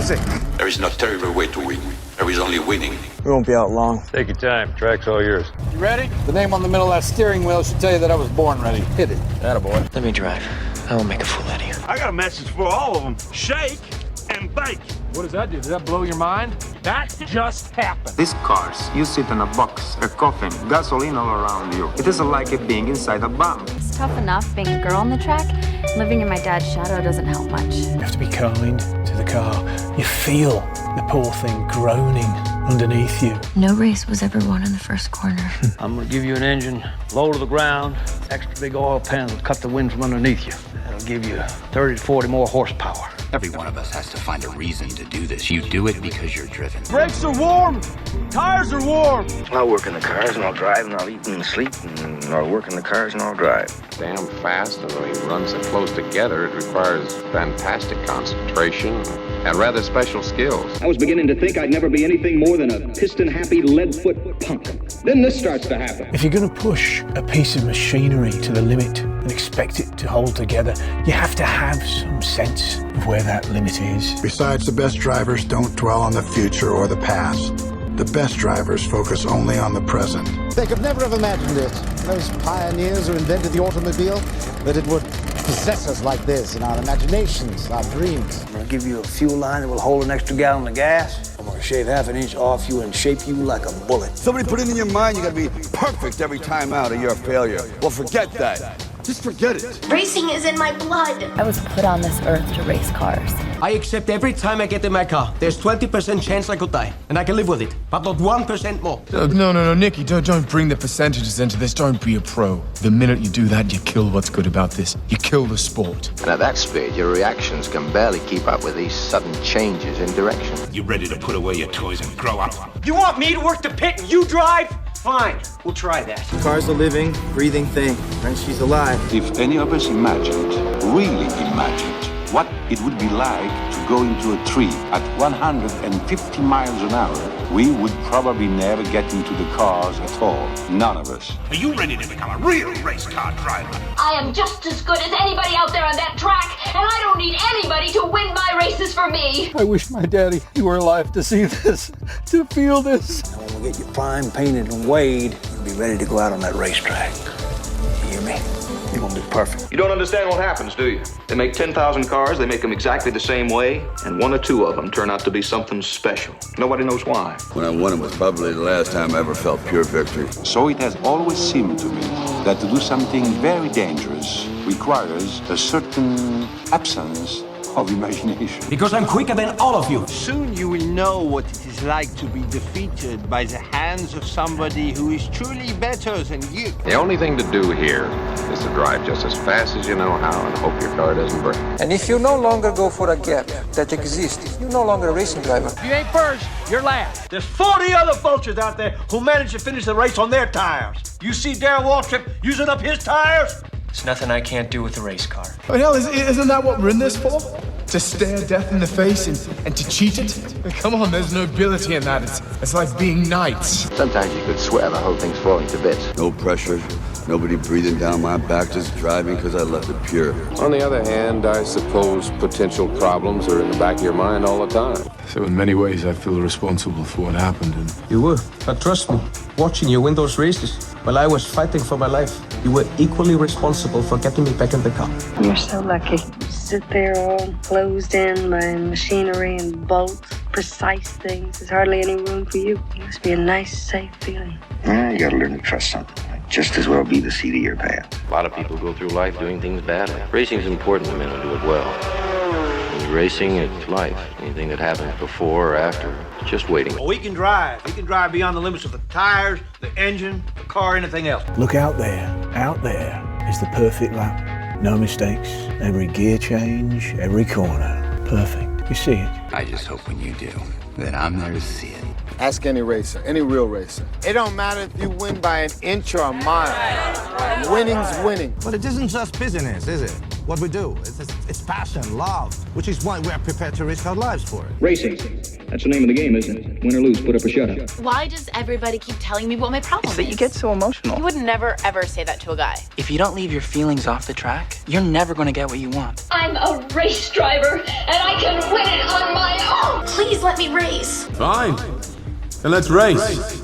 music. There is no terrible way to win. There is only winning. We won't be out long. Take your time. Track's all yours. You ready? The name on the middle of that steering wheel should tell you that I was born ready. Hit it. Attaboy. Let me drive. I will make a fool out of you. I got a message for all of them. Shake and bake. What does that do? Does that blow your mind? That just happened. These cars, you sit in a box, a coffin, gasoline all around you. It isn't like it being inside a bomb. It's tough enough being a girl on the track. Living in my dad's shadow doesn't help much. You have to be kind to the car. You feel the poor thing groaning underneath you. No race was ever won in the first corner. I'm gonna give you an engine, low to the ground, extra big oil pan will cut the wind from underneath you. That'll give you 30 to 40 more horsepower. Every one of us has to find a reason to do this. You do it because you're driven. Brakes are warm. Tires are warm. I'll work in the cars and I'll drive and I'll eat and sleep and I'll work in the cars and I'll drive. Damn fast, and when he runs so close together, it requires fantastic concentration and rather special skills. I was beginning to think I'd never be anything more than a piston-happy lead-foot punk. Then this starts to happen. If you're going to push a piece of machinery to the limit and expect it to hold together, you have to have some sense of where that limit is. Besides, the best drivers don't dwell on the future or the past. The best drivers focus only on the present. They could never have imagined it, those pioneers who invented the automobile, that it would possess us like this in our imaginations, our dreams. I'm gonna give you a fuel line that will hold an extra gallon of gas. I'm gonna shave half an inch off you and shape you like a bullet. Somebody put it in your mind you gotta be perfect every time out or you're a failure. Well, forget that. Just forget it. Racing is in my blood. I was put on this earth to race cars. I accept every time I get in my car. There's 20% chance I could die, and I can live with it, but not 1% more. No, Nicky, don't bring the percentages into this. Don't be a pro. The minute you do that, you kill what's good about this. You kill the sport. And at that speed, your reactions can barely keep up with these sudden changes in direction. You ready to put away your toys and grow up? You want me to work the pit and you drive? Fine, we'll try that. The car's a living, breathing thing, and she's alive. If any of us imagined, really imagined, what it would be like to go into a tree at 150 miles an hour, we would probably never get into the cars at all. None of us. Are you ready to become a real race car driver? I am just as good as anybody out there on that track, and I don't need anybody to win my races for me. I wish my daddy were alive to see this, to feel this. And when we get you primed, painted, and weighed, you'll be ready to go out on that racetrack. You hear me? You're gonna be perfect. You don't understand what happens, do you? They make 10,000 cars, they make them exactly the same way, and one or two of them turn out to be something special. Nobody knows why. When I won it was probably the last time I ever felt pure victory. So it has always seemed to me that to do something very dangerous requires a certain absence of imagination. Because I'm quicker than all of you. Soon you will know what it is like to be defeated by the hands of somebody who is truly better than you. The only thing to do here is to drive just as fast as you know how and hope your car doesn't break. And if you no longer go for a gap that exists, you're no longer a racing driver. If you ain't first, you're last. There's 40 other vultures out there who managed to finish the race on their tires. You see Darrell Waltrip using up his tires? There's nothing I can't do with a race car. Oh, hell, isn't that what we're in this for? To stare death in the face and to cheat it? Come on, there's nobility in that. It's like being knights. Sometimes you could swear the whole thing's falling to bits. No pressure, nobody breathing down my back, just driving because I left it pure. On the other hand, I suppose potential problems are in the back of your mind all the time. So in many ways, I feel responsible for what happened. And You were, but trust me, watching you win those races while I was fighting for my life, you were equally responsible for getting me back in the car. You're so lucky. You sit there all closed in by machinery and bolts, precise things. There's hardly any room for you. It must be a nice, safe feeling. You gotta learn to trust something. Might just as well be the seat of your pants. A lot of people go through life doing things badly. Racing's important to men who do it well. When you're racing, it's life. Anything that happens before or after, it's just waiting. Well, we can drive. We can drive beyond the limits of the tires, the engine, the car, anything else. look out there is the perfect lap. No mistakes, every gear change, every corner, perfect. You see it. I just hope when you do, that I'm there to see it. Ask any racer, any real racer. It don't matter if you win by an inch or a mile. Winning's winning. But it isn't just business, is it? What we do. It's passion, love, which is why we are prepared to risk our lives for it. Racing. That's the name of the game, isn't it? Win or lose, put up or shut up. Why does everybody keep telling me what my problem is? That you get so emotional. You would never, ever say that to a guy. If you don't leave your feelings off the track, you're never going to get what you want. I'm a race driver, and I can win it on my own! Please let me race. Fine. Then let's race.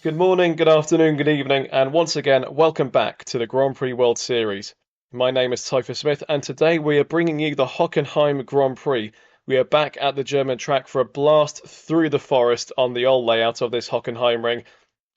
Good morning, good afternoon, good evening, and once again, welcome back to the Grand Prix World Series. My name is Topher Smith, and today we are bringing you the Hockenheim Grand Prix. We are back at the German track for a blast through the forest on the old layout of this Hockenheim ring,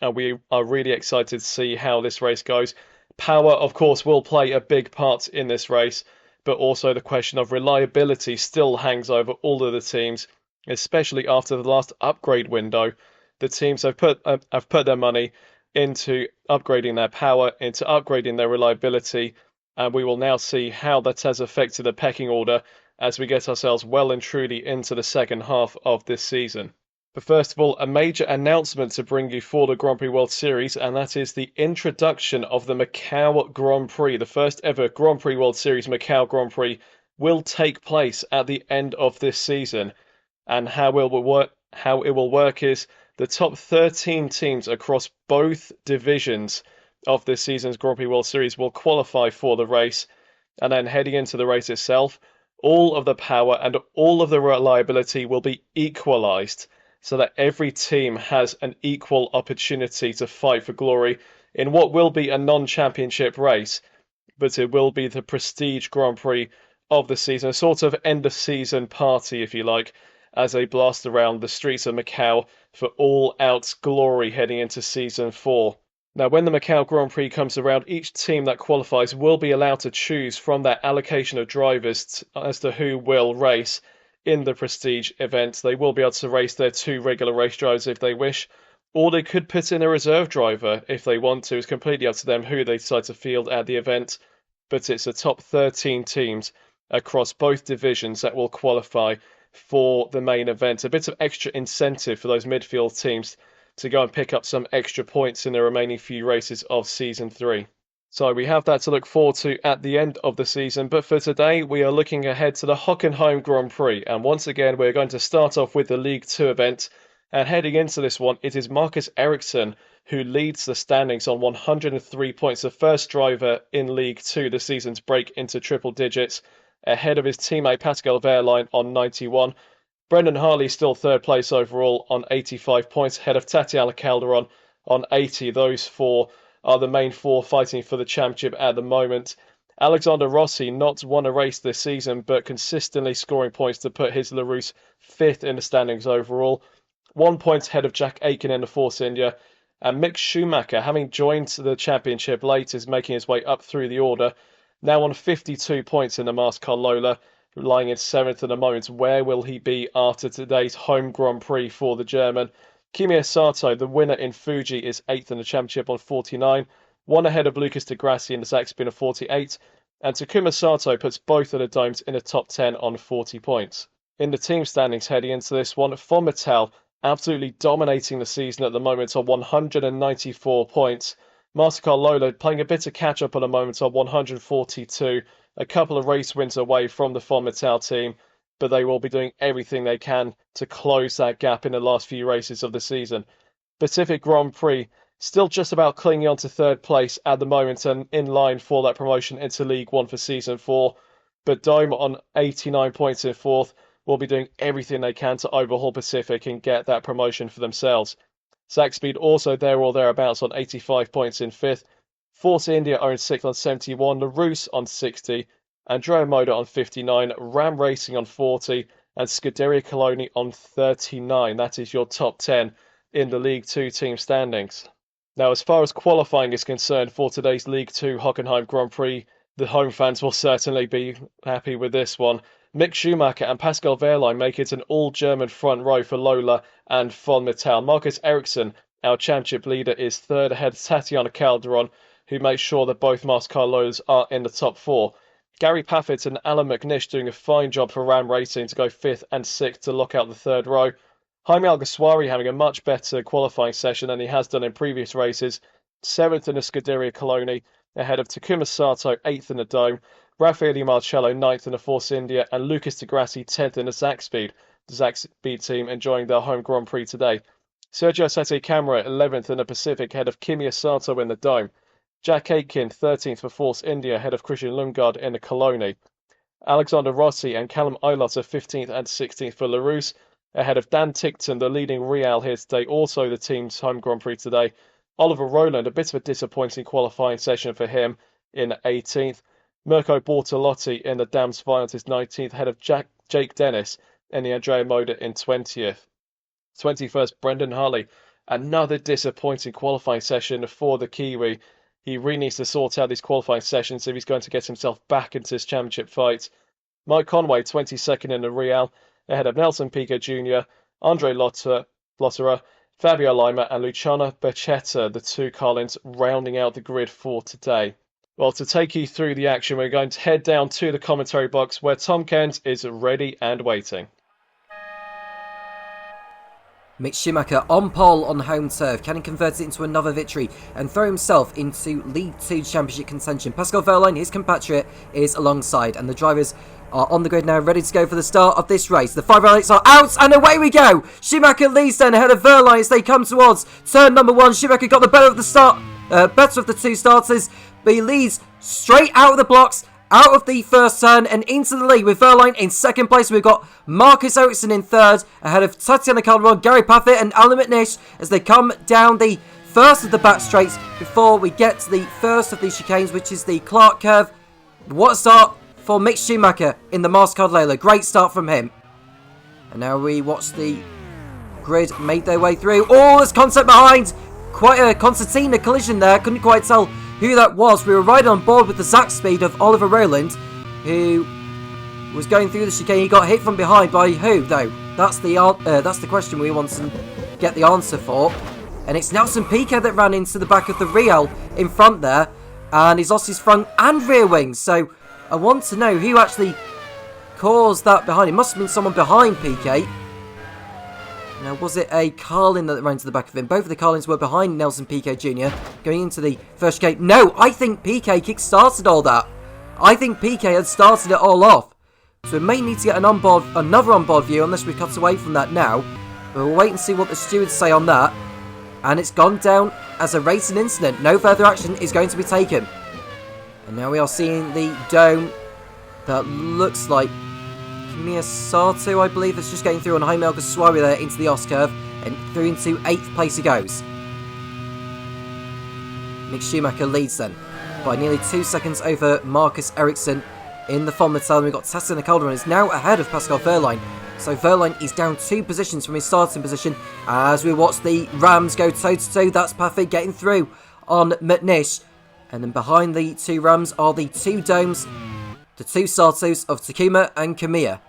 and we are really excited to see how this race goes. Power, of course, will play a big part in this race, but also the question of reliability still hangs over all of the teams, especially after the last upgrade window. The teams have put their money into upgrading their power, into upgrading their reliability, and we will now see how that has affected the pecking order as we get ourselves well and truly into the second half of this season. But first of all, a major announcement to bring you for the Grand Prix World Series, and that is the introduction of the Macau Grand Prix. The first ever Grand Prix World Series Macau Grand Prix will take place at the end of this season, and how it will work is the top 13 teams across both divisions of this season's Grand Prix World Series will qualify for the race, and then heading into the race itself, all of the power and all of the reliability will be equalised so that every team has an equal opportunity to fight for glory in what will be a non-championship race, but it will be the prestige Grand Prix of the season, a sort of end-of-season party, if you like, as they blast around the streets of Macau for all-out glory heading into Season 4. Now, when the Macau Grand Prix comes around, each team that qualifies will be allowed to choose from their allocation of drivers as to who will race in the Prestige event. They will be able to race their 2 regular race drivers if they wish, or they could put in a reserve driver if they want to. It's completely up to them who they decide to field at the event, but it's the top 13 teams across both divisions that will qualify for the main event. A bit of extra incentive for those midfield teams to go and pick up some extra points in the remaining few races of Season 3. So we have that to look forward to at the end of the season, but for today we are looking ahead to the Hockenheim Grand Prix, and once again we're going to start off with the League 2 event, and heading into this one it is Marcus Ericsson who leads the standings on 103 points, the first driver in League 2 this season to break into triple digits, ahead of his teammate Pascal Wehrlein on 91. Brendan Hartley still third place overall on 85 points, ahead of Tatiana Calderon on 80. Those 4 are the main 4 fighting for the championship at the moment. Alexander Rossi not won a race this season, but consistently scoring points to put his LaRousse 5th in the standings overall. 1 point ahead of Jack Aiken in the Force India. And Mick Schumacher, having joined the championship late, is making his way up through the order. Now on 52 points in the Mars-Car Lola, lying in 7th at the moment. Where will he be after today's home Grand Prix for the German? Kimi Sato, the winner in Fuji, is 8th in the championship on 49, 1 ahead of Lucas de Grassi in the Zaxpin of 48, and Takuma Sato puts both of the Domes in the top 10 on 40 points. In the team standings heading into this one, Von Mattel absolutely dominating the season at the moment on 194 points. Mastercard Lola playing a bit of catch-up at the moment on 142, a couple of race wins away from the Von Mattel team, but they will be doing everything they can to close that gap in the last few races of the season. Pacific Grand Prix still just about clinging on to third place at the moment and in line for that promotion into League 1 for Season 4, but Dome on 89 points in 4th will be doing everything they can to overhaul Pacific and get that promotion for themselves. Zaxspeed also there or thereabouts on 85 points in 5th. Force India are in 6th on 71, LaRousse on 60, Andrea Moda on 59, Ram Racing on 40, and Scuderia Coloni on 39. That is your top 10 in the League 2 team standings. Now, as far as qualifying is concerned for today's League 2 Hockenheim Grand Prix, The home fans will certainly be happy with this one. Mick Schumacher and Pascal Wehrlein make it an all-German front row for Lola and von Mittal. Marcus Ericsson, our championship leader, is third ahead of Tatiana Calderon, who makes sure that both MasterCard Lolas are in the top 4. Gary Paffett and Alan McNish doing a fine job for Ram Racing to go 5th and 6th to lock out the third row. Jaime Alguersuari having a much better qualifying session than he has done in previous races. 7th in the Scuderia Coloni, ahead of Takuma Sato, 8th in the Dome. Raffaele Marcello, 9th in the Force India, and Lucas Di Grassi, 10th in the Zakspeed. The Zakspeed team enjoying their home Grand Prix today. Sergio Sette Camara, 11th in the Pacific, ahead of Kimi Sato in the Dome. Jack Aitken, 13th for Force India, ahead of Christian Lundgaard in the Coloni. Alexander Rossi and Callum Eilert are 15th and 16th for Larousse, ahead of Dan Tickton, the leading Real here today, also the team's home Grand Prix today. Oliver Rowland, a bit of a disappointing qualifying session for him in 18th. Mirko Bortolotti in the Dams Violent is 19th, ahead of Jake Dennis in the Andrea Moda in 20th. 21st, Brendan Harley. Another disappointing qualifying session for the Kiwi. He really needs to sort out these qualifying sessions if he's going to get himself back into this championship fight. Mike Conway, 22nd in the Real, ahead of Nelson Piquet Jr., Andre Lotterer, Fabio Lima and Luciano Becchetta, the two Carlins, rounding out the grid for today. Well, to take you through the action, we're going to head down to the commentary box where Tom Cairns is ready and waiting. Mick Schumacher on pole on home turf. Can he convert it into another victory and throw himself into League 2 Championship contention? Pascal Wehrlein, his compatriot, is alongside, and the drivers are on the grid now, ready to go for the start of this race. The 5 lights are out, and away we go! Schumacher leads then ahead of Wehrlein as they come towards turn number 1. Schumacher got the better of the two starters, but he leads straight out of the blocks, out of the first turn and into the lead with Wehrlein in second place. We've got Marcus Ericsson in third, ahead of Tatiana Calderon, Gary Paffett and Alan McNish as they come down the first of the back straights before we get to the first of the chicanes, which is the Clark Curve. What a start for Mick Schumacher in the MasterCard Lola. Great start from him. And now we watch the grid make their way through. Oh, there's contact behind. Quite a concertina collision there. Couldn't quite tell who that was. We were right on board with the Zakspeed of Oliver Rowland, who was going through the chicane. He got hit from behind by who, though? That's the question we want to get the answer for. And it's Nelson Piquet that ran into the back of the Real in front there, and he's lost his front and rear wings. So I want to know who actually caused that behind. It must have been someone behind Piquet. Now, was it a Carlin that ran to the back of him? Both of the Carlins were behind Nelson Piquet Jr. going into the first chicane. No, I think Piquet kick-started all that. I think Piquet had started it all off. So we may need to get another onboard view unless we cut away from that now. But we'll wait and see what the stewards say on that. And it's gone down as a racing incident. No further action is going to be taken. And now we are seeing the dome that looks like Kimi Sato, I believe, that's just getting through on Jaime Alguersuari there into the OS curve and through into 8th place he goes. Mick Schumacher leads then by nearly 2 seconds over Marcus Ericsson in the von Mittal. We've got Tatiana Calderon is now ahead of Pascal Wehrlein. So Wehrlein is down 2 positions from his starting position as we watch the Rams go toe-to-toe. That's Paffett getting through on McNish. And then behind the 2 Rams are the 2 Domes, the 2 Satos of Takuma and Kamiya.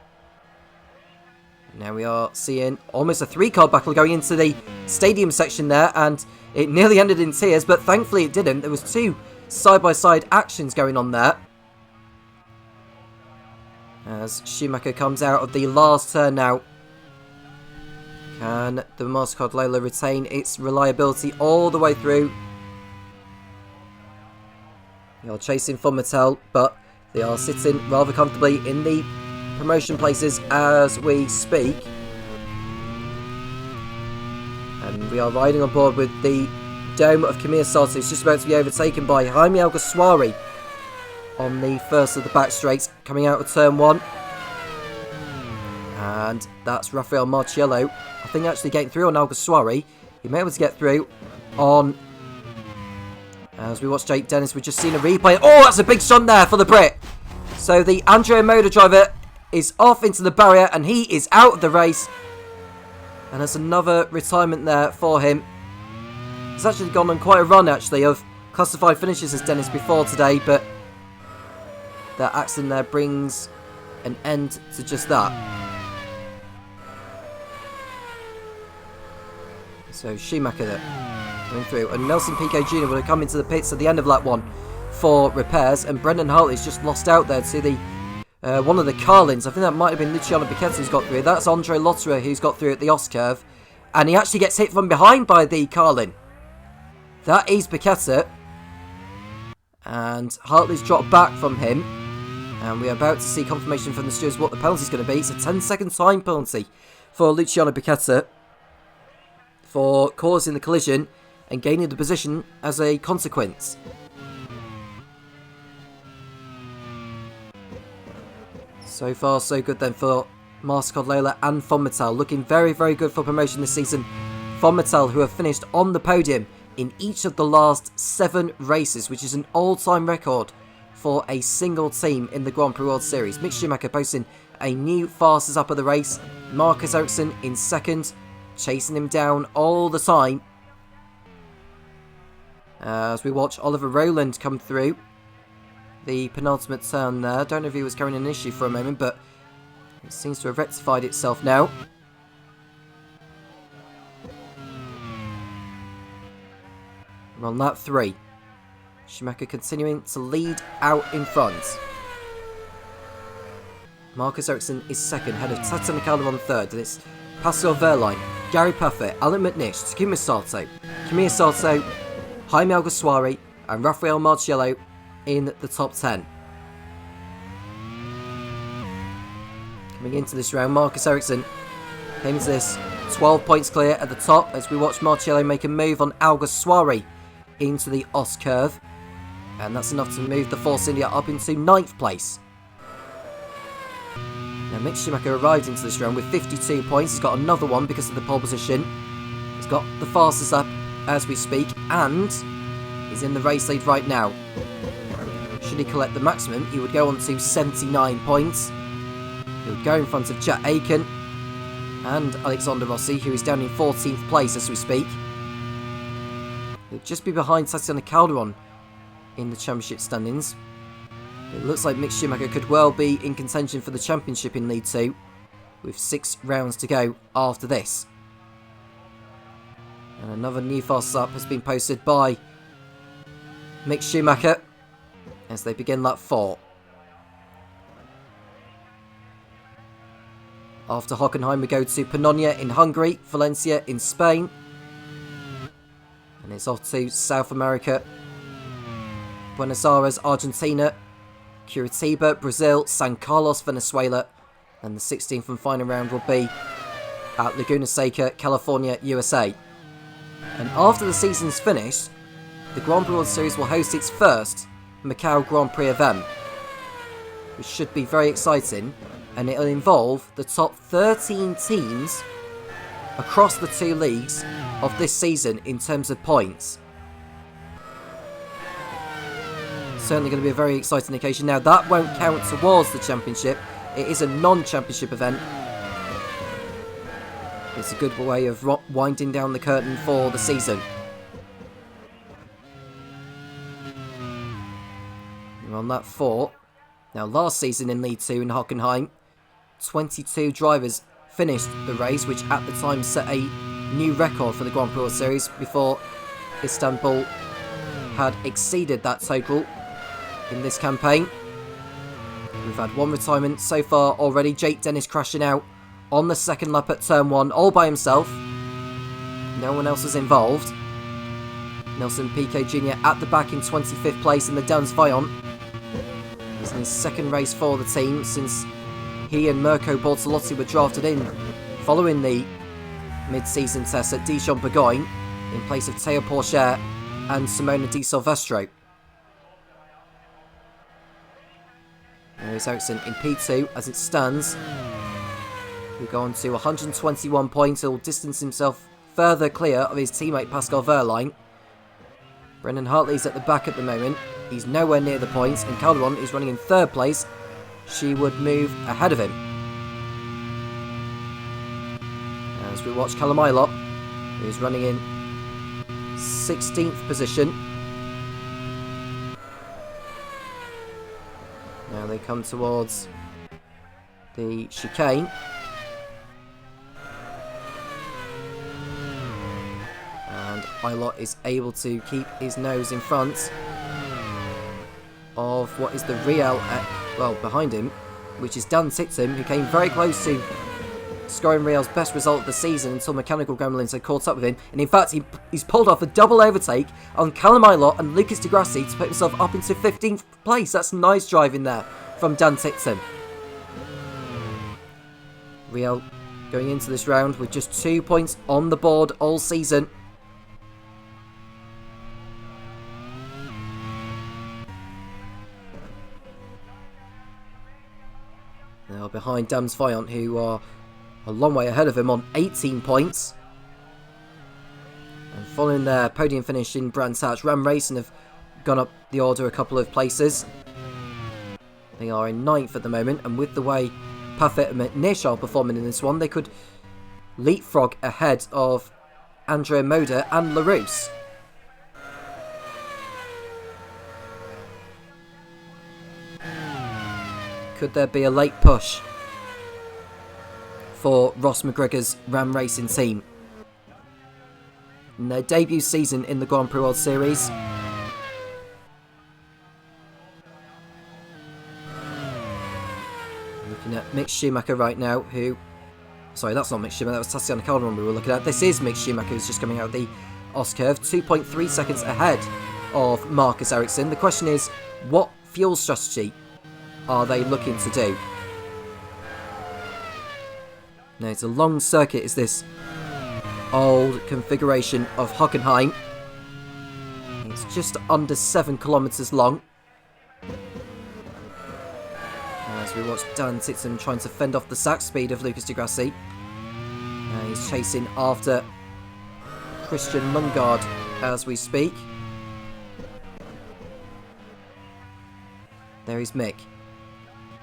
Now we are seeing almost a 3-car battle going into the stadium section there, and it nearly ended in tears, but thankfully it didn't. There was 2 side-by-side actions going on there. As Schumacher comes out of the last turn now. Can the MasterCard Lola retain its reliability all the way through? They are chasing von Mittal, but they are sitting rather comfortably in the promotion places as we speak. And we are riding on board with the dome of Kamiya Sato, who's just about to be overtaken by Jaime Alguersuari on the first of the back straights, coming out of turn 1. And that's Raffaele Marciello, I think, actually getting through on Alguersuari. He may be able to get through on... As we watch Jake Dennis, we've just seen a replay. Oh, that's a big stunt there for the Brit. So the Andrea Moda driver is off into the barrier and he is out of the race. And there's another retirement there for him. He's actually gone on quite a run, actually, of classified finishes as Dennis before today, but that accident there brings an end to just that. So Schumacher there, going through, and Nelson Piquet Jr. will have come into the pits at the end of lap 1 for repairs, and Brendan Hartley's just lost out there to the one of the Carlins. I think that might have been Luciano Piquet who's got through. That's Andre Lotterer who's got through at the Os curve, and he actually gets hit from behind by the Carlin. That is Piquet, and Hartley's dropped back from him, and we're about to see confirmation from the stewards what the penalty is going to be. It's a 10-second time penalty for Luciano Piquet for causing the collision and gaining the position as a consequence. So far, so good then for Mastercard Lola and Fonmetal. Looking very, very good for promotion this season. Fonmetal, who have finished on the podium in each of the last 7 races, which is an all-time record for a single team in the Grand Prix World Series. Mick Schumacher posting a new fastest up of the race. Marcus Ericsson in second, chasing him down all the time. As we watch Oliver Rowland come through the penultimate turn there. Don't know if he was carrying an issue for a moment, but it seems to have rectified itself now. We're on lap 3. Schumacher continuing to lead out in front. Marcus Ericsson is second, ahead of Tatiana Calderon third, and it's Pascal Wehrlein, Gary Puffer, Alan McNish, Takuma Sato, Kamiya Sato, Jaime Alguersuari, and Rafael Marciello in the top 10. Coming into this round, Marcus Ericsson came into this 12 points clear at the top as we watch Marciello make a move on Alguersuari into the Os curve, and that's enough to move the Force India up into 9th place. Now Mick Schumacher arrived into this round with 52 points. He's got another one because of the pole position. He's got the fastest up as we speak, and he's in the race lead right now. Should he collect the maximum, he would go on to 79 points. He would go in front of Jack Aiken and Alexander Rossi, who is down in 14th place as we speak. He'll just be behind Tatiana Calderon in the championship standings. It looks like Mick Schumacher could well be in contention for the championship in League 2, with 6 rounds to go after this. And another new fast up has been posted by Mick Schumacher as they begin lap 4. After Hockenheim, we go to Pannonia in Hungary, Valencia in Spain, and it's off to South America, Buenos Aires, Argentina, Curitiba, Brazil, San Carlos, Venezuela, and the 16th and final round will be at Laguna Seca, California, USA. And after the season's finished, the Grand Prix World Series will host its first Macau Grand Prix event, which should be very exciting, and it'll involve the top 13 teams across the 2 leagues of this season in terms of points. Certainly going to be a very exciting occasion. Now that won't count towards the championship. It is a non-championship event. It's a good way of winding down the curtain for the season. We're on lap 4. Now last season in League 2 in Hockenheim, 22 drivers finished the race, which at the time set a new record for the Grand Prix World Series before Istanbul had exceeded that total in this campaign. We've had 1 retirement so far already. Jake Dennis crashing out on the second lap at turn 1 all by himself. No one else was involved. Nelson Piquet Jr. at the back in 25th place in the Dans Vaillant. He's in his second race for the team since he and Mirko Bortolotti were drafted in following the mid-season test at Dijon-Bourgogne in place of Théo Pourchaire and Simona Di Silvestro. There's Ericsson in P2 as it stands. He'll go on to 121 points. He'll distance himself further clear of his teammate Pascal Wehrlein. Brendan Hartley's at the back at the moment. He's nowhere near the points, and Calderon is running in 3rd place. She would move ahead of him. As we watch Callum Ilott, who's running in 16th position. Now they come towards the chicane. And Ilott is able to keep his nose in front of what is the Real, behind him, which is Dan Titson, who came very close to scoring Real's best result of the season until Mechanical Gremlins had caught up with him. And in fact, he's pulled off a double overtake on Callum Ilott and Lucas Di Grassi to put himself up into 15th place. That's nice driving there from Dan Titson. Real going into this round with just 2 points on the board all season. Now behind Dams Viant, who are a long way ahead of him on 18 points. And following their podium finish in Brands Hatch, Ram Racing have gone up the order a couple of places. They are in 9th at the moment, and with the way Parfait and McNish are performing in this one, they could leapfrog ahead of Andrea Moda and LaRousse. Could there be a late push for Ross McGregor's Ram Racing team in their debut season in the Grand Prix World Series? Looking at Mick Schumacher right now, who... Sorry, that's not Mick Schumacher, that was Tatiana Calderon we were looking at. This is Mick Schumacher, who's just coming out of the OS curve, 2.3 seconds ahead of Marcus Ericsson. The question is, what fuel strategy are they looking to do? Now, it's a long circuit, is this old configuration of Hockenheim. It's just under 7 kilometres long. As we watch Dan Titson trying to fend off the sack speed of Lucas Di Grassi. He's chasing after Christian Lundgaard as we speak. There is Mick,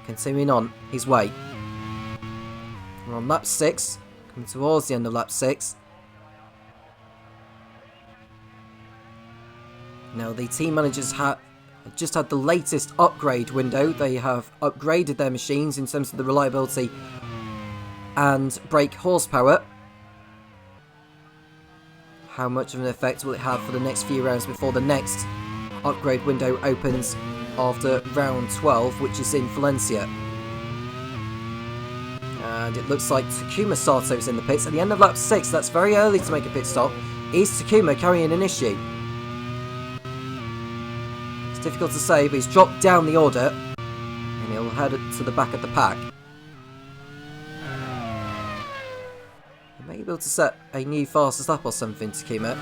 continuing on his way. We're on lap 6, coming towards the end of lap 6. Now the team managers have just had the latest upgrade window. They have upgraded their machines in terms of the reliability and brake horsepower. How much of an effect will it have for the next few rounds before the next upgrade window opens after round 12, which is in Valencia? And it looks like Takuma Sato is in the pits at the end of lap 6. That's very early to make a pit stop. Is Takuma carrying an issue? It's difficult to say, but he's dropped down the order and he'll head to the back of the pack. He may be able to set a new fastest lap or something, Takuma,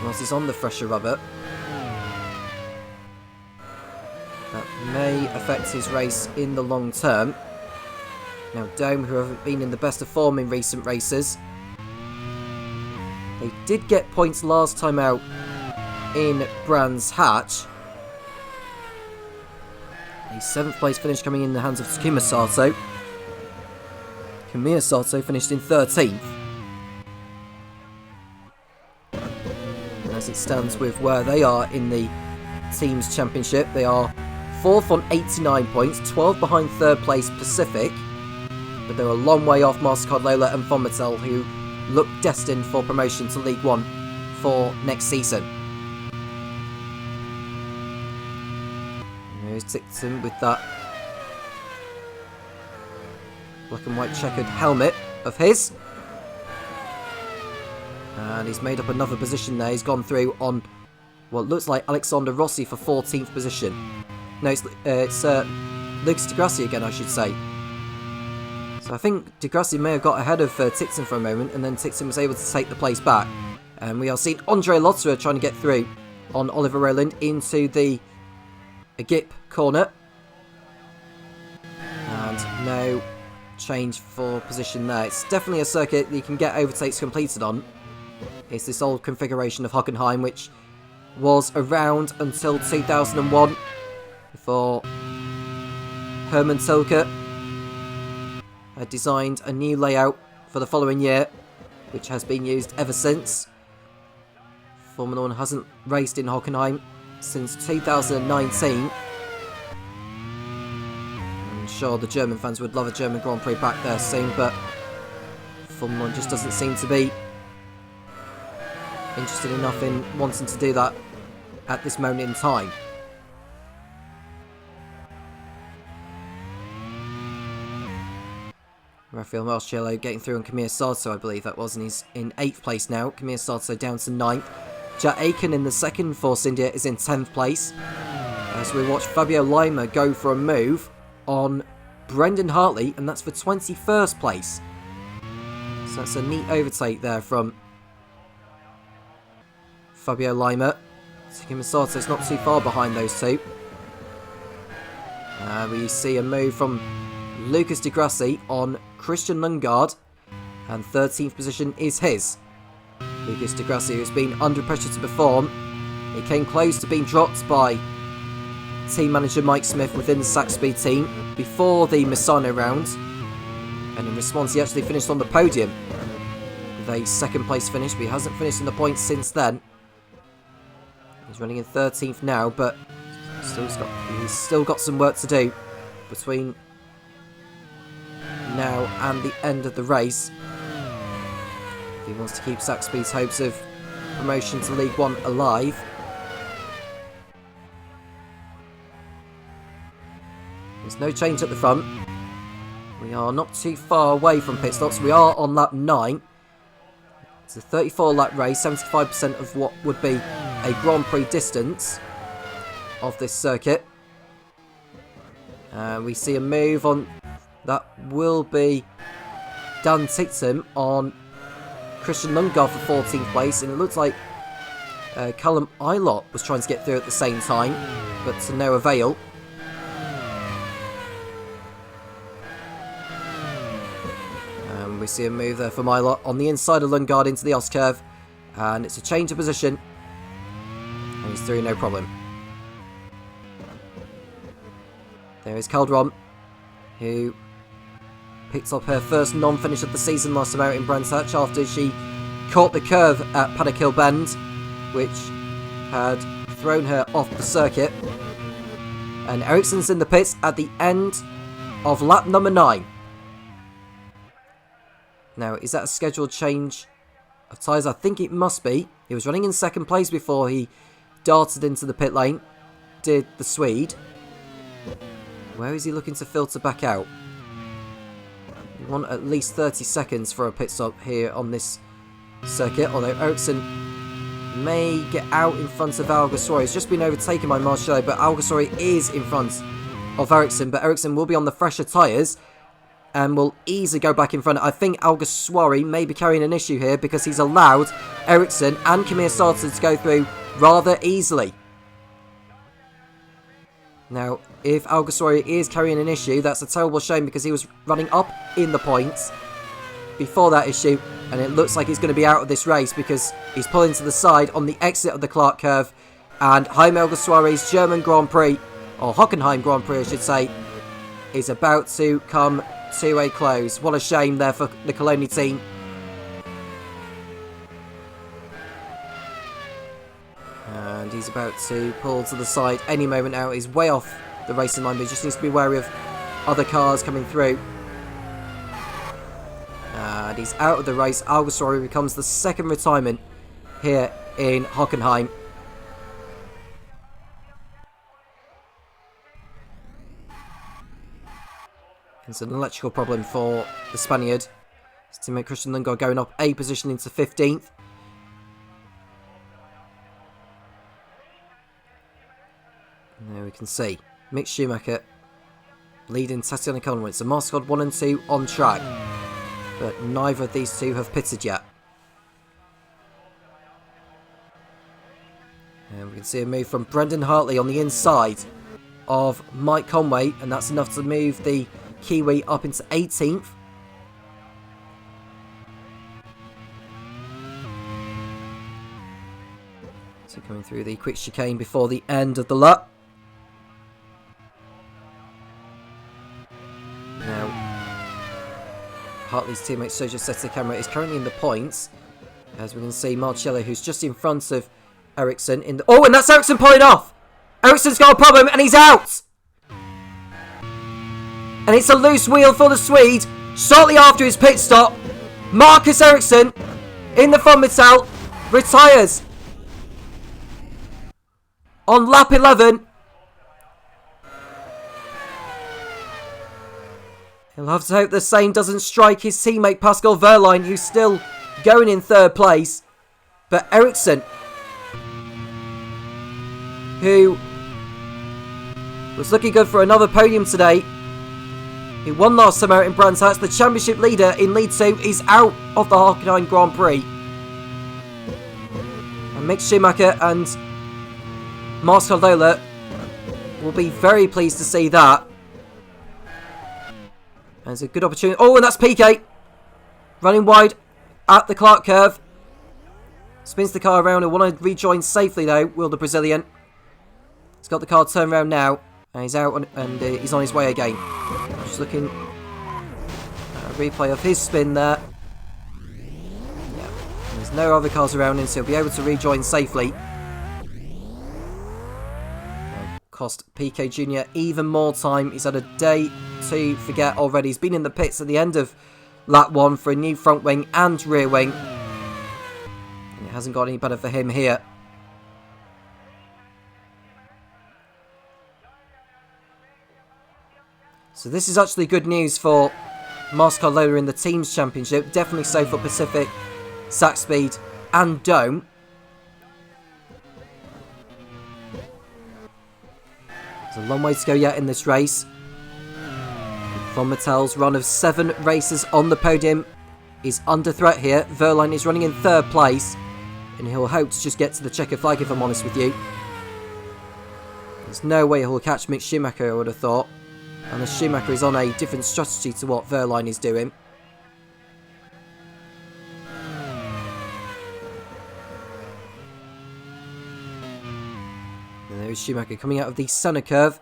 once he's on the fresher rubber. That may affect his race in the long term. Now Dome, who haven't been in the best of form in recent races, they did get points last time out in Brands Hatch. A 7th place finish coming in the hands of Takuma Sato. Kamiya Sato finished in 13th. And as it stands with where they are in the Teams Championship, they are 4th on 89 points, 12 behind 3rd place Pacific. But they're a long way off MasterCard Lola and Vomitel, who look destined for promotion to League One for next season. Here's Titson with that black and white checkered helmet of his. And he's made up another position there. He's gone through on what looks like Alexander Rossi for 14th position. No, it's Lucas Di Grassi again, I should say. So I think Di Grassi may have got ahead of Titson for a moment, and then Titson was able to take the place back. And we are seeing Andre Lotterer trying to get through on Oliver Rowland into the Gip corner. And no change for position there. It's definitely a circuit that you can get overtakes completed on. It's this old configuration of Hockenheim, which was around until 2001, before Hermann Tilke had designed a new layout for the following year, which has been used ever since. Formula 1 hasn't raced in Hockenheim since 2019. sure the German fans would love a German Grand Prix back there soon, but Formula 1 just doesn't seem to be interested enough in wanting to do that at this moment in time. Rafael Marcello getting through on Kamir Sato, I believe that was, and he's in 8th place now. Kamir Sato down to 9th. Jack Aiken in the second Force India is in 10th place. As we watch Fabio Lima go for a move on Brendan Hartley, and that's for 21st place. So that's a neat overtake there from Fabio Lima. Kamir Sato's not too far behind those two. We see a move from Lucas Di Grassi on Christian Lundgaard, and 13th position is his. Lucas Di Grassi, who's been under pressure to perform. He came close to being dropped by team manager Mike Smith within the Saxby team before the Misano round, and in response he actually finished on the podium with a 2nd place finish, but he hasn't finished in the points since then. He's running in 13th now, but he's still got some work to do between now and the end of the race if he wants to keep Saxby's hopes of promotion to League One alive. There's no change at the front. We are not too far away from pit stops. We are on lap 9. It's a 34 lap race, 75% of what would be a Grand Prix distance of this circuit. We see a move on that will be Dan Ticktum on Christian Lundgaard for 14th place, and it looks like Callum Ilott was trying to get through at the same time, but to no avail. We see a move there from Ilott on the inside of Lundgaard into the S-curve, and it's a change of position, and he's through no problem. There is Calderon, who picked up her first non-finish of the season last time out in Brands Hatch after she caught the curve at Paddock Hill Bend, which had thrown her off the circuit. And Ericsson's in the pits at the end of lap number 9. Now, is that a scheduled change of tyres? I think it must be. He was running in 2nd place before he darted into the pit lane, did the Swede. Where is he looking to filter back out? You want at least 30 seconds for a pit stop here on this circuit, although Ericsson may get out in front of Alguersuari. He's just been overtaken by Marcello, but Alguersuari is in front of Ericsson, but Ericsson will be on the fresher tyres and will easily go back in front. I think Alguersuari may be carrying an issue here because he's allowed Ericsson and Kamir Sato to go through rather easily. Now, if Alguersuari is carrying an issue, that's a terrible shame because he was running up in the points before that issue, and it looks like he's going to be out of this race because he's pulling to the side on the exit of the Clark curve, and Jaime Alguersuari's German Grand Prix, or Hockenheim Grand Prix I should say, is about to come to a close. What a shame there for the Coloni team. And he's about to pull to the side any moment now. He's way off the racing line, but he just needs to be wary of other cars coming through. And he's out of the race. Alguersuari becomes the 2nd retirement here in Hockenheim. It's an electrical problem for the Spaniard. His teammate Christian Lundgaard going up a position into 15th. And there we can see Mick Schumacher leading Tatiana Konowitz. So Marscod 1 and 2 on track, but neither of these two have pitted yet. And we can see a move from Brendan Hartley on the inside of Mike Conway, and that's enough to move the Kiwi up into 18th. So coming through the quick chicane before the end of the lap. Now, Hartley's teammate Sergio Setecamera is currently in the points, as we can see Marcello, who's just in front of Ericsson in the... Oh, and that's Ericsson pulling off! Ericsson's got a problem and he's out! And it's a loose wheel for the Swede. Shortly after his pit stop, Marcus Ericsson in the Fonmetal retires on lap 11. He'll have to hope the same doesn't strike his teammate Pascal Wehrlein, who's still going in third place. But Ericsson, who was looking good for another podium today, who won last summer in Brands Hatch, the championship leader in League 2, is out of the Hockenheim Grand Prix. And Mick Schumacher and Marcel Lola will be very pleased to see that. There's a good opportunity. Oh, and that's Piquet running wide at the Clark curve. Spins the car around and want to rejoin safely though, will the Brazilian. He's got the car turned around now. And he's out and he's on his way again. Just looking at a replay of his spin there. Yeah, there's no other cars around him, so he'll be able to rejoin safely. Cost Piquet Jr. even more time. He's had a day to forget already. He's been in the pits at the end of lap 1 for a new front wing and rear wing. And it hasn't got any better for him here. So this is actually good news for Marcel Lola in the Teams Championship. Definitely so for Pacific, Sac Speed and Dome. There's a long way to go yet in this race. Von Mattel's run of 7 races on the podium is under threat here. Wehrlein is running in third place, and he'll hope to just get to the checker flag, if I'm honest with you. There's no way he'll catch Mick Schumacher, I would have thought. And the Schumacher is on a different strategy to what Wehrlein is doing. And there's Schumacher coming out of the centre curve.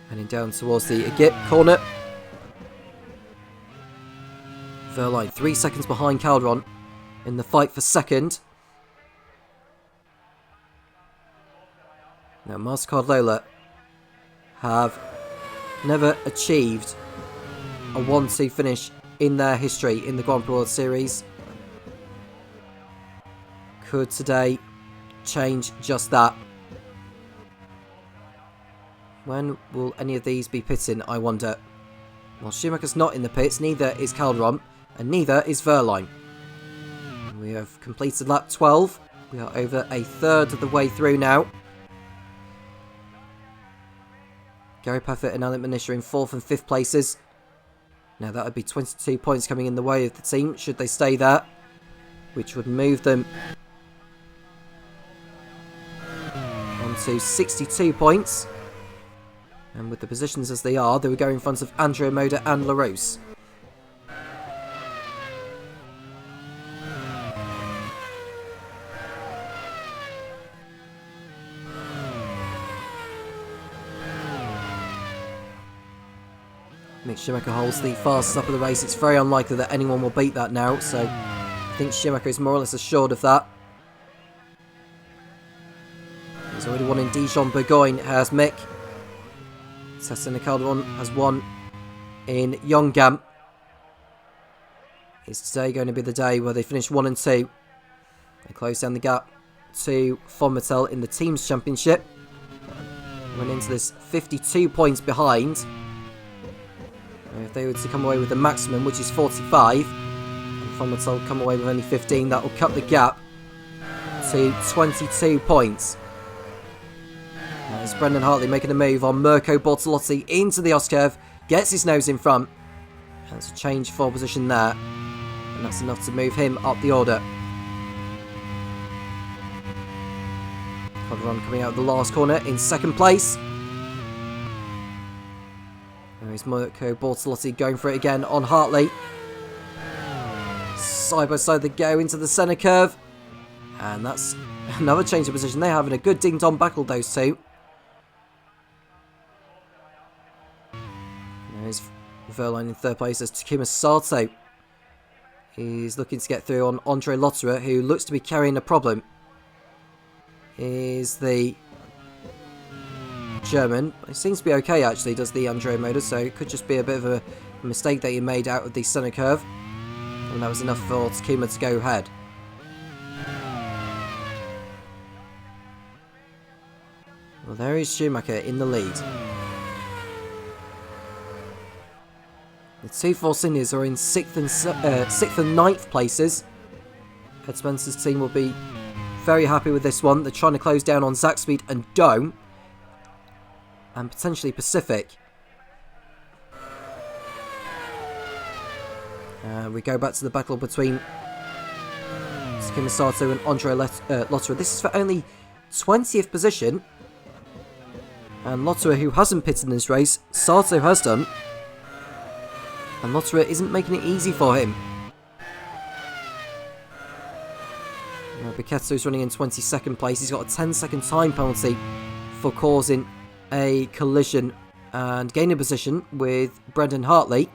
Heading down towards the Agip corner. Wehrlein 3 seconds behind Calderon in the fight for second. Now, Marcel Lola have never achieved a 1-2 finish in their history in the Grand Prix World Series. Could today change just that? When will any of these be pitting, I wonder? Well, Schumacher's not in the pits, neither is Calderon, and neither is Wehrlein. We have completed lap 12. We are over a third of the way through now. Gary Paffett and Alan Manisha in 4th and 5th places. Now that would be 22 points coming in the way of the team, should they stay there. Which would move them on to 62 points. And with the positions as they are, they would go in front of Andrea Moda and LaRose. Mick Schumacher holds the fastest up of the race. It's very unlikely that anyone will beat that now, so I think Schumacher is more or less assured of that. He's already won in Dijon-Bourgogne, has Mick. Tessina Calderon has won in Yongam. Is today going to be the day where they finish 1 and 2? They close down the gap to Von Mattel in the Teams Championship. Went into this 52 points behind. If they were to come away with the maximum, which is 45, and Von Mattel come away with only 15, that will cut the gap to 22 points. As Brendan Hartley making a move on Mirko Bortolotti into the S-curve, gets his nose in front. That's a change for position there, and that's enough to move him up the order. Calderon coming out of the last corner in 2nd place. There is Mirko Bortolotti going for it again on Hartley. Side by side they go into the centre curve. And that's another change of position. They're having a good ding-dong battle, those two. There's Wehrlein in 3rd place as Takuma Sato. He's looking to get through on Andre Lotterer, who looks to be carrying a problem. Is the German. It seems to be okay, actually, does the Andrea motor, so it could just be a bit of a mistake that he made out of the centre curve. And that was enough for Takuma to go ahead. Well, there is Schumacher in the lead. The two Force Indians are in 6th and 9th places. Ed Spencer's team will be very happy with this one. They're trying to close down on Zack Speed and Dome. And potentially Pacific. We go back to the battle between Takuma Sato and Andre Lotterer. This is for only 20th position. And Lotterer, who hasn't pitted in this race, Sato has done. And Lotterer isn't making it easy for him. Bicchetto is running in 22nd place. He's got a 10-second time penalty for causing a collision and gaining position with Brendan Hartley.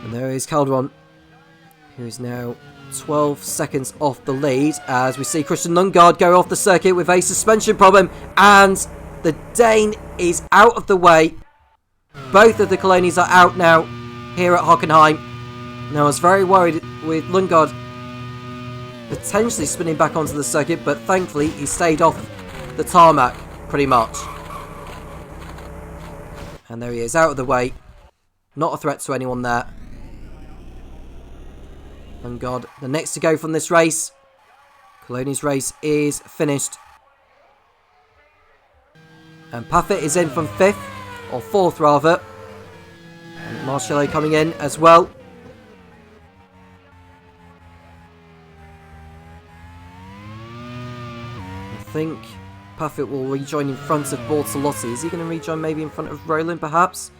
And there is Calderon, who is now 12 seconds off the lead as we see Christian Lundgaard go off the circuit with a suspension problem, and the Dane is out of the way. Both of the Colonies are out now here at Hockenheim. Now I was very worried with Lundgaard potentially spinning back onto the circuit, but thankfully he stayed off the tarmac pretty much. And there he is, out of the way. Not a threat to anyone there. Lundgaard, the next to go from this race. Coloni's race is finished. And Paffett is in from 5th, or 4th rather. And Marcello coming in as well. I think Paffett will rejoin in front of Bortolotti. Is he going to rejoin maybe in front of Rowland perhaps?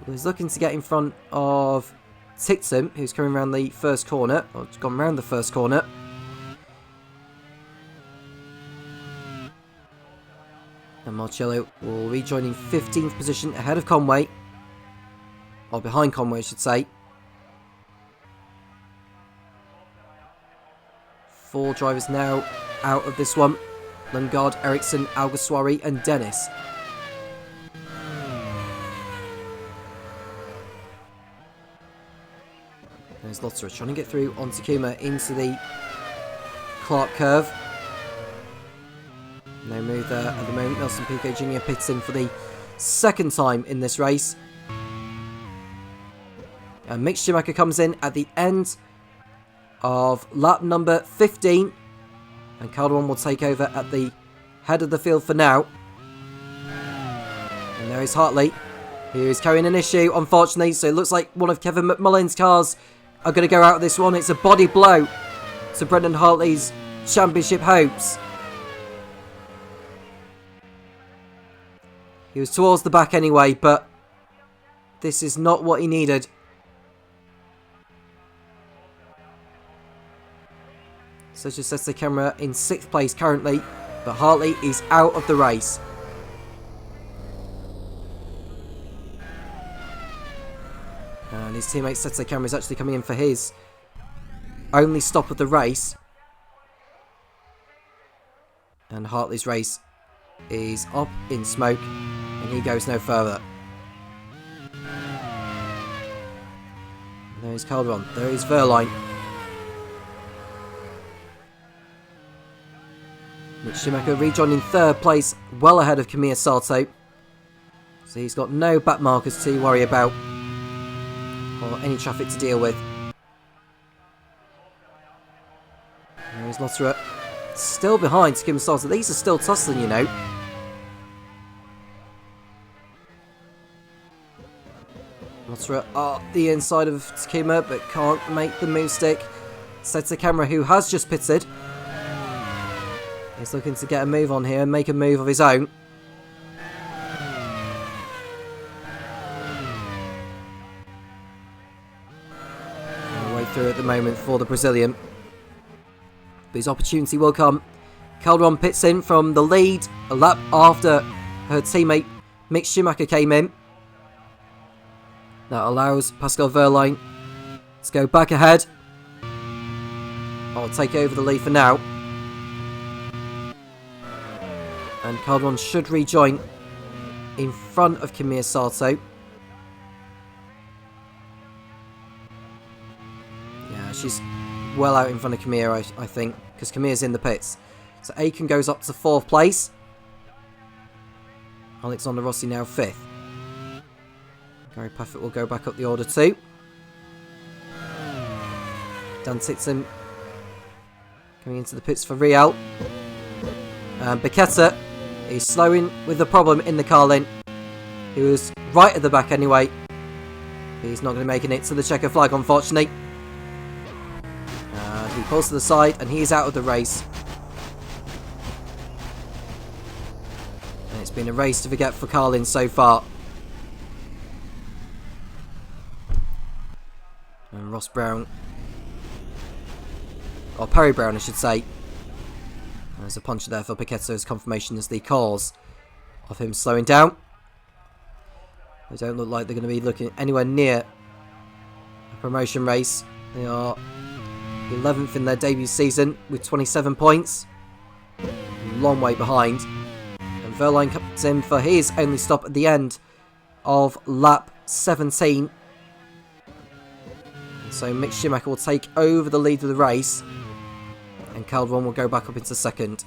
Well, he's looking to get in front of Tictum, who's coming around the first corner, or gone round the first corner. And Marcello will rejoin in 15th position ahead of Conway. Or behind Conway, I should say. 4 drivers now out of this one. Lundgaard, Ericsson, Alguersuari and Dennis. There's Lotterer trying to get through on Takuma into the Clark curve. No move there at the moment. Nelson Piquet Jr. pits in for the second time in this race. And Mick Schumacher comes in at the end of lap number 15. And Calderon will take over at the head of the field for now. And there is Hartley, who is carrying an issue, unfortunately. So it looks like one of Kevin McMullen's cars are going to go out of this one. It's a body blow to Brendan Hartley's championship hopes. He was towards the back anyway, but this is not what he needed. So just sets the camera in 6th place currently, but Hartley is out of the race. And his teammate Setzer Camera is actually coming in for his only stop of the race. And Hartley's race is up in smoke, and he goes no further. There is Calderon, there is Verline. Mick Schumacher rejoining 3rd place, well ahead of Kamiya Sato. So he's got no back markers to worry about, or any traffic to deal with. There is Lotterer, still behind Takuma Sato. These are still tussling, you know. Lotterer up the inside of Takuma, but can't make the move stick. Sets the camera, who has just pitted. He's looking to get a move on here and make a move of his own. Way through at the moment for the Brazilian. But his opportunity will come. Calderon pits in from the lead a lap after her teammate Mick Schumacher came in. That allows Pascal Wehrlein to go back ahead. I'll take over the lead for now. And Cardron should rejoin in front of Kamir Sato. Yeah, she's well out in front of Kamir, I think, because Kamir's in the pits. So Aiken goes up to 4th place. Alexander Rossi now 5th. Gary Paffett will go back up the order too. Dan Titson coming into the pits for Rial. And Becchetta is slowing with the problem in the Carlin. He was right at the back anyway. He's not going to make it to the checker flag, unfortunately. And he pulls to the side and he's out of the race. And it's been a race to forget for Carlin so far. And Ross Brown, or Perry Brown I should say. There's a puncher there for Becchetta's confirmation as the cause of him slowing down. They don't look like they're going to be looking anywhere near a promotion race. They are 11th in their debut season with 27 points. A long way behind. And Verline comes in for his only stop at the end of lap 17. So Mick Schumacher will take over the lead of the race. And Caldron will go back up into 2nd.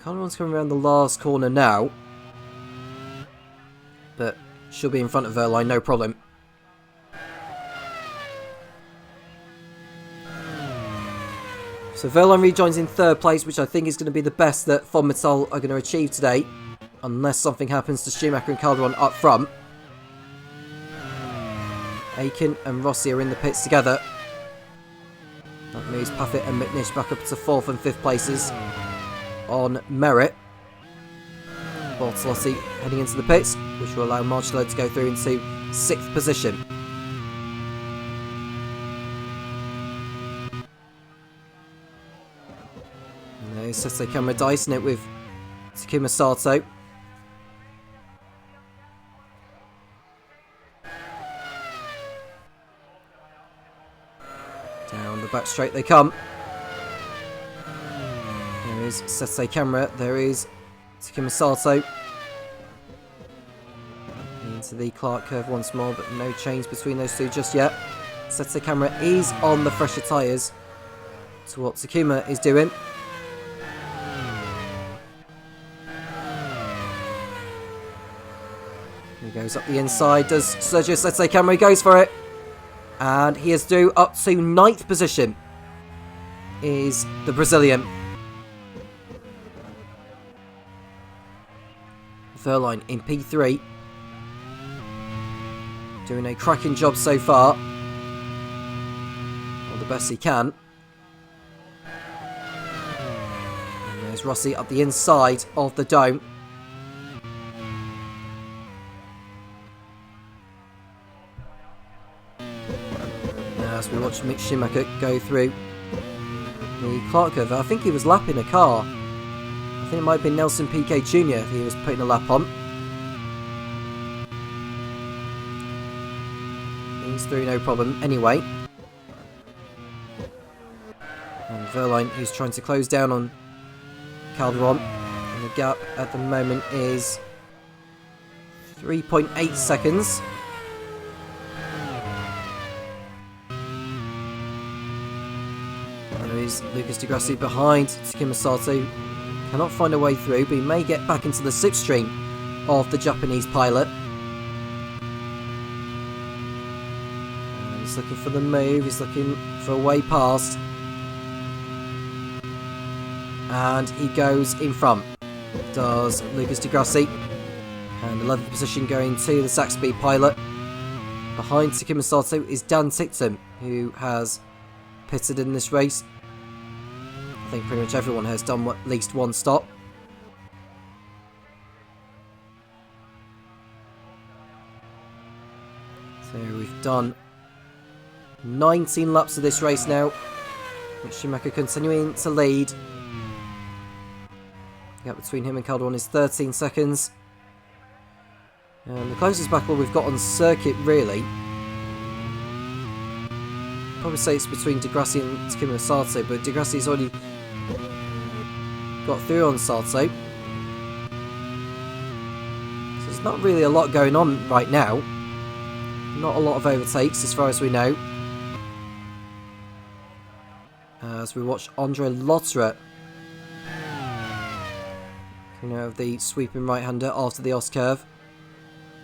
Caldron's coming around the last corner now. But she'll be in front of Verline, no problem. So Verline rejoins in 3rd place, which I think is going to be the best that Von Metal are going to achieve today. Unless something happens to Schumacher and Calderon up front. Aiken and Rossi are in the pits together. That moves Paffett and McNish back up to 4th and 5th places on merit. Bortolotti heading into the pits, which will allow Marcello to go through into 6th position. And there's Sete Camera dicing it with Takuma Sato. Down the back straight they come. There is Sete Camera, there is Takuma Sato. Into the Clark curve once more, but no change between those two just yet. Sete Camera is on the fresher tyres to what Takuma is doing. He goes up the inside, does Sergio Sete Camera, he goes for it. And he is due up to 9th position, is the Brazilian. Verline in P3. Doing a cracking job so far. Or the best he can. And there's Rossi up the inside of the dome. As we watch Mick Schumacher go through the Clark curve. I think he was lapping a car. I think it might have been Nelson Piquet Jr. he was putting a lap on. He's through no problem anyway. And Verline, who's trying to close down on Calderon. And the gap at the moment is 3.8 seconds. There is Lucas Di Grassi behind Takuma Sato. Cannot find a way through, but he may get back into the slipstream of the Japanese pilot. And he's looking for the move, he's looking for a way past. And he goes in front. Does Lucas Di Grassi. And 11th position going to the Saxby pilot. Behind Takuma Sato is Dan Tictum, who has pitted in this race. I think pretty much everyone has done at least one stop. So we've done 19 laps of this race now. With Schumacher continuing to lead. gap between him and Calderon is 13 seconds. And the closest battle we've got on circuit, really, probably say it's between Degrassi and Takuma Sato, but Degrassi's already got through on Sato. So there's not really a lot going on right now. Not a lot of overtakes as far as we know. As we watch Andre Lotterer coming out of the sweeping right-hander after the Os curve.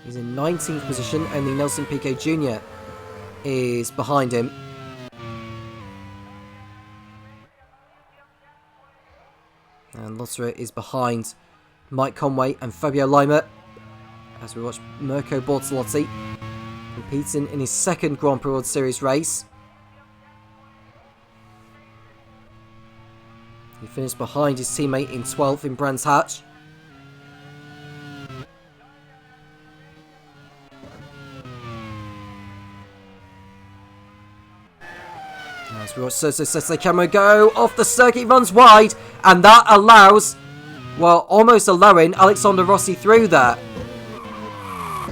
He's in 19th position, only Nelson Piquet Jr. is behind him. And Lotterer is behind Mike Conway and Fabio Lima as we watch Mirko Bortolotti competing in his second Grand Prix World Series race. He finished behind his teammate in 12th in Brands Hatch. As we watch Sergio Sette Camera go off the circuit, runs wide, and that allows, well, almost allowing Alexander Rossi through there.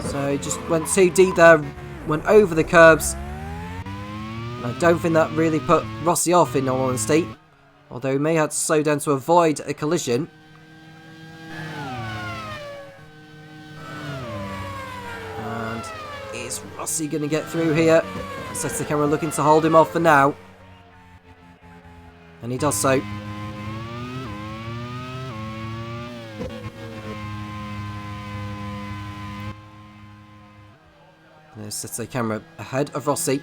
So he just went too deep there, went over the curbs. And I don't think that really put Rossi off, in all honesty. Although he may have to slow down to avoid a collision. And is Rossi going to get through here? Sette Camera looking to hold him off for now. And he does so. There's Sette Camera ahead of Rossi.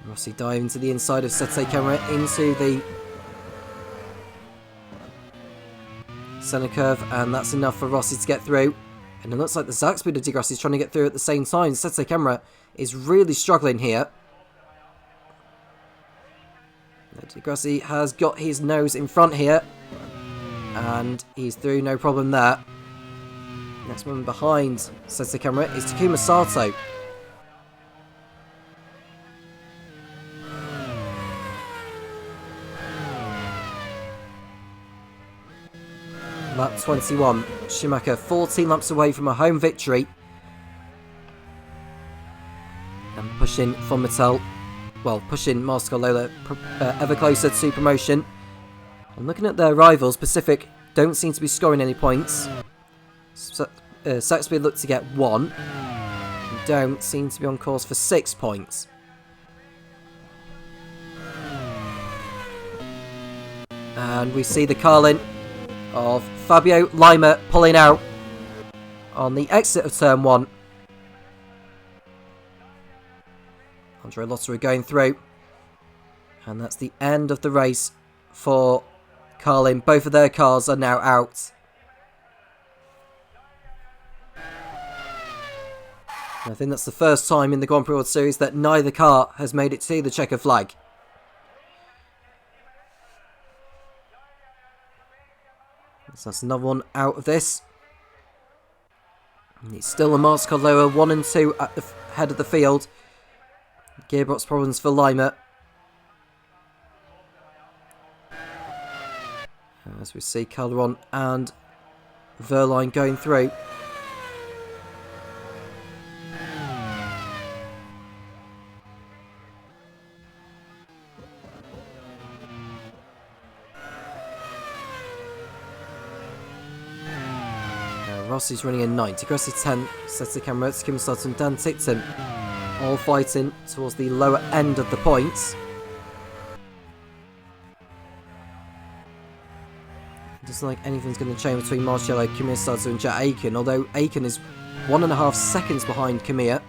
Rossi diving to the inside of Sette Camera into the centre curve, and that's enough for Rossi to get through. And it looks like the Zaxby's of Degrassi is trying to get through at the same time. Sette Camera is really struggling here. Degrassi has got his nose in front here, and he's through, no problem there. Next one behind Sette Camera is Takuma Sato. Lap 21. Schumacher 14 laps away from a home victory. And pushing Von Mattel, well, pushing Master Lola ever closer to promotion. And looking at their rivals, Pacific don't seem to be scoring any points. Saxby look to get 1. Don't seem to be on course for 6 points. And we see the Carlin of Fabio Lima pulling out on the exit of turn 1. Andre Lotterer going through. And that's the end of the race for Carlin. Both of their cars are now out. I think that's the first time in the Grand Prix World Series that neither car has made it to the checker flag. So that's another one out of this. And it's still a Master lower 1 and 2 at the head of the field. Gearbox problems for Lima. As we see Calderon and Verline going through. Rossi's running in 9, Degrassi 10, Sette Camera, Kim Studs and Dan Tipton all fighting towards the lower end of the points. It doesn't look like anything's going to change between Marcello, Kamiya Sato and Jet Aiken, although Aiken is 1.5 seconds behind Kamiya.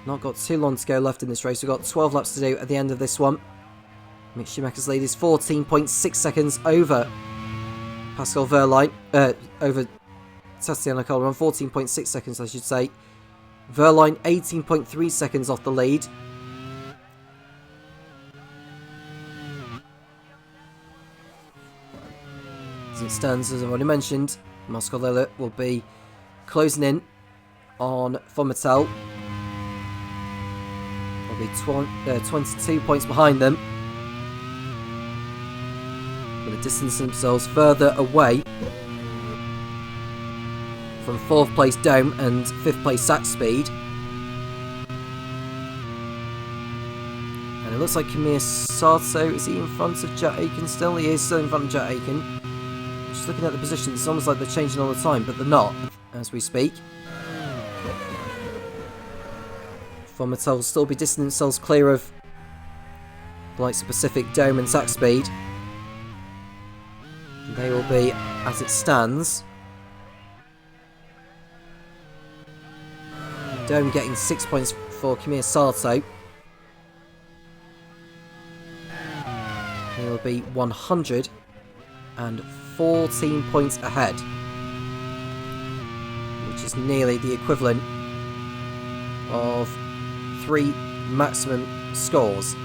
Not got too long to go left in this race. We've got 12 laps to do at the end of this one. Mick Schumacher's lead is 14.6 seconds over Pascal Verline. Over Sebastiano Calderon. 14.6 seconds, I should say. Verline 18.3 seconds off the lead. As it stands, as I've already mentioned, Moscow will be closing in on Fomitel. They'll be 22 points behind them. But they distance themselves further away from 4th place Dome and 5th place Sax Speed. And it looks like Kamir Sato, is he in front of Jet Aiken still? He is still in front of Jet Aiken. Just looking at the positions, it's almost like they're changing all the time, but they're not, as we speak. Fomitel will still be distancing themselves clear of the likes of Pacific Dome and Sax Speed. They will be, as it stands, Dome getting 6 points for Kamir Sato. He will be 114 points ahead, which is nearly the equivalent of 3 maximum scores.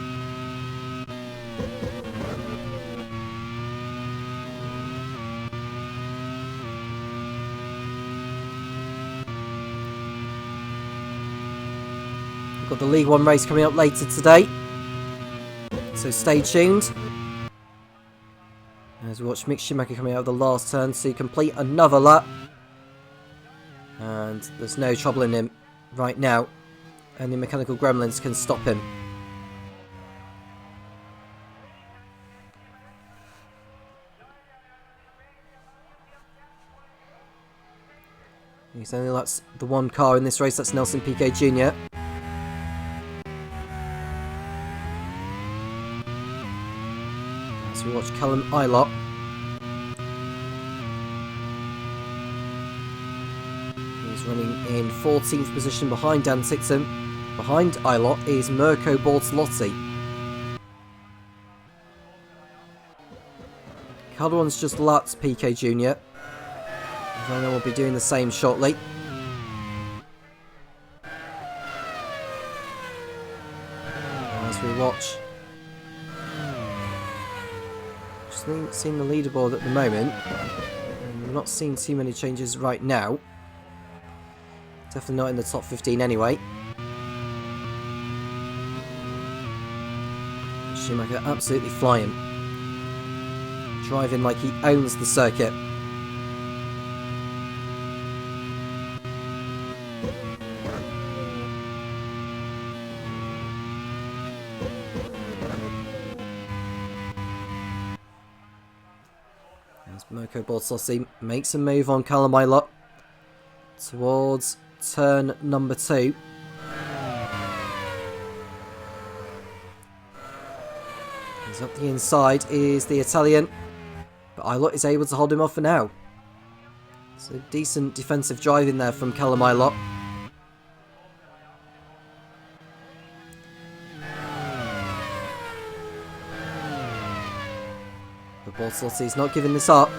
We've got the League 1 race coming up later today, so stay tuned as we watch Mick Schumacher coming out of the last turn to complete another lap. And there's no trouble in him right now. Only mechanical gremlins can stop him. He's only that's the one car in this race, that's Nelson Piquet Jr. As we watch Callum Ilott. He's running in 14th position behind Dan Tixon. Behind Ilott is Mirko Bortolotti. Calderon's just lapped Piquet Jr. Vernon will be doing the same shortly. As we watch. Just seeing the leaderboard at the moment. We're not seeing too many changes right now. Definitely not in the top 15 anyway. Schumacher absolutely flying. Driving like he owns the circuit. As Mirko Bortolotti makes a move on Callum Ilott towards turn number 2. He's up the inside is the Italian, but Ilott is able to hold him off for now. So decent defensive driving there from Callum Ilott. But Bortolotti's not giving this up.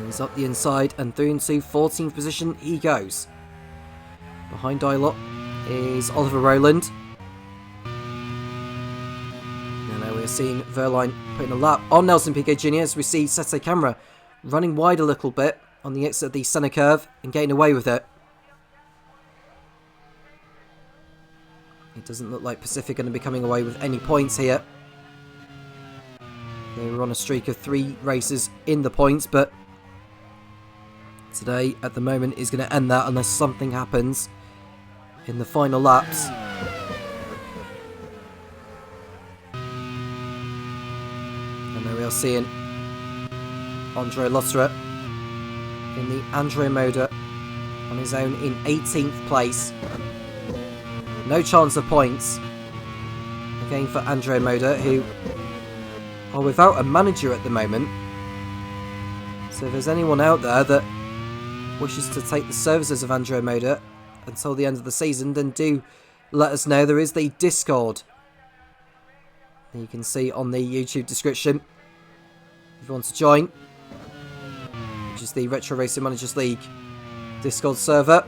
He's up the inside and through into 14th position he goes. Behind Ilott is Oliver Rowland. And we're seeing Verline putting a lap on Nelson Piquet Jr. as we see Sette Camera running wide a little bit on the exit of the centre curve and getting away with it. It doesn't look like Pacific are going to be coming away with any points here. They were on a streak of 3 races in the points, but today, at the moment, is going to end that unless something happens in the final laps. And there we are seeing Andre Lotterer in the Andre Moda on his own in 18th place. No chance of points again for Andre Moda, who are without a manager at the moment. So if there's anyone out there that wishes to take the services of Andre Moda until the end of the season, then do let us know. There is the Discord that you can see on the YouTube description if you want to join, which is the Retro Racing Managers League Discord server.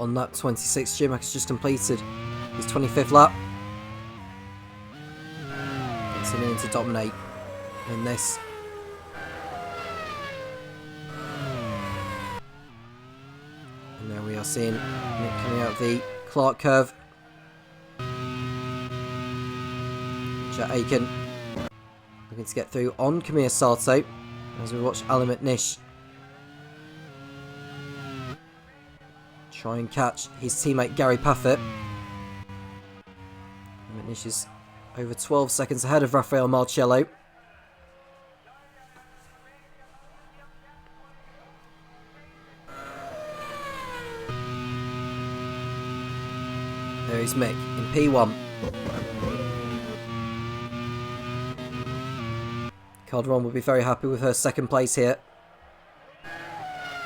on lap 26. Schumacher's just completed his 25th lap. Continuing to dominate in this. And there we are seeing Nick coming out of the Clark curve. Jack Aiken looking to get through on Kamir Sato as we watch Ali McNish try and catch his teammate Gary Paffett. McNish is over 12 seconds ahead of Rafael Marciello. There is Mick in P1. Calderon will be very happy with her second place here.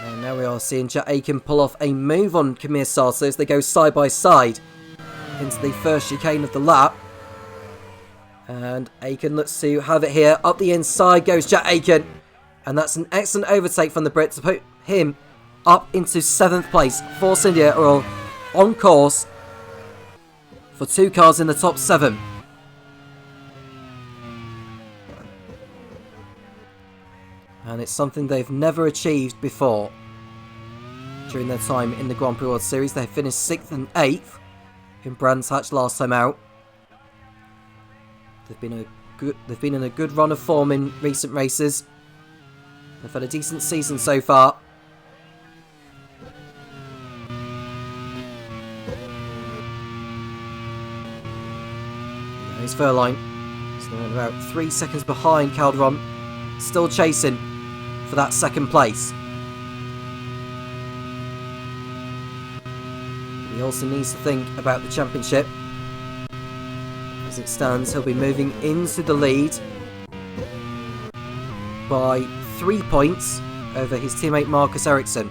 And now we are seeing Jack Aiken pull off a move on Kamir Sato as they go side by side into the first chicane of the lap. And Aiken looks to have it here. Up the inside goes Jack Aiken. And that's an excellent overtake from the Brit to put him up into 7th place. Force India are on course for 2 cars in the top 7. And it's something they've never achieved before during their time in the Grand Prix World Series. They finished 6th and 8th in Brands Hatch last time out. They've been in a good run of form in recent races. They've had a decent season so far. There's Verline. He's now about 3 seconds behind Calderon. Still chasing for that second place. He also needs to think about the championship. As it stands, he'll be moving into the lead by 3 points over his teammate Marcus Ericsson.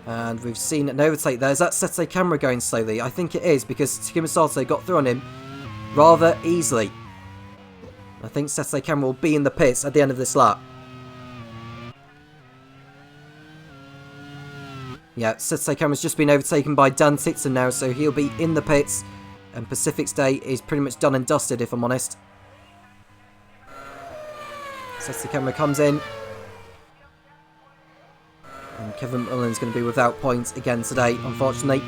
And we've seen an overtake there. Is that Sete Camera going slowly? I think it is, because Takuma Sato got through on him rather easily. I think Sete Camera will be in the pits at the end of this lap. Yeah, Sete Camera's just been overtaken by Dan Titson now, so he'll be in the pits. And Pacific's day is pretty much done and dusted, if I'm honest. Sete Camera comes in. And Kevin Mullen's going to be without points again today, unfortunately.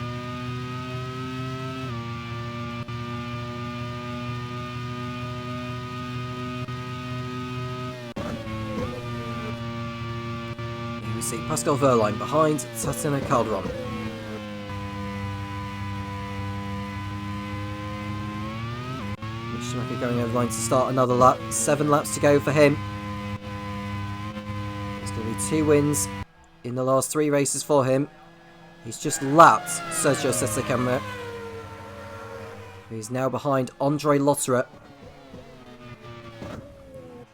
Here we see Pascal Verline behind Tatiana Calderon. Schumacher going over the line to start another lap. 7 laps to go for him. There's going to be 2 wins in the last 3 races for him. He's just lapped Sergio Sete Camera. He's now behind Andre Lotterer.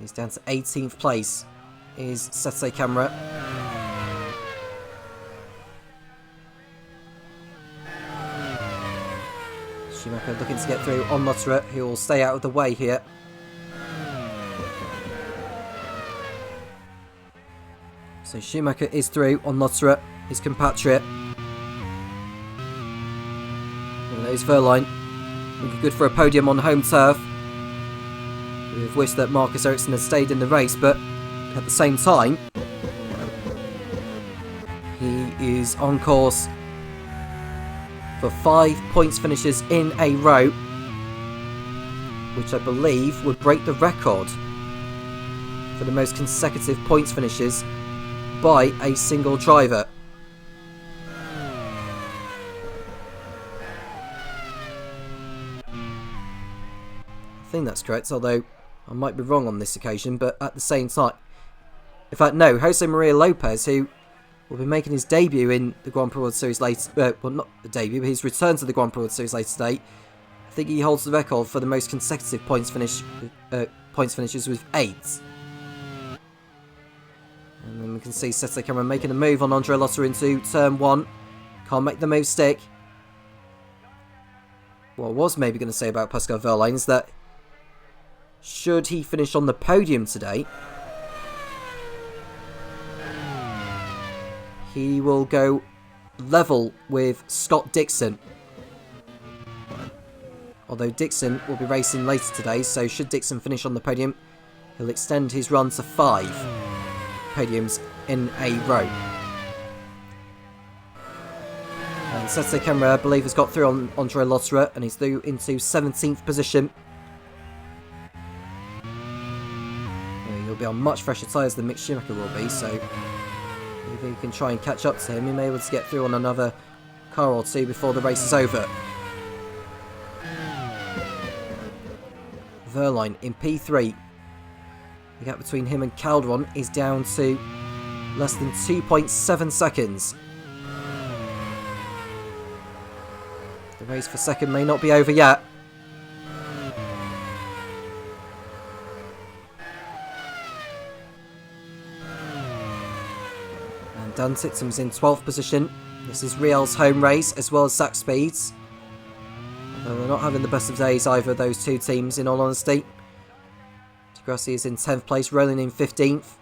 He's down to 18th place. Is Sete Camera. Schumacher looking to get through on Lotterer, who will stay out of the way here. So Schumacher is through on Lotterer, his compatriot. And there's Verline, looking good for a podium on home turf. We've wished that Marcus Ericsson had stayed in the race, but at the same time, he is on course for 5 points finishes in a row, which I believe would break the record for the most consecutive points finishes by a single driver. I think that's correct, although I might be wrong on this occasion, but at the same time, in fact no, Jose Maria Lopez, who will be making his debut in the Grand Prix World Series later, well not the debut, but his return to the Grand Prix World Series later today. I think he holds the record for the most consecutive points finishes with 8. And then we can see Sete Camera making a move on Andre Lotterer into turn 1. Can't make the move stick. What I was maybe going to say about Pascal Verline is that should he finish on the podium today, he will go level with Scott Dixon. Although Dixon will be racing later today, so should Dixon finish on the podium, he'll extend his run to 5 podiums in a row. And Saturday Camera, I believe, has got through on Andre Lotterer, and he's through into 17th position. He'll be on much fresher tyres than Mick Schumacher will be, so if he can try and catch up to him, he may be able to get through on another car or two before the race is over. Verline in P3. The gap between him and Calderon is down to less than 2.7 seconds. The race for second may not be over yet. And Dan Tittum's in 12th position. This is Riel's home race as well as Zach Speed's. Although they're not having the best of days, either of those two teams, in all honesty. Degrassi is in 10th place, Rowling in 15th.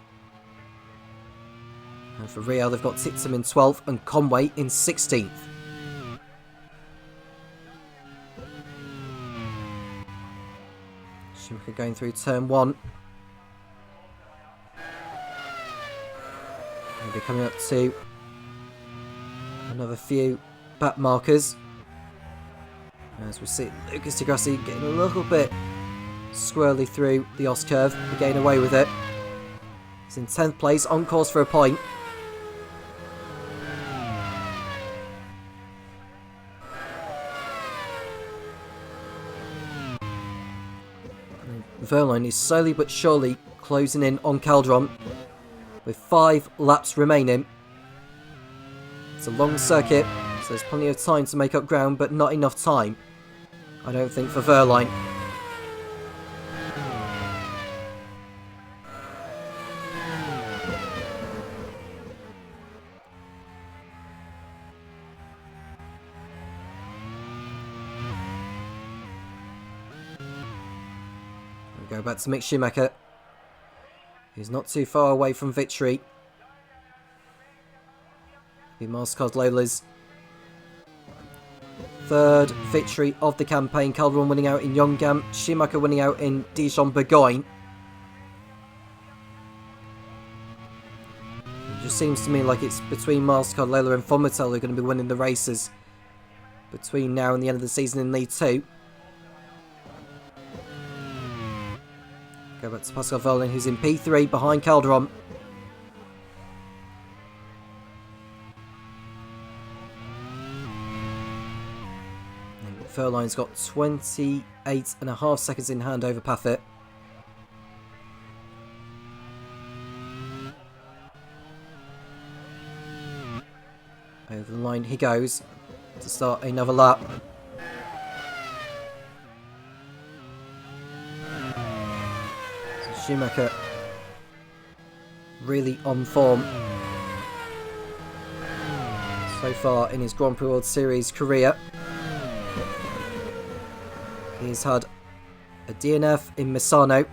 And for Riel, they've got Tittum in 12th and Conway in 16th. Schumacher going through turn 1. We'll be coming up to another few back markers. As we see Lucas Degrassi getting a little bit squirrely through the OS curve, but getting away with it. He's in 10th place, on course for a point. Verline is slowly but surely closing in on Calderon, with 5 laps remaining. It's a long circuit, so there's plenty of time to make up ground, but not enough time, I don't think, for Verline. We go back to Mick Schumacher. He's not too far away from victory. The Mastercard Lola's third victory of the campaign. Calderon winning out in Yongam, Schumacher winning out in Dijon-Bourgogne. It just seems to me like it's between Mastercard Lola and Fomitel who are going to be winning the races between now and the end of the season in League 2. Go back to Pascal Verline, who's in P3 behind Calderon. Verline's got 28.5 seconds in hand over Paffett. Over the line he goes to start another lap. So Schumacher really on form so far in his Grand Prix World Series career. He's had a DNF in Misano,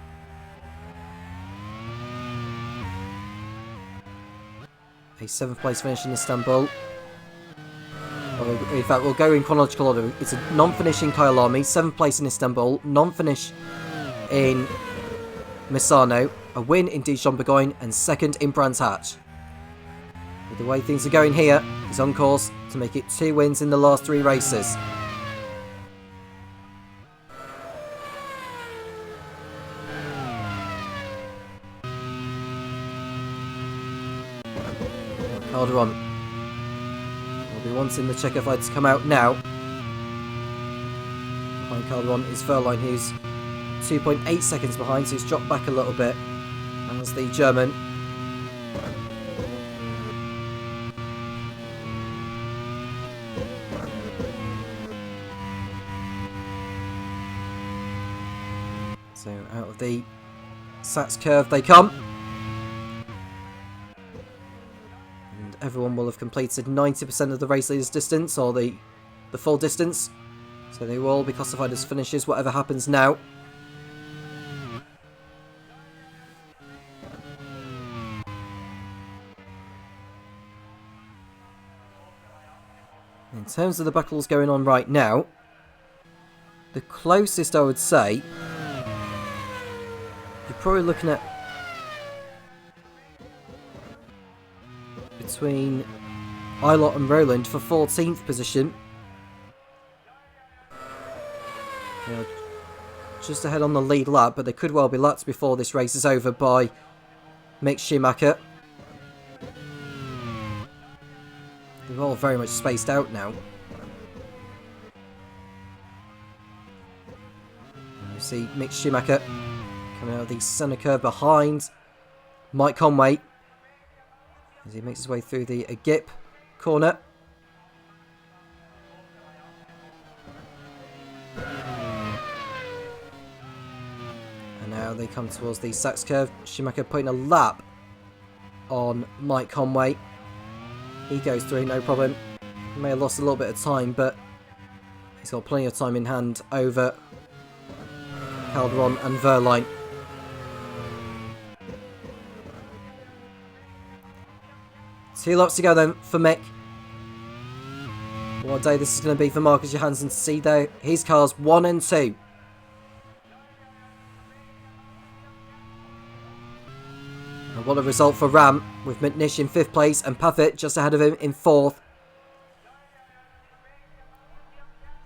a 7th place finish in Istanbul. In fact, we'll go in chronological order. It's a non-finish in Kyalami, 7th place in Istanbul, non-finish in Misano, a win in Dijon-Bourgogne, and 2nd in Brands Hatch. With the way things are going here, he's on course to make it 2 wins in the last 3 races. Calderon will be wanting the checker flag to come out now. Behind Calderon is Verline, who's 2.8 seconds behind, so he's dropped back a little bit. As the German. So out of the Sats curve they come. Everyone will have completed 90% of the race leader's distance, or the full distance. So they will all be classified as finishes, whatever happens now. In terms of the battles going on right now, the closest I would say, you're probably looking at between Ilott and Rowland for 14th position. Now, just ahead on the lead lap, but they could well be lapped before this race is over by Mick Schumacher. They're all very much spaced out now. You see Mick Schumacher coming out of the centre curve behind Mike Conway as he makes his way through the Agip corner. And now they come towards the Sachs curve. Schumacher putting a lap on Mike Conway. He goes through, no problem. He may have lost a little bit of time, but he's got plenty of time in hand over Calderon and Verline. Two laps to go then for Mick. What a day this is going to be for Marcus Johansson to see though. His cars 1 and 2. And what a result for Ram, with McNish in 5th place and Pavitt just ahead of him in 4th.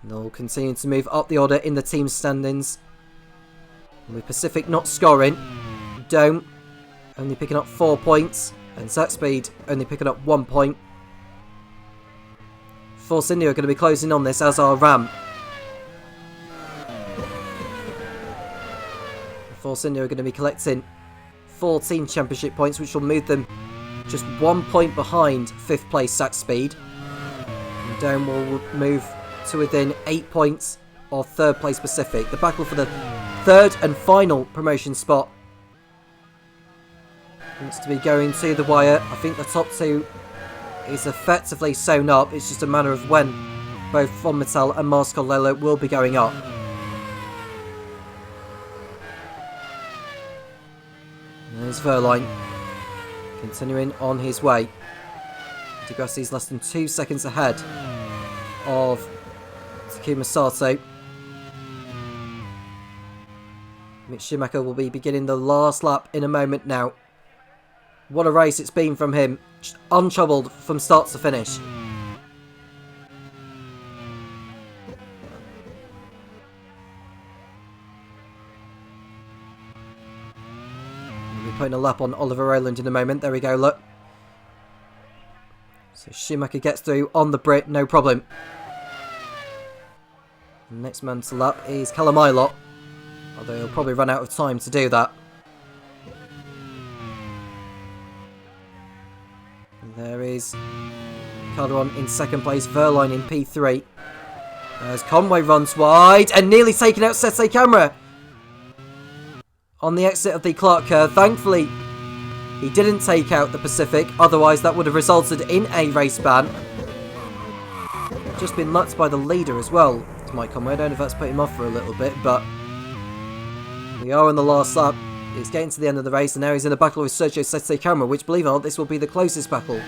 And they'll continue to move up the order in the team standings. With Pacific not scoring, Dome only picking up 4 points, and Zach Speed only picking up 1 point. Force India are going to be closing on this, as are Ram. Force India are going to be collecting 14 championship points, which will move them just 1 point behind 5th place Zach Speed. And Dome will move to within 8 points of 3rd place Pacific. The battle for the 3rd and final promotion spot looks to be going to the wire. I think the top 2 is effectively sewn up. It's just a matter of when both Von Mattel and Mars Colella will be going up. And there's Verline continuing on his way. Degrassi's less than 2 seconds ahead of Takuma Sato. Mick Schumacher will be beginning the last lap in a moment now. What a race it's been from him. Just untroubled from start to finish. We'll be putting a lap on Oliver Rowland in a moment. There we go, look. So Schumacher gets through on the Brit, no problem. The next man to lap is Callum Ilott, although he'll probably run out of time to do that. And there is Calderon in 2nd place, Verline in P3. As Conway runs wide and nearly taking out Sete Camera on the exit of the Clark curve. Thankfully, he didn't take out the Pacific, otherwise that would have resulted in a race ban. Just been lapped by the leader as well. It's Mike Conway. I don't know if that's put him off for a little bit, but we are on the last lap. It's getting to the end of the race, and now he's in a battle with Sergio Sete Camera, which, believe it or not, this will be the closest battle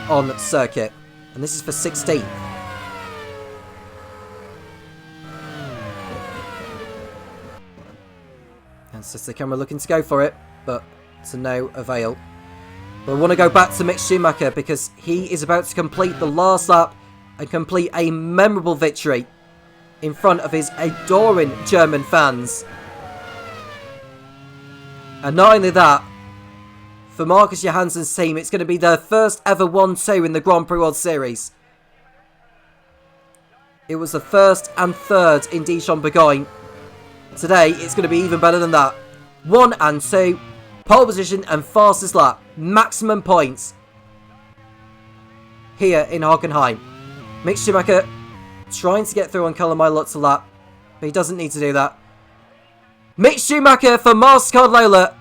on circuit. And this is for 16th. And Sete Camera looking to go for it, but to no avail. But I want to go back to Mick Schumacher because he is about to complete the last lap and complete a memorable victory in front of his adoring German fans. And not only that, for Marcus Johansson's team, it's going to be their first ever 1-2 in the Grand Prix World Series. It was the 1st and 3rd in Dijon-Bourgogne. Today, it's going to be even better than that. 1 and 2, pole position and fastest lap. Maximum points here in Hockenheim. Mick Schumacher trying to get through on Callum Ilott to lap, but he doesn't need to do that. Mick Schumacher for Mastercard Lola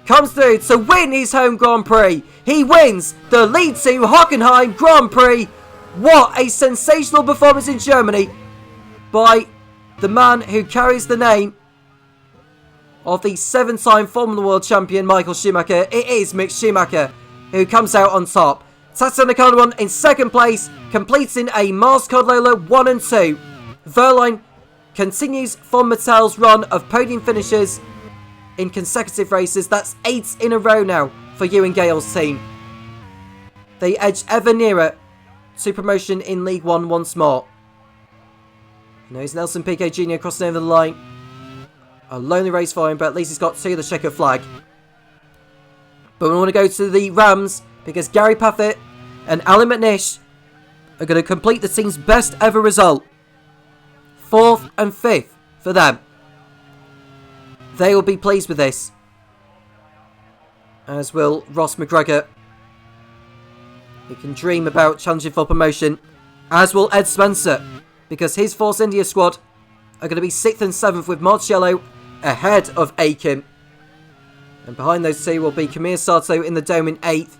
comes through to win his home Grand Prix. He wins the Lead 2 Hockenheim Grand Prix. What a sensational performance in Germany by the man who carries the name of the 7-time Formula World champion Michael Schumacher. It is Mick Schumacher who comes out on top. Tatiana Calderon in second place, completing a Mars Card Lola 1 and 2. Verline continues Von Mattel's run of podium finishes in consecutive races. That's 8 in a row now for Ewan Gale's team. They edge ever nearer to promotion in League One once more. Now it's Nelson Piquet Jr. crossing over the line. A lonely race for him, but at least he's got to the checker flag. But we want to go to the Rams because Gary Paffett and Alan McNish are going to complete the team's best ever result. 4th and 5th for them. They will be pleased with this. As will Ross McGregor. He can dream about challenging for promotion. As will Ed Spencer. Because his Force India squad are going to be 6th and 7th with Marcello ahead of Aiken. And behind those two will be Kamir Sato in the Dome in 8th.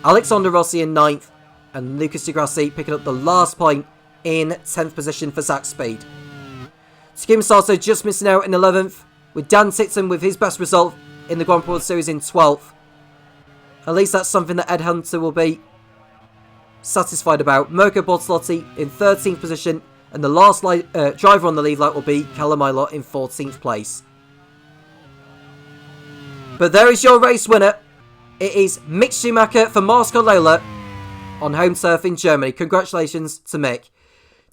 Alexander Rossi in 9th. And Lucas Di Grassi picking up the last point in 10th position for Zach Speed. Takuma Sato just missing out in 11th. With Dan Titton with his best result in the Grand Prix World Series in 12th. At least that's something that Ed Hunter will be satisfied about. Mirko Bortolotti in 13th position. And the last driver on the lead light will be Callum Ilott in 14th place. But there is your race winner. It is Mick Schumacher for Mars Card Lola on home turf in Germany. Congratulations to Mick.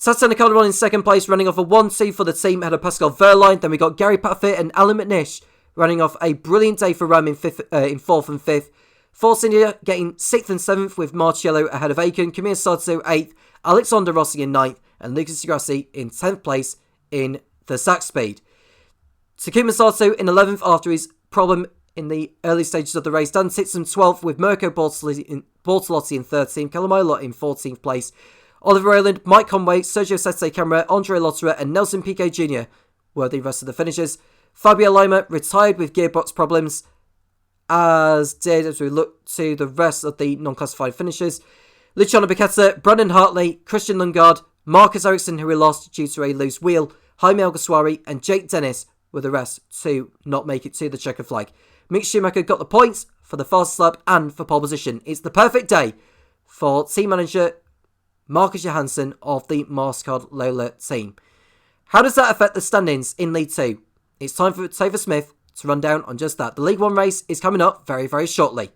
Tatiana Calderon in second place, running off a 1-2 for the team ahead of Pascal Wehrlein. Then we got Gary Paffett and Alan McNish running off a brilliant day for Ram in 4th and 5th. Force India getting 6th and 7th with Marcello ahead of Aiken. Kamir Sato 8th, Alexander Rossi in 9th, and Lucas Di Grassi in 10th place in the Zach Speed. Takuma Sato in 11th after his problem in the early stages of the race. Dan Titton 12th with Mirko Bortolotti in 13th, Callum Ilott in 14th place. Oliver Rowland, Mike Conway, Sergio Sette Camara, Andre Lotterer and Nelson Piquet Jr. were the rest of the finishers. Fabio Lima retired with gearbox problems, as we look to the rest of the non-classified finishers. Luciano Becchetta, Brendan Hartley, Christian Lundgaard, Marcus Ericsson, who we lost due to a loose wheel, Jaime Alguersuari and Jake Dennis were the rest to not make it to the checker flag. Mick Schumacher got the points for the fastest lap and for pole position. It's the perfect day for team manager Marcus Johansson of the Mars Card Lola team. How does that affect the standings in League 2? It's time for Topher Smith to run down on just that. The League 1 race is coming up very, very shortly.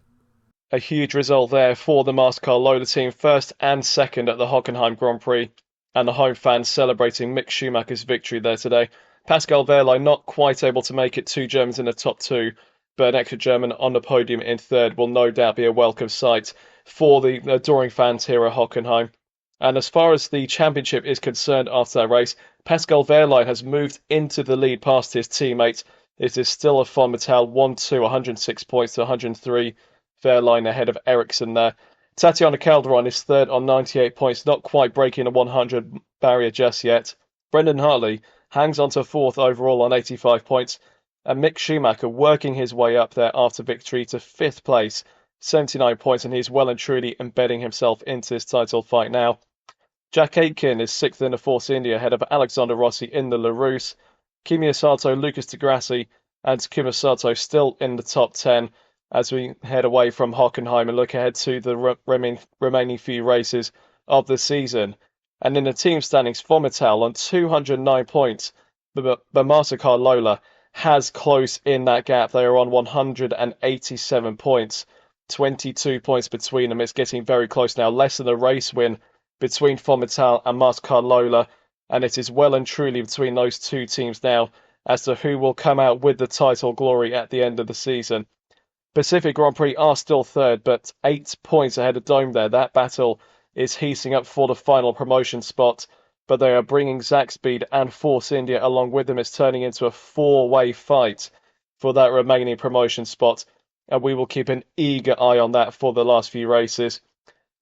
A huge result there for the Mars Card Lola team, first and second at the Hockenheim Grand Prix, and the home fans celebrating Mick Schumacher's victory there today. Pascal Wehrlein not quite able to make it, 2 Germans in the top 2, but an extra German on the podium in 3rd will no doubt be a welcome sight for the adoring fans here at Hockenheim. And as far as the championship is concerned after that race, Pascal Wehrlein has moved into the lead past his teammate. It is still a Von Mattel 1-2, 106 points to 103. Wehrlein ahead of Ericsson there. Tatiana Calderon is 3rd on 98 points, not quite breaking the 100 barrier just yet. Brendan Hartley hangs on to 4th overall on 85 points. And Mick Schumacher working his way up there after victory to 5th place, 79 points, and he's well and truly embedding himself into his title fight now. Jack Aitken is 6th in the Force India ahead of Alexander Rossi in the Larousse. Kimi Sato, Lucas Di Grassi and Takuma Sato still in the top 10 as we head away from Hockenheim and look ahead to the remaining few races of the season. And in the team standings, Von Mattel on 209 points, but Mastercard Lola has closed in that gap. They are on 187 points, 22 points between them. It's getting very close now, less than a race win between Von Mattel and Mastercard Lola, and it is well and truly between those two teams now as to who will come out with the title glory at the end of the season. Pacific Grand Prix are still 3rd, but 8 points ahead of Dome there. That battle is heating up for the final promotion spot, but they are bringing Zach Speed and Force India along with them. It's turning into a 4-way fight for that remaining promotion spot, and we will keep an eager eye on that for the last few races.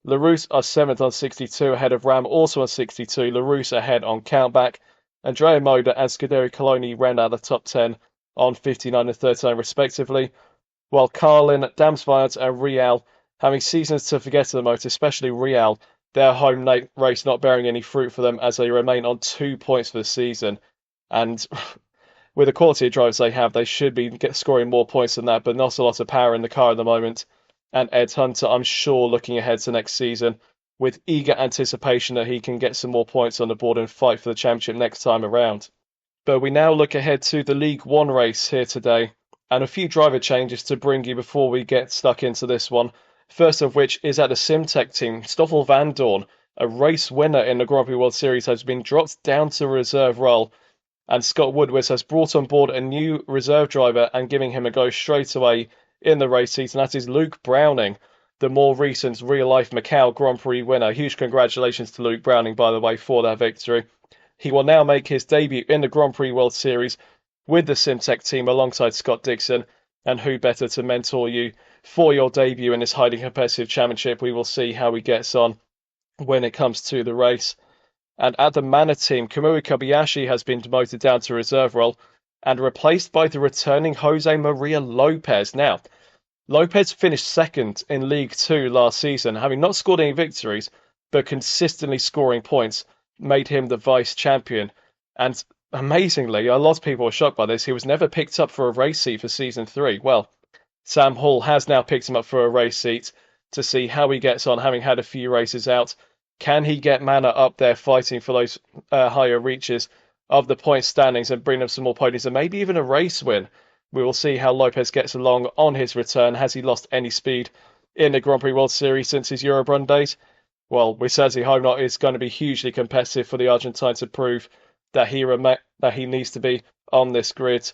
Larousse are 7th on 62 ahead of Ram, also on 62. Larousse ahead on Countback. Andrea Moda and Scuderi Coloni round out the top 10 on 59 and 39 respectively, while Carlin, Damsvayant and Real having seasons to forget at the moment, especially Real, their home race not bearing any fruit for them as they remain on 2 points for the season. And with the quality of drivers they have, they should be scoring more points than that, but not a lot of power in the car at the moment. and Ed Hunter, I'm sure, looking ahead to next season with eager anticipation that he can get some more points on the board and fight for the championship next time around. But we now look ahead to the League One race here today, and a few driver changes to bring you before we get stuck into this one. First of which is at the Simtek team. Stoffel Vandoorne, a race winner in the Grand Prix World Series, has been dropped down to reserve role, and Scott Woodward has brought on board a new reserve driver and giving him a go straight away in the race seat, and that is Luke Browning, the more recent real-life Macau Grand Prix winner. Huge congratulations to Luke Browning, by the way, for that victory. He will now make his debut in the Grand Prix World Series with the Simtek team alongside Scott Dixon, and who better to mentor you for your debut in this highly competitive championship. We will see how he gets on when it comes to the race. And at the Manor team, Kamui Kobayashi has been demoted down to reserve role and replaced by the returning Jose Maria Lopez. Now, Lopez finished second in League Two last season, having not scored any victories, but consistently scoring points made him the vice champion. And amazingly, a lot of people were shocked by this, he was never picked up for a race seat for Season 3. Well, Sam Hall has now picked him up for a race seat to see how he gets on, having had a few races out. Can he get Manor up there fighting for those higher reaches of the point standings and bring them some more podiums and maybe even a race win? We will see how Lopez gets along on his return. Has he lost any speed in the Grand Prix World Series since his Eurobrun days? Well, we certainly hope not. It's going to be hugely competitive for the Argentine to prove that he needs to be on this grid.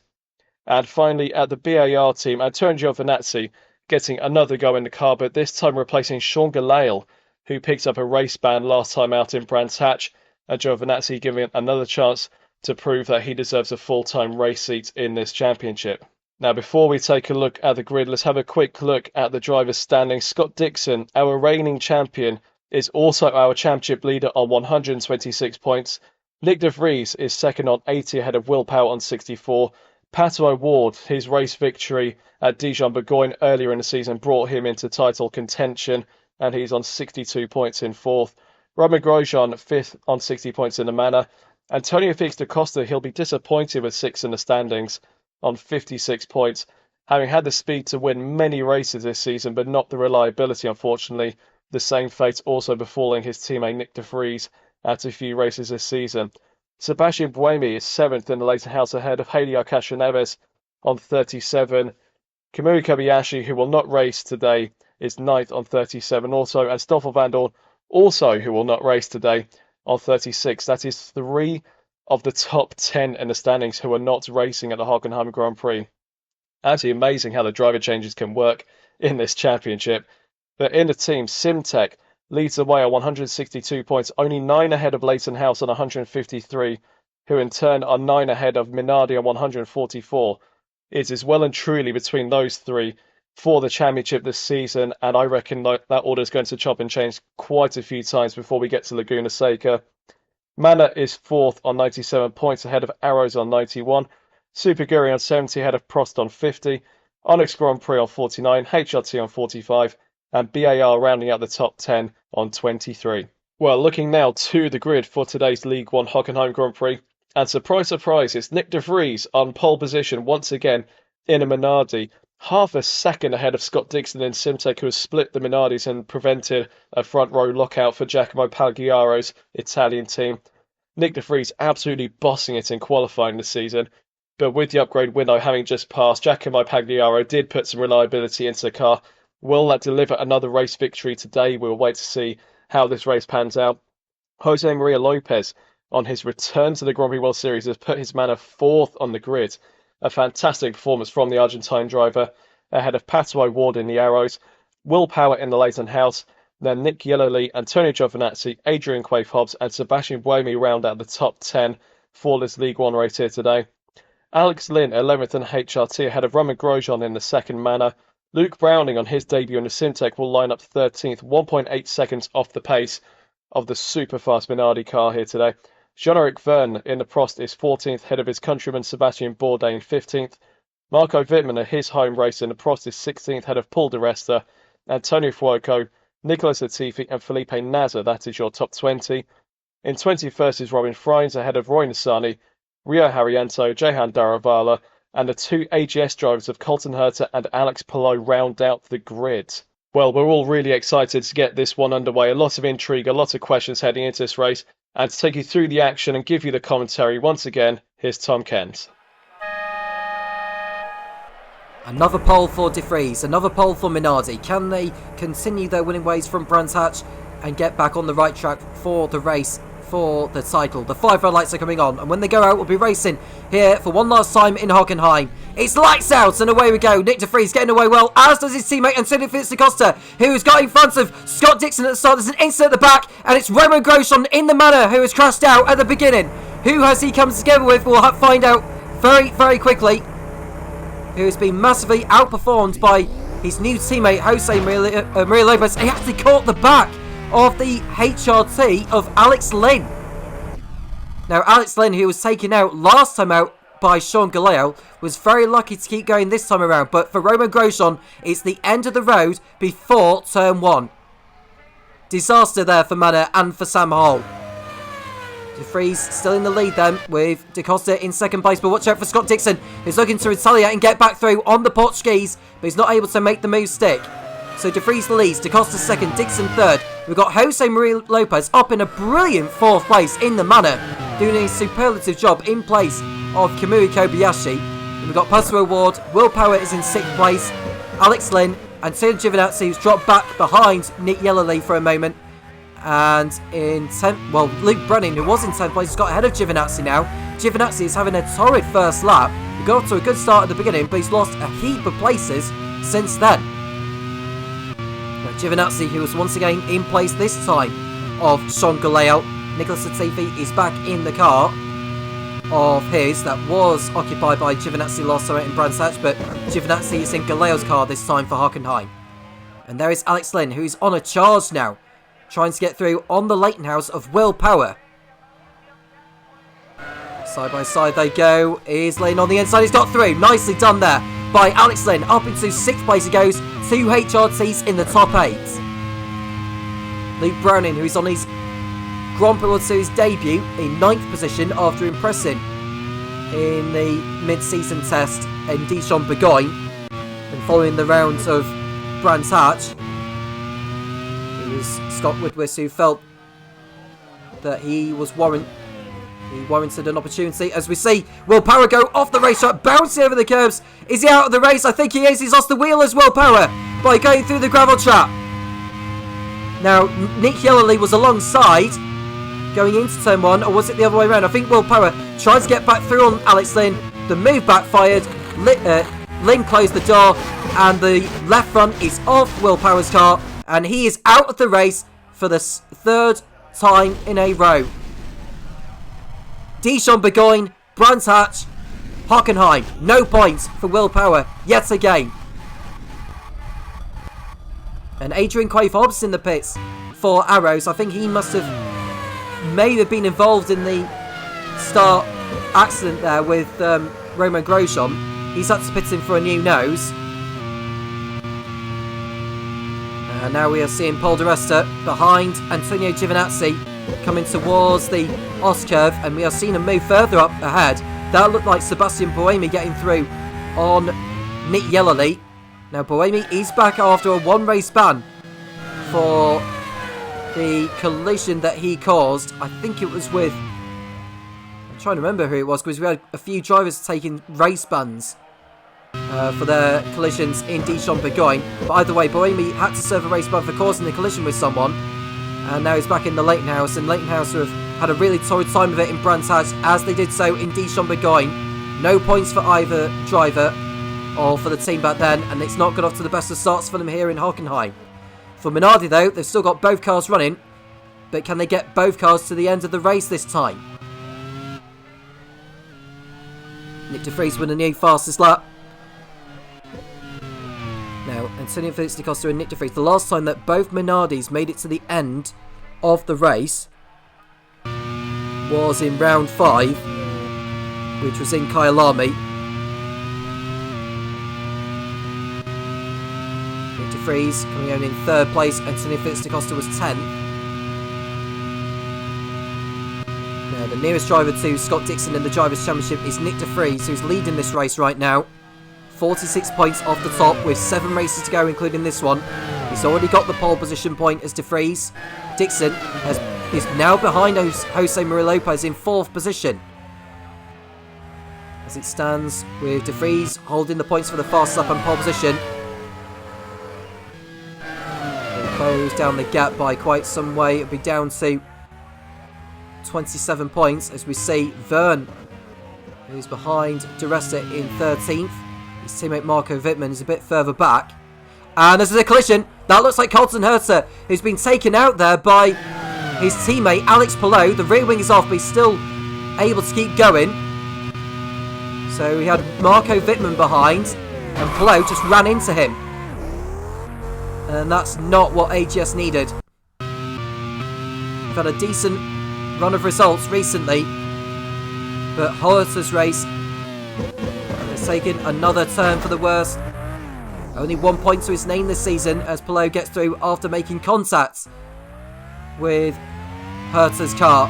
And finally, at the BAR team, Antonio Giovinazzi getting another go in the car, but this time replacing Sean Gelael, who picked up a race ban last time out in Brands Hatch, and Giovinazzi giving another chance to prove that he deserves a full-time race seat in this championship. Now, before we take a look at the grid, let's have a quick look at the drivers' standings. Scott Dixon, our reigning champion, is also our championship leader on 126 points. Nick de Vries is second on 80 ahead of Will Power on 64. Pato O'Ward, his race victory at Dijon-Bourgogne earlier in the season brought him into title contention, and he's on 62 points in fourth. Romain Grosjean, fifth on 60 points in the Manor. Antonio Felix da Costa, he'll be disappointed with sixth in the standings on 56 points, having had the speed to win many races this season, but not the reliability, unfortunately. The same fate also befalling his teammate Nick de Vries at a few races this season. Sebastian Buemi is seventh in the Leighton House ahead of Haley Arcacha-Neves on 37. Kamui Kobayashi, who will not race today, is ninth on 37 also, and Stoffel Vandoorne, also who will not race today, on 36. That is 3 of the top 10 in the standings who are not racing at the Hockenheim Grand Prix. Actually amazing how the driver changes can work in this championship. But in the team, Simtek leads the way on 162 points, only 9 ahead of Leighton House on 153, who in turn are 9 ahead of Minardi on 144. It is well and truly between those three for the championship this season, and I reckon that order is going to chop and change quite a few times before we get to Laguna Seca. Manor is fourth on 97 points ahead of Arrows on 91, Super Guri on 70 ahead of Prost on 50, Onyx Grand Prix on 49, HRT on 45, and BAR rounding out the top 10 on 23. Well, looking now to the grid for today's League One Hockenheim Grand Prix, and surprise, surprise, it's Nick de Vries on pole position once again in a Minardi, half a second ahead of Scott Dixon in Simtek, who has split the Minardis and prevented a front row lockout for Giacomo Pagliaro's Italian team. Nick de Vries absolutely bossing it in qualifying this season, but with the upgrade window having just passed, Giacomo Pagliaro did put some reliability into the car. Will that deliver another race victory today? We'll wait to see how this race pans out. Jose Maria Lopez, on his return to the Grand Prix World Series, has put his Manor fourth on the grid. A fantastic performance from the Argentine driver, ahead of Pato O'Ward in the Arrows, Will Power in the Leighton House, then Nick Yellowly, Antonio Giovinazzi, Adrian Quaife-Hobbs and Sebastian Buemi round out the top 10 for this League One race here today. Alex Lynn, 11th in HRT, ahead of Romain Grosjean in the second Manor. Luke Browning on his debut in the Simtek will line up 13th, 1.8 seconds off the pace of the super fast Minardi car here today. Jean-Eric Verne in the Prost is 14th, ahead of his countryman Sebastian Bourdais 15th. Marco Wittmann at his home race in the Prost is 16th, ahead of Paul di Resta, Antonio Fuoco, Nicolas Latifi and Felipe Nasr. That is your top 20. In 21st is Robin Freins, ahead of Roy Nissany, Rio Harriento, Jehan Daravala, and the two AGS drivers of Colton Herta and Alex Palou round out the grid. Well, we're all really excited to get this one underway. A lot of intrigue, a lot of questions heading into this race. And to take you through the action and give you the commentary, once again, here's Tom Cairns. Another pole for De Vries, another pole for Minardi. Can they continue their winning ways from Brands Hatch and get back on the right track for the race for the title? The 5 red lights are coming on, and when they go out, we'll be racing here for one last time in Hockenheim. It's lights out, and away we go. Nick De Vries getting away well, as does his teammate Antonio Felix da Costa, who's got in front of Scott Dixon at the start. There's an incident at the back, and it's Roman Grosjean in the manor who has crashed out at the beginning. Who has he come together with? We'll find out very, very quickly. Who has been massively outperformed by his new teammate Jose Maria Lopez. He actually caught the back of the HRT of Alex Lynn. Now, Alex Lynn, who was taken out last time out by Sean Galeo, was very lucky to keep going this time around. But for Roman Grosjean, it's the end of the road before turn 1. Disaster there for Manor and for Sam Hall. De Vries still in the lead then, with Da Costa in second place, but watch out for Scott Dixon, who's looking to retaliate and get back through on the Portuguese, but he's not able to make the move stick. So De Vries leads, Da Costa second, Dixon third. We've got Jose Maria Lopez up in a brilliant 4th place in the manor, doing a superlative job in place of Kamui Kobayashi. And we've got Puzzle Award, Will Power is in 6th place, Alex Lynn, and Antonio Giovinazzi, who's dropped back behind Nick Yellerly for a moment. And in 10th, well, Luke Brennan, who was in 10th place, has got ahead of Giovinazzi now. Giovinazzi is having a torrid first lap. He got off to a good start at the beginning, but he's lost a heap of places since then. Now, Giovinazzi, who was once again in place this time of Sean Galeo. Nicholas Latifi is back in the car of his that was occupied by Giovinazzi last time out in Brands Hatch, but Giovinazzi is in Galeo's car this time for Hockenheim. And there is Alex Lynn, who's on a charge now, trying to get through on the Leighton House of Will Power. Side by side they go. Is Lynn on the inside? He's got through. Nicely done there by Alex Lynn. Up into 6th place he goes. 2 HRTs in the top 8. Luke Browning, who is on his Grand Prix World Series debut in 9th position after impressing in the mid-season test in Dijon-Bourgogne and following the rounds of Brands Hatch. It was Scott Woodward who felt that he warranted an opportunity. As we see Will Power go off the racetrack, bouncing over the curbs. Is he out of the race? I think he is. He's lost the wheel as Will Power by going through the gravel trap. Now, Nick Yellerly was alongside going into turn 1, or was it the other way around? I think Will Power tried to get back through on Alex Lynn. The move backfired. Lynn closed the door, and the left front is off Will Power's car, and he is out of the race for the 3rd time in a row. Dijon-Bourgogne, Brands Hatch, Hockenheim. No points for Will Power yet again. And Adrian Quaife-Hobbs in the pits for Arrows. I think he must have maybe been involved in the start accident there with Roman Grosjean. He's had to pit in for a new nose. And now we are seeing Paul di Resta behind Antonio Giovinazzi coming towards the Os curve, and we are seeing him move further up ahead. That looked like Sebastian Buemi getting through on Nick Yellerly. Now Buemi is back after a 1-race ban for the collision that he caused. I think it was with, I'm trying to remember who it was, because we had a few drivers taking race bans for their collisions in Dijon-Bourgogne. But either way, Buemi had to serve a race ban for causing a collision with someone. And now he's back in the Leighton House, and Leighton House have had a really torrid time of it in Brands Hatch, as they did so in Dijon-Bourgogne. No points for either driver or for the team back then, and it's not got off to the best of starts for them here in Hockenheim. For Minardi though, they've still got both cars running, but can they get both cars to the end of the race this time? Nick De Vries with a new fastest lap. Now, Antonio Felix da Costa and Nick De Vries, the last time that both Minardis made it to the end of the race was in round 5, which was in Kyalami. Nick De Vries coming home in 3rd place, Antonio Felix da Costa was 10th. Now, the nearest driver to Scott Dixon in the Drivers' Championship is Nick De Vries, who's leading this race right now. 46 points off the top with 7 races to go, including this one. He's already got the pole position point as De Vries. Dixon is now behind Jose Maria Lopez in 4th position. As it stands with De Vries holding the points for the fast lap and pole position. He'll close down the gap by quite some way. It'll be down to 27 points as we see Verne, who's behind De Resta in 13th. His teammate Marco Wittmann is a bit further back. And there's a collision. That looks like Colton Herter, who's been taken out there by his teammate Alex Palou. The rear wing is off, but he's still able to keep going. So we had Marco Wittmann behind, and Palou just ran into him. And that's not what AGS needed. We've had a decent run of results recently, but Herter's race has taken another turn for the worse. Only 1 point to his name this season as Palou gets through after making contact with Herter's car.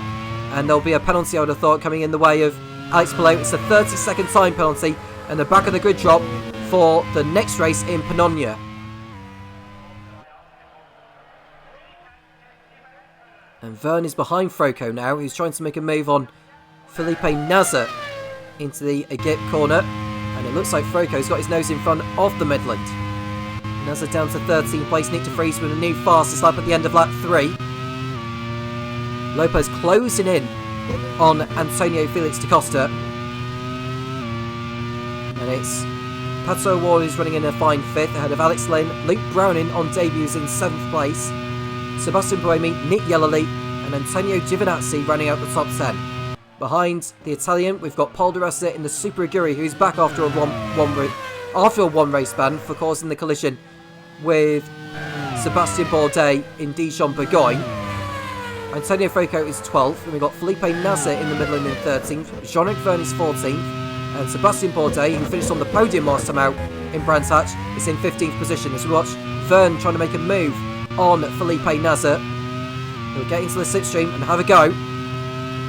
And there'll be a penalty, I would have thought, coming in the way of Alex Palou. It's a 30-second time penalty and the back of the grid drop for the next race in Panonia. And Verne is behind Froco now. He's trying to make a move on Felipe Nasr into the Agip corner. And it looks like Froco's got his nose in front of the Midland. Nasr down to 13th place. Nick De Vries with a new fastest lap at the end of lap 3. Lopez closing in on Antonio Felix da Costa. And it's Pato Ward who's running in a fine 5th ahead of Alex Lynn. Luke Browning on debuts in 7th place. Sebastian Buemi, Nick Yellerly and Antonio Giovinazzi running out the top 10. Behind the Italian, we've got Paul Di Resta in the Super Aguri, who's back after a one race ban for causing the collision with Sebastian Bourdais in Dijon Bourgogne. Antonio Froco is 12th, and we've got Felipe Nasr in the Midland in 13th. Jean-Luc Verne is 14th, and Sebastian Bourdais, who finished on the podium last time out in Brands Hatch, is in 15th position as we watch Verne trying to make a move on Felipe Nasr. He'll get into the slipstream and have a go.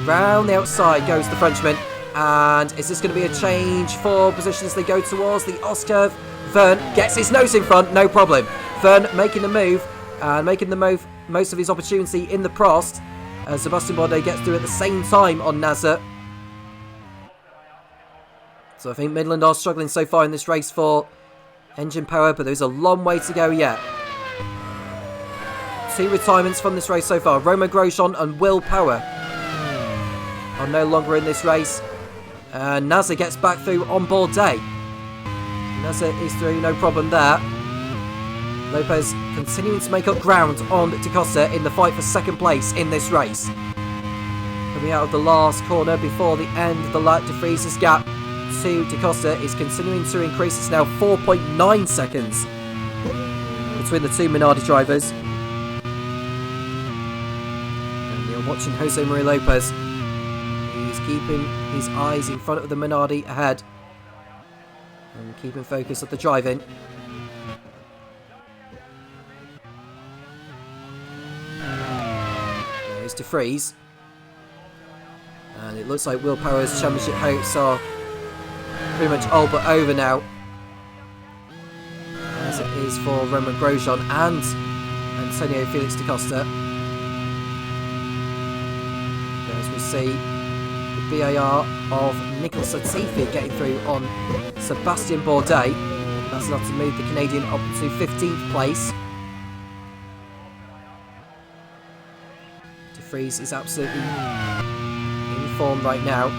Round the outside goes the Frenchman. And is this going to be a change for position as they go towards the S-curve? Verne gets his nose in front, no problem. Verne making the move and making the most of his opportunity in the Prost. As Sebastian Bourdais gets through at the same time on Nasr. So I think Midland are struggling so far in this race for engine power, but there's a long way to go yet. 2 retirements from this race so far. Romain Grosjean and Will Power are no longer in this race. Nasr gets back through on Bourdais. Nasr is through, no problem there. Lopez continuing to make up ground on Da Costa in the fight for 2nd place in this race. Coming out of the last corner before the end of the lap, De Vries' gap to Da Costa is continuing to increase. It's now 4.9 seconds between the 2 Minardi drivers. And you're watching Jose Maria Lopez. He's keeping his eyes in front of the Minardi ahead and keeping focus of the driving. There's De Vries. And it looks like Will Power's championship hopes are pretty much all but over now, as it is for Romain Grosjean and Antonio Felix da Costa. As we see the BAR of Nicolas Latifi getting through on Sebastian Bourdais. That's enough to move the Canadian up to 15th place. De Vries is absolutely in form right now.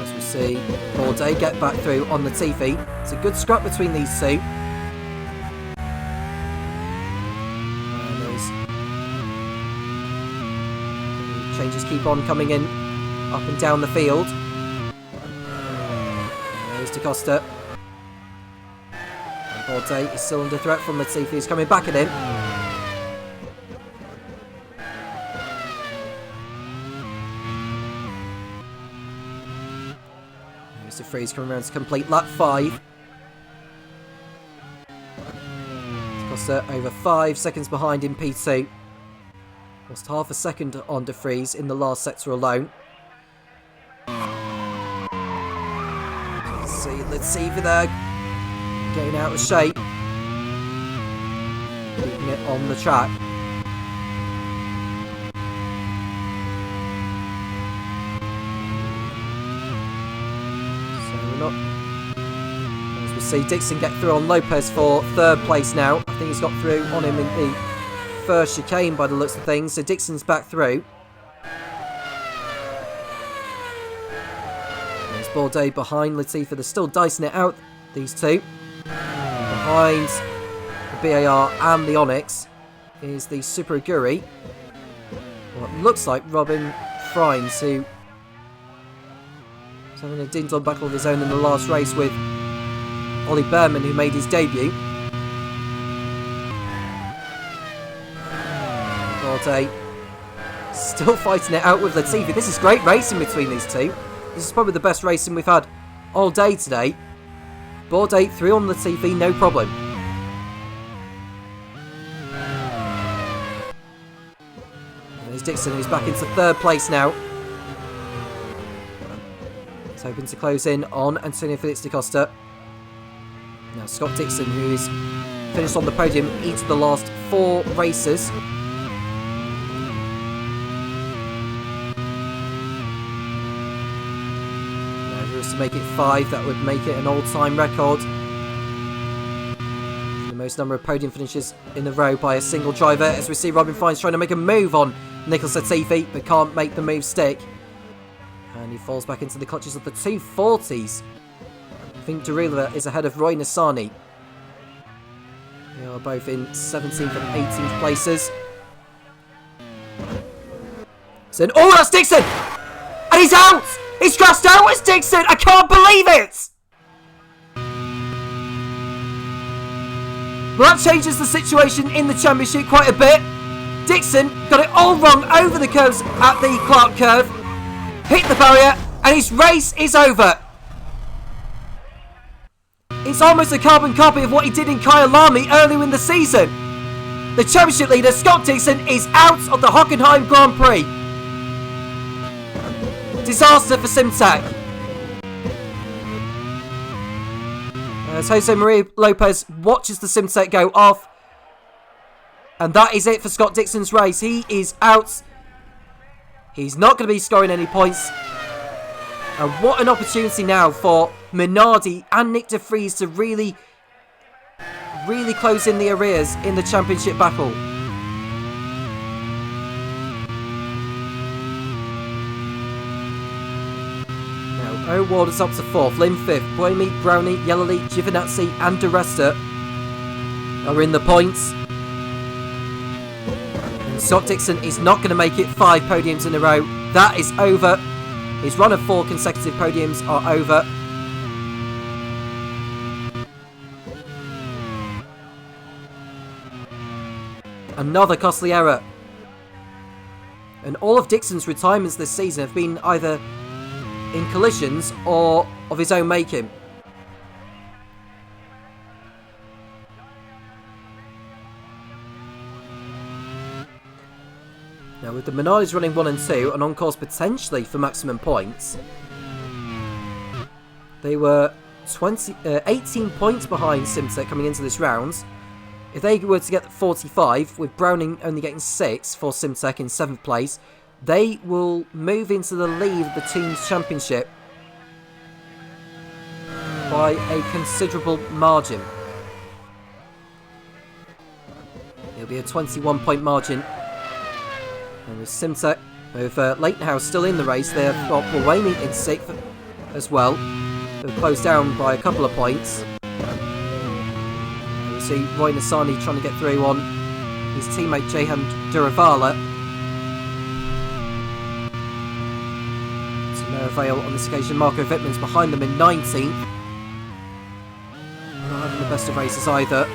As we see Bourdais get back through on Latifi. It's a good scrap between these two. And those changes keep on coming in up and down the field. There's Da Costa. And Bourdais is still under threat from Latifi, who's coming back at him. There's De Vries coming around to complete lap 5. Da Costa over 5 seconds behind in P2. Lost half a second on De Vries in the last sector alone. Let's see Latifi there. getting out of shape. Keeping it on the track. So we're not... As we see Dixon get through on Lopez for third place now. I think he's got through on him in the first chicane by the looks of things. So Dixon's back through. There's Bourdais behind Latifi. They're still dicing it out, these two. Behind the BAR and the Onyx is the Super Aguri. Well, it looks like Robin Frimes, who is having a ding-dong battle of his own in the last race with Ollie Behrman, who made his debut. Bourdais still fighting it out with Latifi. This is great racing between these two. This is probably the best racing we've had all day today. Bourdais through on Latifi, no problem. And there's Dixon, who's back into third place now. He's hoping to close in on Antonio Felix da Costa. Now Scott Dixon, who is finished on the podium each of the last 4 races. To make it 5, that would make it an all-time record. The most number of podium finishes in a row by a single driver, as we see Robin Frimes trying to make a move on Nicholas Latifi, but can't make the move stick. And he falls back into the clutches of the 240s. I think Derula is ahead of Roy Nassani. They are both in 17th and 18th places. So, oh, that's Dixon! And he's out! He's crashed out with Dixon! I can't believe it! Well, that changes the situation in the championship quite a bit. Dixon got it all wrong over the curves at the Clark curve. Hit the barrier, and his race is over. It's almost a carbon copy of what he did in Kyalami earlier in the season. The championship leader, Scott Dixon, is out of the Hockenheim Grand Prix. Disaster for Simtech. As Jose Maria Lopez watches the Simtech go off. And that is it for Scott Dixon's race. He is out. He's not going to be scoring any points. And what an opportunity now for Minardi and Nick de Vries to really close in the arrears in the championship battle. Now, O'Ward is up to 4th, Lynn 5th, Buemi, Brownie, Yellowly, Giovinazzi and De Resta are in the points. And Scott Dixon is not going to make it 5 podiums in a row. That is over. His run of 4 consecutive podiums are over. Another costly error. And all of Dixon's retirements this season have been either in collisions or of his own making. Now with the Minardis running 1 and 2 and on course potentially for maximum points, they were 18 points behind Simtech coming into this round. If they were to get 45, with Browning only getting 6 for Simtech in 7th place, they will move into the lead of the team's championship by a considerable margin. It'll be a 21-point margin. And with Simtech, with Leightonhouse still in the race, they've got Buemi in 6th as well. They're closed down by a couple of points. We see Roy Nassani trying to get through on his teammate Jehan Duravala. So Merivale on this occasion. Marco Wittmann's behind them in 19th. Not having the best of races either.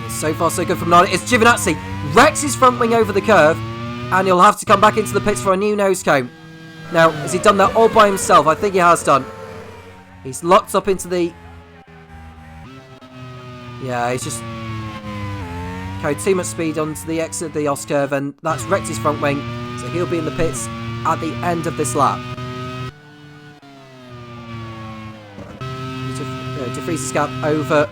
So far so good from Nani. It's Giovinazzi. Wrecks his front wing over the curve. And he'll have to come back into the pits for a new nose cone. Now, has he done that all by himself? I think he has done. He's locked up into the... Yeah, he's just carried too much speed onto the exit of the OS curve, and that's wrecked his front wing. So he'll be in the pits at the end of this lap. De Vries's gap over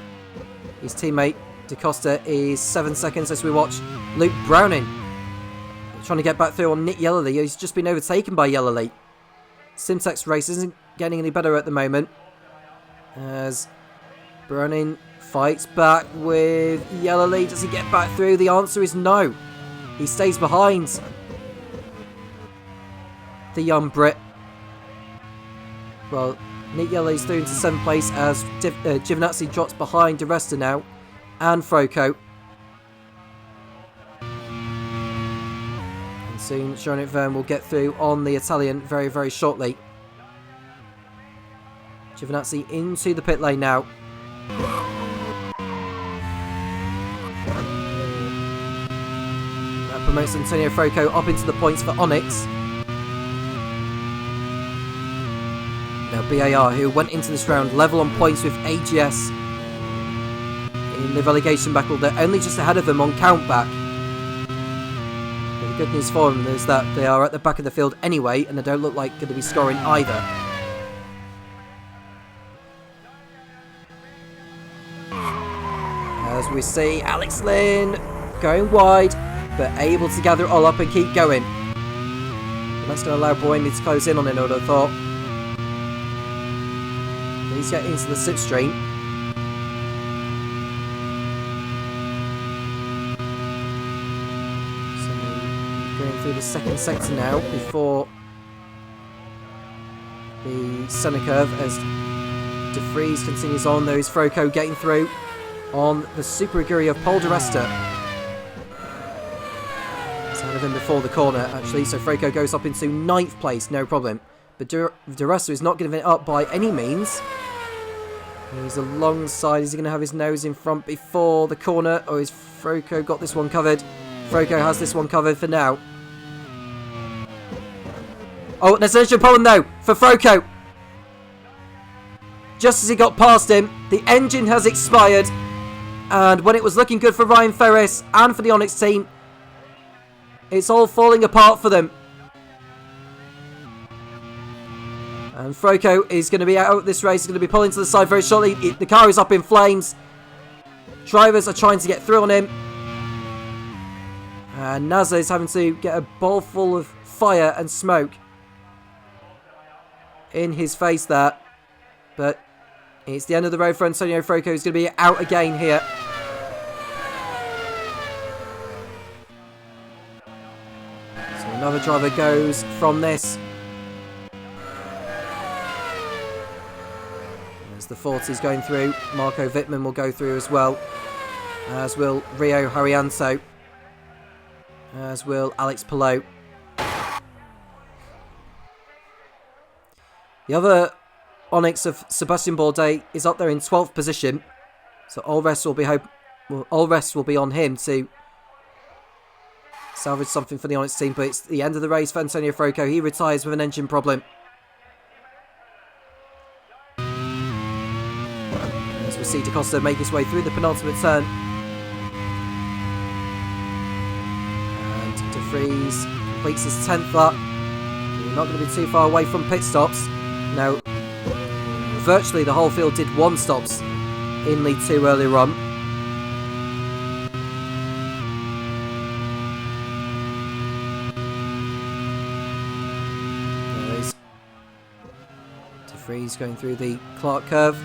his teammate Da Costa is 7 seconds as we watch Luke Browning trying to get back through on Nick Yellerly. He's just been overtaken by Yellerly. Simtex race isn't getting any better at the moment as Browning fights back with Yellerly. Does he get back through? The answer is no. He stays behind the young Brit. Well, Nick Yellerly's through into 7th place as Giovinazzi drops behind De Resta now and Froco. And soon Jean-Luc Verne will get through on the Italian very, very shortly. Giovinazzi into the pit lane now. That promotes Antonio Froco up into the points for Onyx. Now BAR, who went into this round level on points with AGS in the relegation battle, they're only just ahead of them on countback. But the good news for them is that they are at the back of the field anyway, and they don't look like going to be scoring either. As we see Alex Lynn going wide, but able to gather it all up and keep going. And that's going to allow Boemi to close in on it, I would have thought. He's getting into the slipstream. So going through the second sector now before the centre curve as De Vries continues on. There is Froco getting through on the Super Aguri of Paul De Resta. It's ahead of him before the corner actually, so Froco goes up into 9th place, no problem. But De Resta is not giving it up by any means. He's alongside. Is he going to have his nose in front before the corner? Or is Froco got this one covered? Froco has this one covered for now. Oh, there's an engine problem though for Froco. Just as he got past him, the engine has expired. And when it was looking good for Ryan Ferris and for the Onyx team, it's all falling apart for them. And Froco is going to be out of this race. He's going to be pulling to the side very shortly. The car is up in flames. Drivers are trying to get through on him. And Naza is having to get a bowl full of fire and smoke in his face there. But it's the end of the road for Antonio Froco. He's going to be out again here. So another driver goes from this. The 40's going through. Marco Wittmann will go through as well, as will Rio Haryanto, as will Alex Palou. The other Onyx of Sebastian Bourdais is up there in 12th position, so all rest will be on him to salvage something for the Onyx team. But it's the end of the race for Antonio Froco. He retires with an engine problem. We see Da Costa make his way through the penultimate turn. And De Vries completes his 10th lap. We're not going to be too far away from pit stops. Now, virtually the whole field did 1 stops in lead 2 earlier on. There is De Vries going through the Clark curve.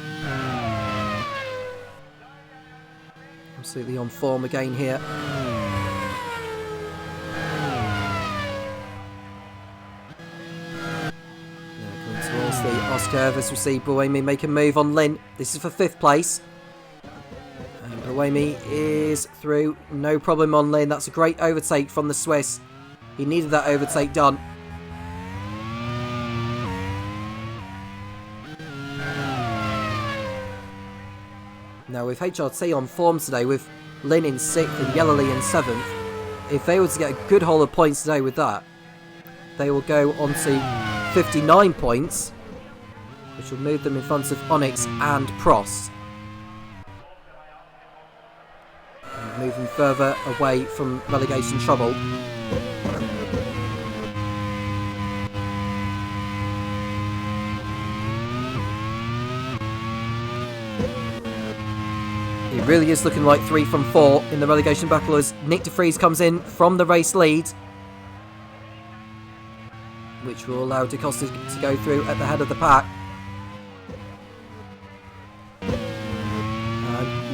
Absolutely on form again here. Coming towards the Oscar as we see Buemi make a move on Lynn. This is for 5th place. And Buemi is through, no problem on Lynn. That's a great overtake from the Swiss. He needed that overtake done. Now with HRT on form today, with Lynn in 6th and Yellerly in 7th, if they were to get a good haul of points today with that, they will go on to 59 points, which will move them in front of Onyx and Prost. And move them further away from relegation trouble. really is looking like 3 from 4 in the relegation battle as Nick de Vries comes in from the race lead, which will allow Da Costa to go through at the head of the pack.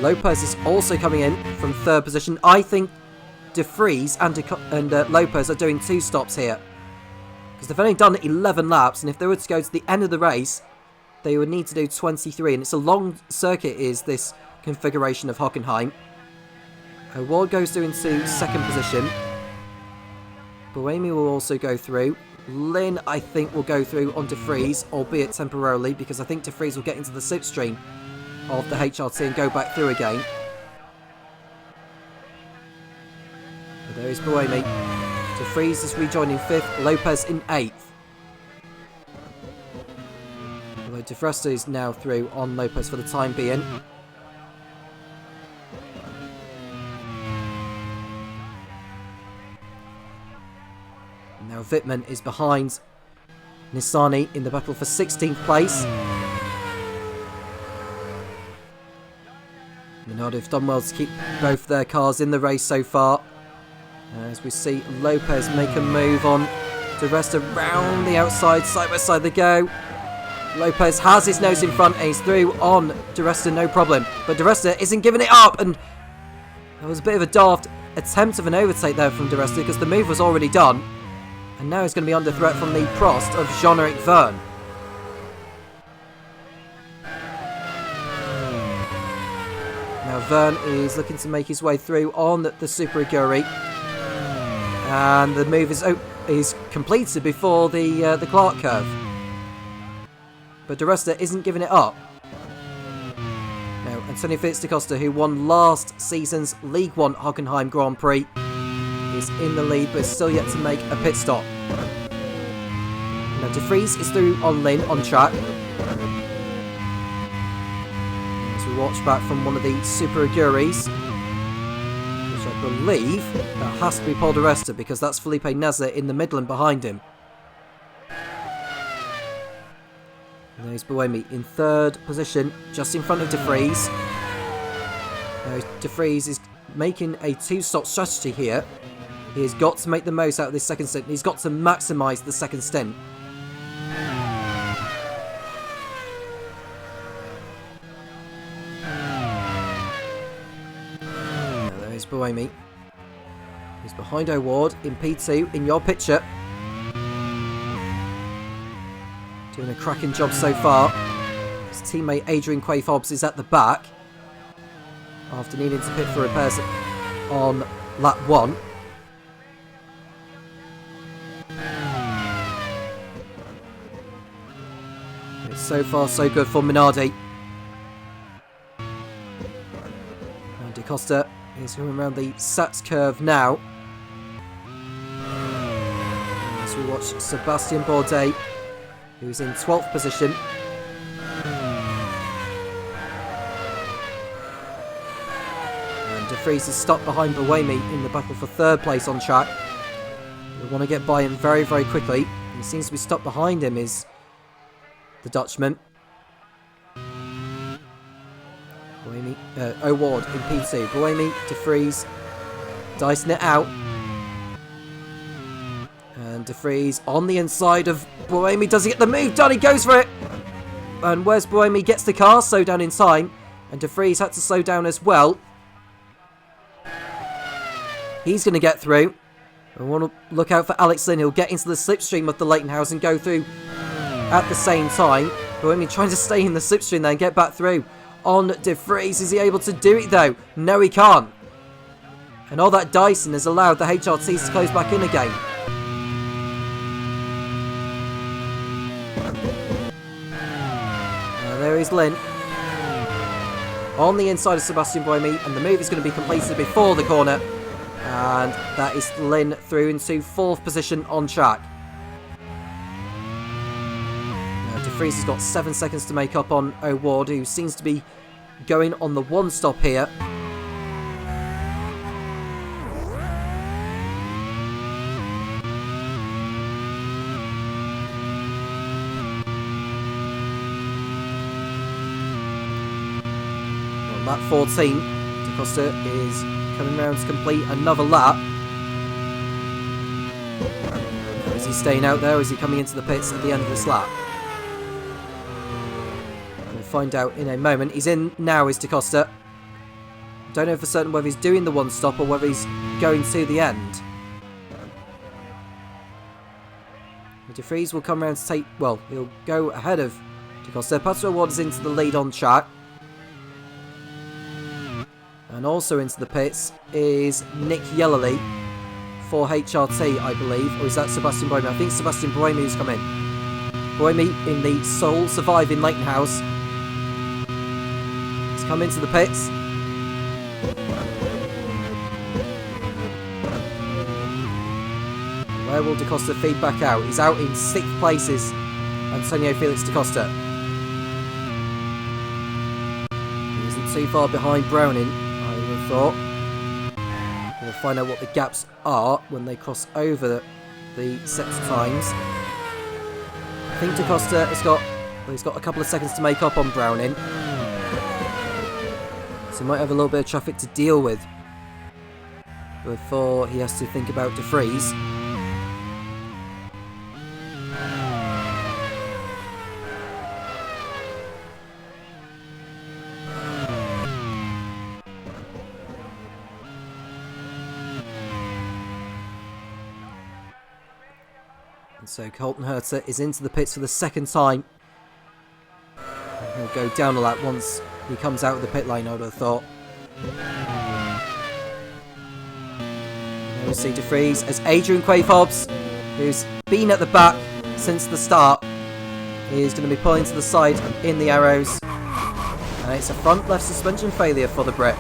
Lopez is also coming in from 3rd position. I think de Vries and Lopez are doing 2 stops here, because they've only done 11 laps, and if they were to go to the end of the race, they would need to do 23, and it's a long circuit is this configuration of Hockenheim. Ward goes through into 2nd position. Buemi will also go through. Lynn, I think, will go through on de Vries, albeit temporarily, because I think de Vries will get into the slipstream of the HRT and go back through again. But there is Buemi. De Vries is rejoining 5th, Lopez in 8th. Although De Vries is now through on Lopez for the time being. Now Wittmann is behind Nissany in the battle for 16th place. Minardi have done well to keep both their cars in the race so far. As we see Lopez make a move on De Resta around the outside, side by side they go. Lopez has his nose in front and he's through on De Resta, no problem. But De Resta isn't giving it up, and there was a bit of a daft attempt of an overtake there from De Resta because the move was already done. And now he's going to be under threat from the Prost of Jean-Eric Verne. Now Verne is looking to make his way through on the Super Aguri. And the move is completed before the Clark curve. But De Resta isn't giving it up. Now Antonio Felix da Costa, who won last season's League One Hockenheim Grand Prix, is in the lead, but is still yet to make a pit stop. Now De Vries is through on Lynn on track. As we watch back from one of the Super Aguris, which I believe that has to be Paul Di Resta, because that's Felipe Nasr in the Midland behind him. And there's Buemi in 3rd position, just in front of De Vries. Now De Vries is making a 2-stop strategy here. He's got to make the most out of this second stint. He's got to maximise the second stint. Now there is Buemi. He's behind O'Ward in P2 in your picture. Doing a cracking job so far. His teammate Adrian Quay-Fobbs is at the back after needing to pit for repairs on lap 1. So far, so good for Minardi. And Da Costa is going around the Sats curve now. As we watch Sebastian Bourdais, who's in 12th position. And De Vries is stuck behind Buemi in the battle for 3rd place on track. We want to get by him very, very quickly. He seems to be stuck behind him is the Dutchman. Buemi, O'Ward in P2. Buemi, De Vries, dicing it out. And De Vries on the inside of Buemi. Does he get the move done? He goes for it. And where's Buemi? Gets the car slowed down in time. And De Vries had to slow down as well. He's going to get through. We want to look out for Alex Lynn. He'll get into the slipstream of the Leighton House and go through at the same time. Buemi trying to stay in the slipstream there and get back through on De Vries. Is he able to do it though? No, he can't. And all that Dyson has allowed the HRTs to close back in again. There is Lynn on the inside of Sebastian Buemi, and the move is going to be completed before the corner. And that is Lynn through into 4th position on track. Now De Vries has got 7 seconds to make up on O'Ward, who seems to be going on the 1 stop here. On lap 14. Costa is coming round to complete another lap. Is he staying out there or is he coming into the pits at the end of this lap? We'll find out in a moment. He's in now, is DaCosta. Don't know for certain whether he's doing the one stop or whether he's going to the end. De Vries will come around to take... Well, he'll go ahead of DaCosta. Pato O'Ward is into the lead on track. And also into the pits is Nick Yellerly for HRT, I believe. Or is that Sebastian Buemi? I think Sebastian Buemi who's come in. Buemi in the sole surviving Leighton House. He's come into the pits. Where will DaCosta feed back out? He's out in 6th places. Antonio Felix DaCosta. He isn't too far behind Browning, I would have thought. We'll find out what the gaps are when they cross over the set times. I think DaCosta has got... Well, he's got a couple of seconds to make up on Browning. So he might have a little bit of traffic to deal with before he has to think about De Vries. So Colton Herter is into the pits for the second time. He'll go down a lap once he comes out of the pit lane, I would have thought. We'll see De Vries as Adrian Quayforbes, who's been at the back since the start, is going to be pulling to the side in the arrows. And it's a front left suspension failure for the Brit.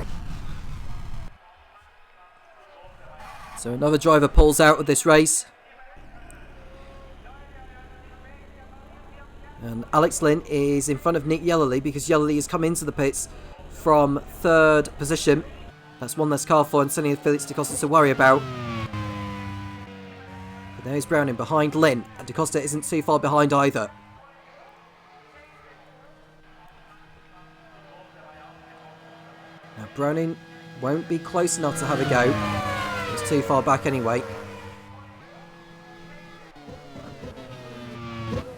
So another driver pulls out of this race. And Alex Lynn is in front of Nick Yellerly because Yellerly has come into the pits from 3rd position. That's one less car for Antonio Felix DaCosta to worry about. But there's Browning behind Lynn, and DaCosta isn't too far behind either. Now Browning won't be close enough to have a go. He's too far back anyway.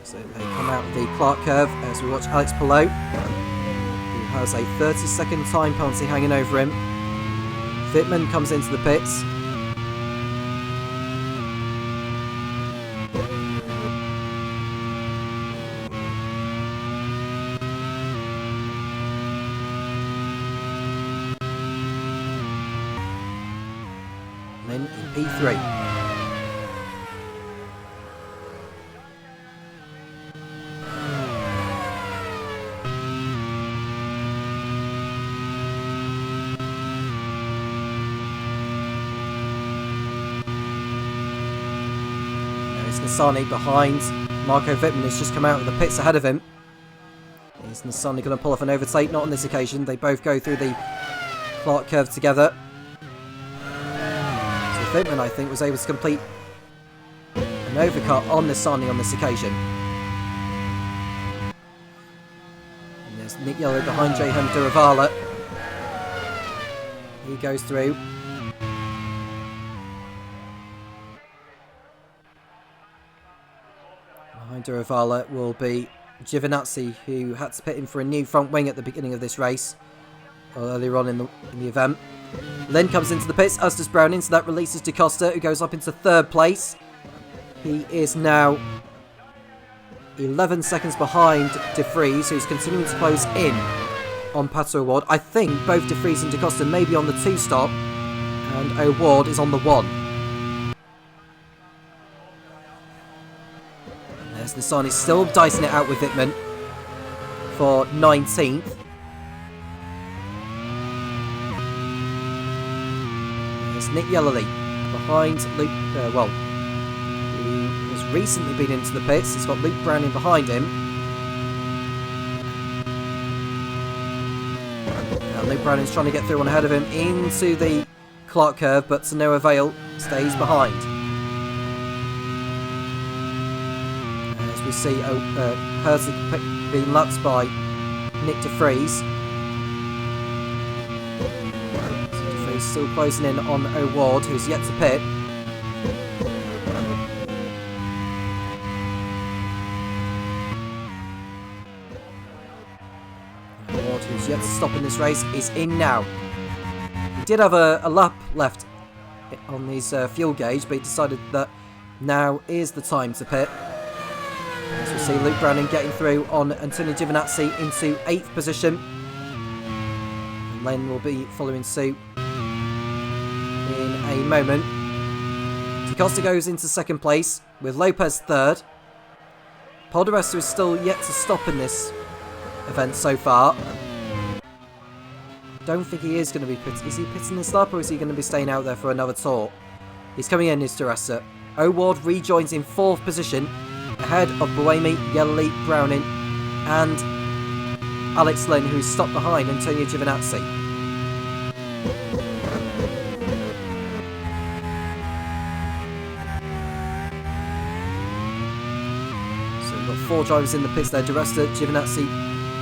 So they come out of the Clark curve as we watch Alex Palou, who has a 30-second time penalty hanging over him. Wittmann comes into the pits. Lynn in P3. Nassani behind Marco Wittmann has just come out of the pits ahead of him. Is Nassani going to pull off an overtake? Not on this occasion. They both go through the Clark curve together. So Wittmann, I think, was able to complete an overcut on Nassani on this occasion. And there's Nick Yellow behind Jehan Duravala. He goes through. Behind Duravala will be Giovinazzi, who had to pit in for a new front wing at the beginning of this race, or earlier on in the event. Lynn comes into the pits, as does Browning, so that releases DaCosta, who goes up into 3rd place. He is now 11 seconds behind De Vries, who's continuing to close in on Pato O'Ward. I think both De Vries and DaCosta may be on the 2-stop, and O'Ward is on the 1. Nassani still dicing it out with Wittmann for 19th. There's Nick Yellerly behind Luke, who has recently been into the pits. He's got Luke Browning behind him. And Luke Browning's trying to get through one ahead of him into the Clark curve, but to no avail, stays behind. We see Herta being lapped by Nick De Vries. still closing in on O'Ward, who's yet to pit. O'Ward, who's yet to stop in this race, is in now. He did have a lap left on his fuel gauge, but he decided that now is the time to pit. As we see Luke Browning getting through on Antonio Giovinazzi into 8th position. And Len will be following suit in a moment. DaCosta goes into 2nd place with Lopez 3rd. Paul di Resta is still yet to stop in this event so far. Don't think he is going to be pitting. Is he pitting this lap, or is he going to be staying out there for another tour? He's coming in, is di Resta. O'Ward rejoins in 4th position, ahead of Buemi, Yellow, Browning, and Alex Lynn, who's stopped behind Antonio Giovinazzi. So we've got 4 drivers in the pits there: di Resta, Giovinazzi,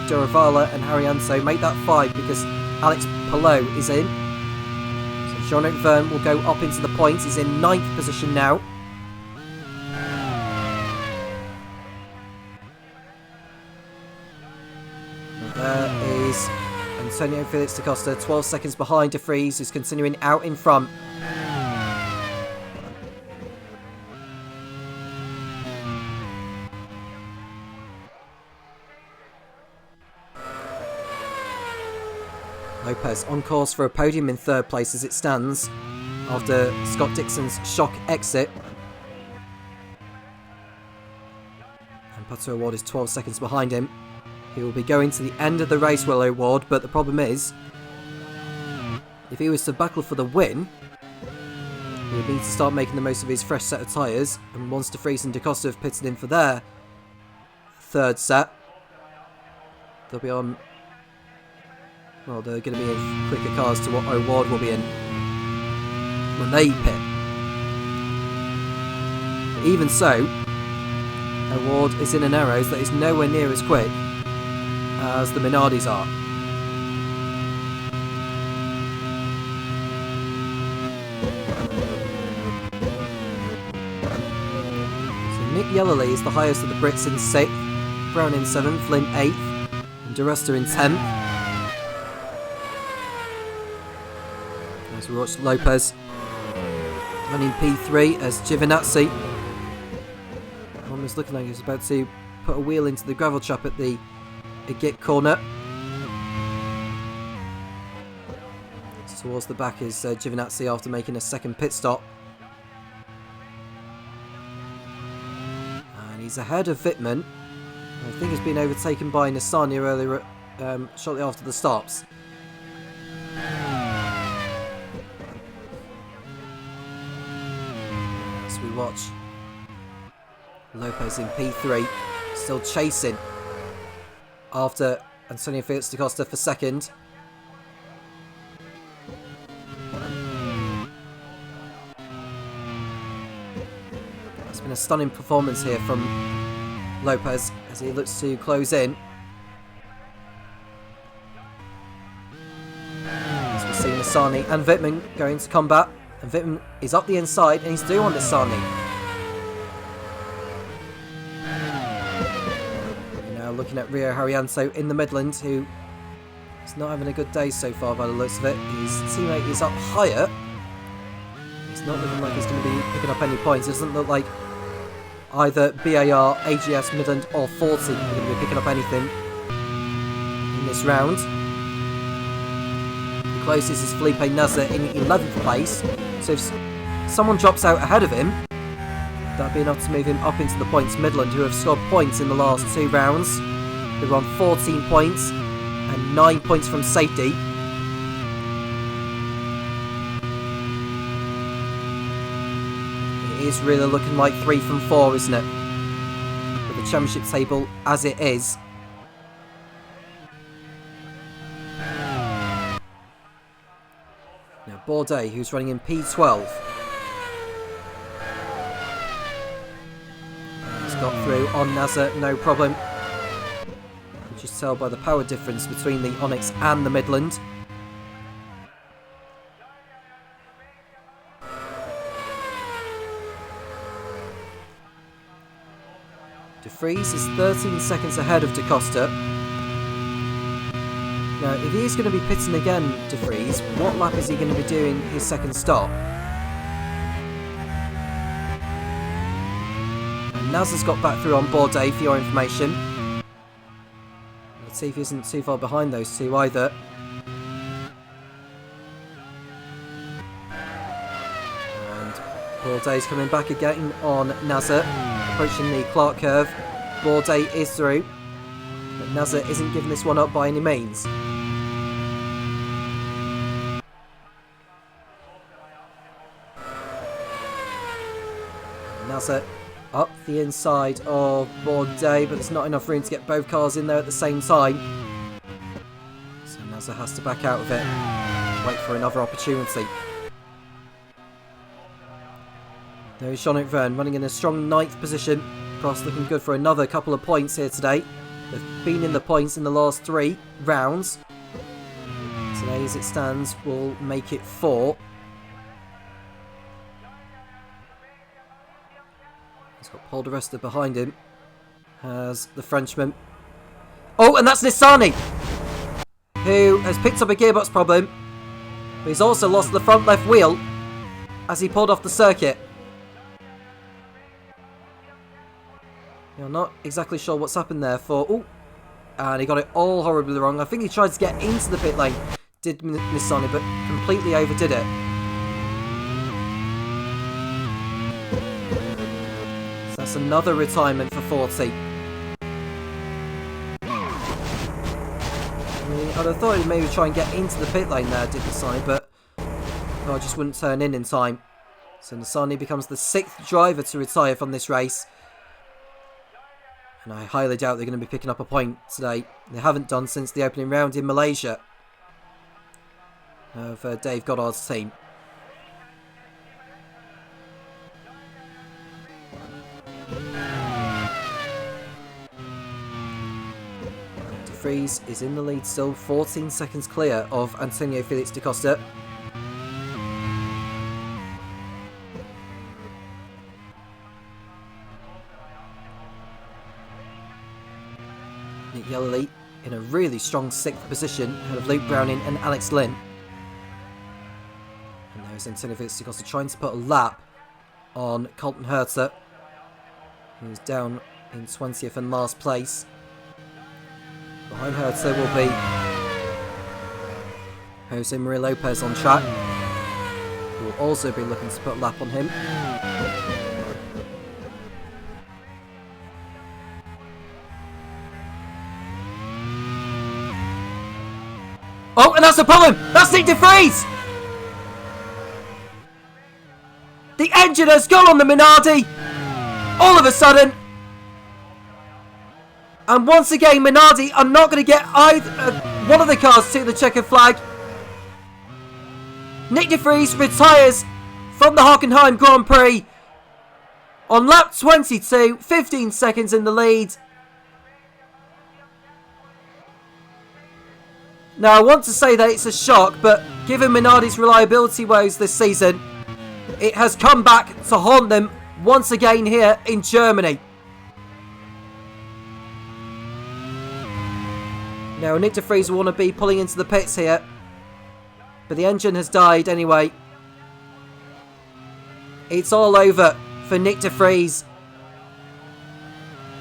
Duravala, and Arianto. Make that 5 because Alex Palou is in. So Jean-Luc Verne will go up into the points. He's in 9th position now. There is Antonio Felix da Costa, 12 seconds behind De Vries, who's continuing out in front. Lopez on course for a podium in 3rd place as it stands, after Scott Dixon's shock exit. And Pato O'Ward is 12 seconds behind him. He will be going to the end of the race, Will O'Ward, but the problem is, if he was to battle for the win, he would need to start making the most of his fresh set of tyres, and once De Vries and da Costa have pitted in for their 3rd set, they'll be on... Well, they're going to be in quicker cars to what O'Ward will be in when they pit. But even so, O'Ward is in an Arrows that is nowhere near as quick as the Minardis are. So Nick Yellerley is the highest of the Brits in 6th, Brown in 7th, Lynn 8th, and di Resta in 10th. As we watch Lopez running P3 as Giovinazzi almost looking like he's about to put a wheel into the gravel trap at the Git corner. Towards the back is Giovinazzi after making a 2nd pit stop. And he's ahead of Wittmann. I think he's been overtaken by Nissany earlier, shortly after the stops. As we watch Lopez in P3, still chasing after Antonio Felix da Costa for 2nd. It's been a stunning performance here from Lopez as he looks to close in. As we see Nissany and Wittmann going to combat, and Wittmann is up the inside and he's due on Nissany. Looking at Rio Haryanto in the Midlands, who is not having a good day so far by the looks of it. His teammate is up higher. He's not looking like he's going to be picking up any points. It doesn't look like either BAR, AGS, Midland or 40 are going to be picking up anything in this round. The closest is Felipe Nasser in 11th place. So if someone drops out ahead of him, that'd be enough to move him up into the points. Midland, who have scored points in the last 2 rounds. They're on 14 points and 9 points from safety. It is really looking like 3 from 4, isn't it? With the championship table as it is. Now Bourdais, who's running in P12. Got through on Nasser, no problem. You just tell by the power difference between the Onyx and the Midland. De Vries is 13 seconds ahead of Da Costa. Now, if he is going to be pitting again, De Vries, what lap is he going to be doing his second stop? Naz has got back through on Bourdais for your information. Let's see if he isn't too far behind those two either. And Bourdais coming back again on Nazar, approaching the Clark curve. Bourdais is through, but Nazar isn't giving this one up by any means. Nazar up the inside of Bourdais, but there's not enough room to get both cars in there at the same time. So Nazar has to back out of it, wait for another opportunity. There's Jean-Luc Verne running in a strong 9th position. Prost looking good for another couple of points here today. They've been in the points in the last 3 rounds. Today, as it stands, will make it 4. He's got Paul de Resta behind him. Has the Frenchman. Oh, and that's Nissany, who has picked up a gearbox problem. But he's also lost the front left wheel as he pulled off the circuit. I'm not exactly sure what's happened there for... Oh, and he got it all horribly wrong. I think he tried to get into the pit lane, did Nissany, but completely overdid it. So that's another retirement for 40. I'd have thought he'd maybe try and get into the pit lane there, did Nissany, but no, just wouldn't turn in time. So Nissany becomes the 6th driver to retire from this race. And I highly doubt they're going to be picking up a point today. They haven't done since the opening round in Malaysia of Dave Goddard's team. De Vries is in the lead still, 14 seconds clear of Antonio Felix da Costa. Nick Yellerly in a really strong 6th position ahead of Luke Browning and Alex Lynn. And there's Antonio Felix da Costa trying to put a lap on Colton Herta, who's down in 20th and last place. Behind Herta will be Jose Maria Lopez on track, who will also be looking to put a lap on him. Oh, and that's the problem! That's Nick De Vries! The engine has gone on the Minardi all of a sudden. And once again, Minardi are not going to get either one of the cars to the checkered flag. Nick De Vries retires from the Hockenheim Grand Prix on lap 22, 15 seconds in the lead. Now, I want to say that it's a shock, but given Minardi's reliability woes this season, it has come back to haunt them once again here in Germany. Now, Nick De Vries will want to be pulling into the pits here, but the engine has died anyway. It's all over for Nick De Vries.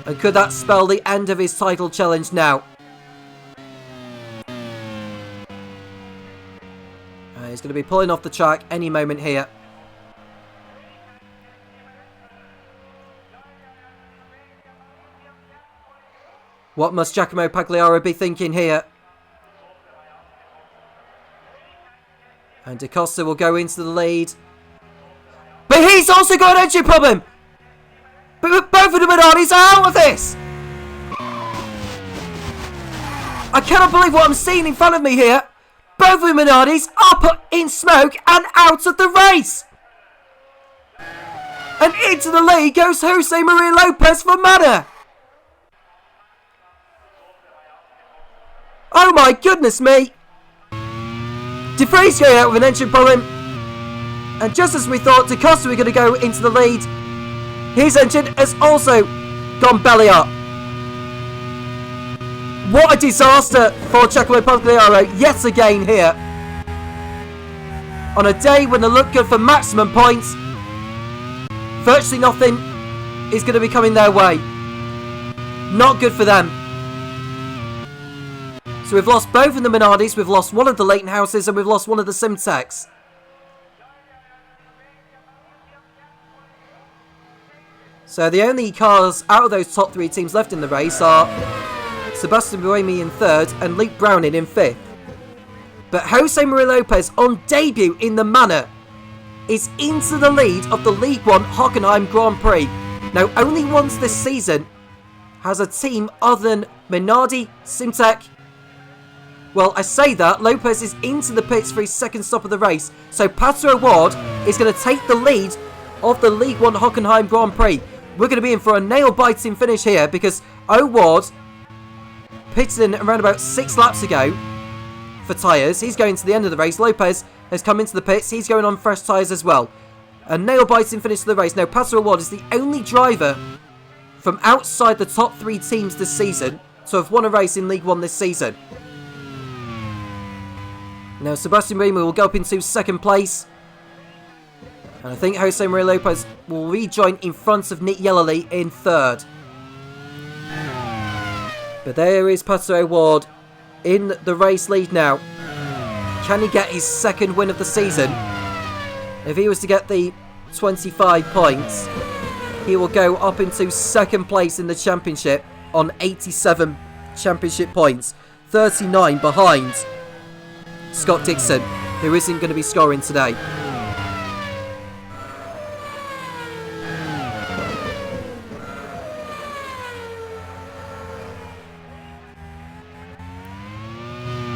And could that spell the end of his title challenge now? He's going to be pulling off the track any moment here. What must Giacomo Pagliaro be thinking here? And Da Costa will go into the lead. But he's also got an engine problem! But both of the Minardis are out of this! I cannot believe what I'm seeing in front of me here. Both of the Minardis are put in smoke and out of the race. And into the lead goes Jose Maria Lopez for Manor. Oh my goodness me. De Vries going out with an engine problem. And just as we thought Da Costa were going to go into the lead, his engine has also gone belly up. What a disaster for Giacomo Pagliaro yet again here. On a day when they look good for maximum points, virtually nothing is going to be coming their way. Not good for them. So we've lost both of the Minardis, we've lost one of the Leighton Houses, and we've lost one of the Simtechs. So the only cars out of those top 3 teams left in the race are Sebastian Buemi in 3rd and Luke Browning in 5th. But Jose Maria Lopez, on debut in the Manor, is into the lead of the League 1 Hockenheim Grand Prix. Now, only once this season has a team other than Minardi, Simtech. Well, I say that, Lopez is into the pits for his second stop of the race. So Pato O'Ward is going to take the lead of the League 1 Hockenheim Grand Prix. We're going to be in for a nail-biting finish here because O'Ward pitted in around about 6 laps ago for tyres. He's going to the end of the race. Lopez has come into the pits. He's going on fresh tyres as well. A nail-biting finish to the race. Now, Pato O'Ward is the only driver from outside the top 3 teams this season to have won a race in League 1 this season. Now, Sebastian Buemi will go up into 2nd place. And I think Jose Maria Lopez will rejoin in front of Nick Yellerly in 3rd. But there is Pato O'Ward in the race lead now. Can he get his 2nd win of the season? If he was to get the 25 points, he will go up into 2nd place in the championship on 87 championship points. 39 behind Scott Dixon, who isn't going to be scoring today.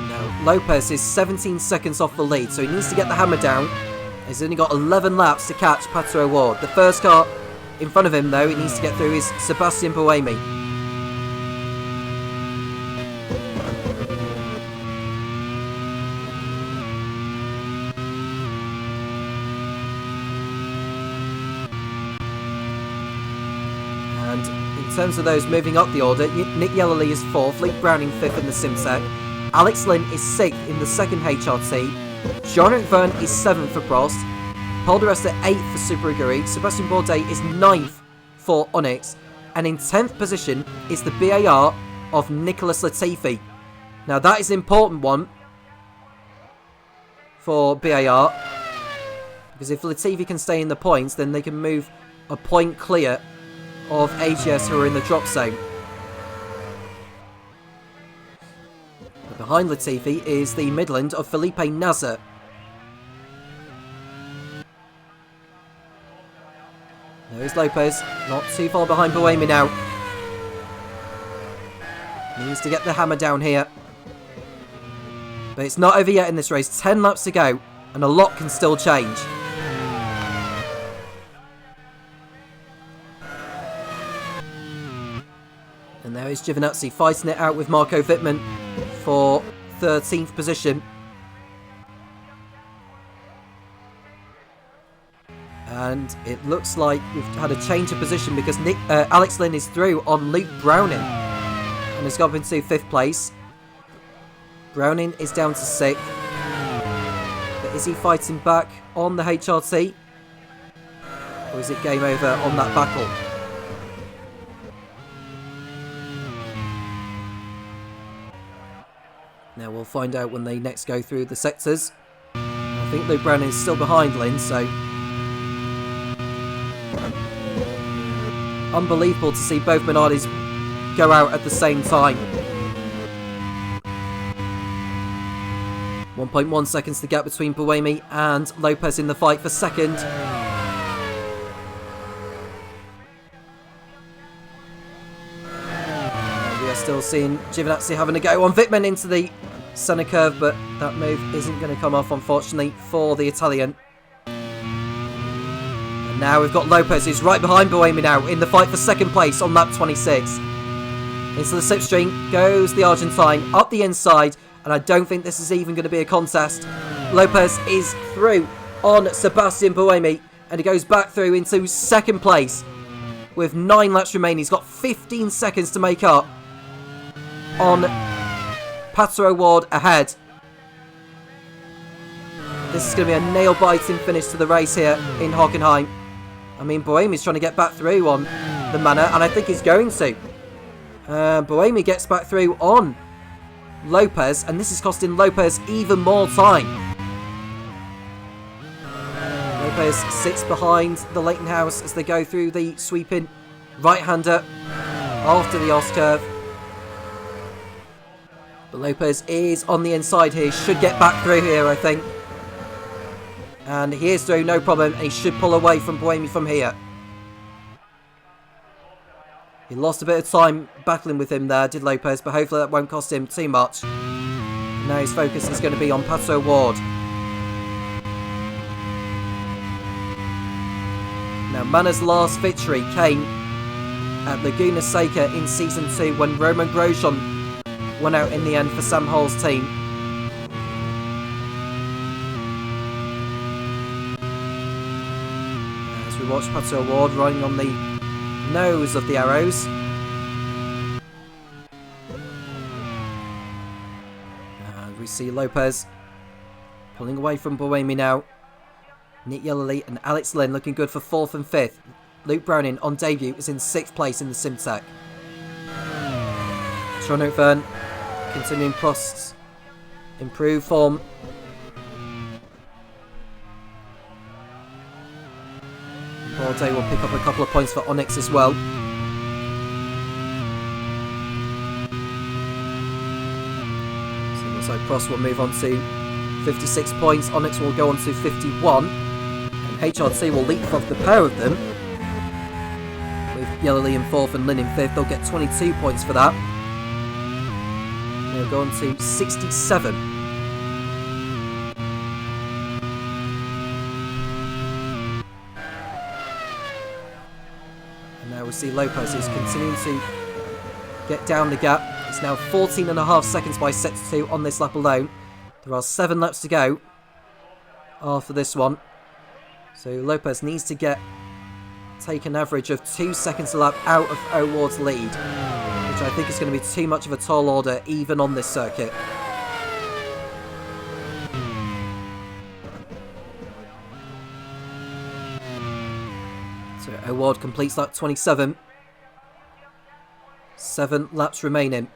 Now, Lopez is 17 seconds off the lead, so he needs to get the hammer down. He's only got 11 laps to catch Pato O'Ward. The first car in front of him, though, he needs to get through is Sebastian Buemi. In terms of those moving up the order, Nick Yellerly is 4th, Luke Browning 5th in the Simtech, Alex Lynn is 6th in the 2nd HRT, Jean-Luc Verne is 7th for Prost, Paul di Resta 8th for Super Aguri, Sebastian Bourdais is 9th for Onyx, and in 10th position is the BAR of Nicholas Latifi. Now that is an important one for BAR, because if Latifi can stay in the points, then they can move a point clear of AGS who are in the drop zone. But behind Latifi is the Midland of Felipe Nasser. There is Lopez, not too far behind Buemi now. Needs to get the hammer down here. But it's not over yet in this race. 10 laps to go, and a lot can still change. And there is Giovinazzi fighting it out with Marco Wittmann for 13th position. And it looks like we've had a change of position because Alex Lynn is through on Luke Browning and has got up into 5th place. Browning is down to 6th. But is he fighting back on the HRT? Or is it game over on that battle? Now we'll find out when they next go through the sectors. I think Luke Browning is still behind Lynn, so unbelievable to see both Minardis go out at the same time. 1.1 seconds to gap between Buemi and Lopez in the fight for 2nd. We are still seeing Giovinazzi having a go on Wittmann into the centre curve, but that move isn't going to come off, unfortunately, for the Italian. And now we've got Lopez, who's right behind Buemi now, in the fight for 2nd place on lap 26. Into the slipstream goes the Argentine, up the inside, and I don't think this is even going to be a contest. Lopez is through on Sebastian Buemi, and he goes back through into 2nd place. with 9 laps remaining. He's got 15 seconds to make up on Pato O'Ward ahead. This is going to be a nail-biting finish to the race here in Hockenheim. I mean, Buemi's trying to get back through on the Manor, and I think he's going to. Buemi gets back through on Lopez, and this is costing Lopez even more time. Lopez sits behind the Leighton House as they go through the sweeping right-hander after the S-curve. But Lopez is on the inside here. He should get back through here, I think. And he is through, no problem. And he should pull away from Buemi from here. He lost a bit of time battling with him there, did Lopez, but hopefully that won't cost him too much. Now his focus is going to be on Pato O'Ward. Now, Mana's last victory came at Laguna Seca in Season 2 when Roman Grosjean won out in the end for Sam Hall's team. As we watch Pato O'Ward riding on the nose of the arrows. And we see Lopez pulling away from Buemi now. Nick Yellerly and Alex Lynn looking good for 4th and 5th. Luke Browning on debut is in 6th place in the Simtech. Sean O'Fern continuing Prost's improved form. Borday will pick up a couple of points for Onyx as well. So it looks like Prost will move on to 56 points. Onyx will go on to 51. And HRT will leapfrog the pair of them. With Yellerly in 4th and Lynn in 5th. They'll get 22 points for that. They'll go on to 67. We see Lopez is continuing to get down the gap. It's now 14.5 seconds by set 2 on this lap alone. There are 7 laps to go after this one. So Lopez needs to take an average of 2 seconds a lap out of O'Ward's lead, which I think is going to be too much of a tall order even on this circuit. So O'Ward completes lap 27. 7 laps remaining.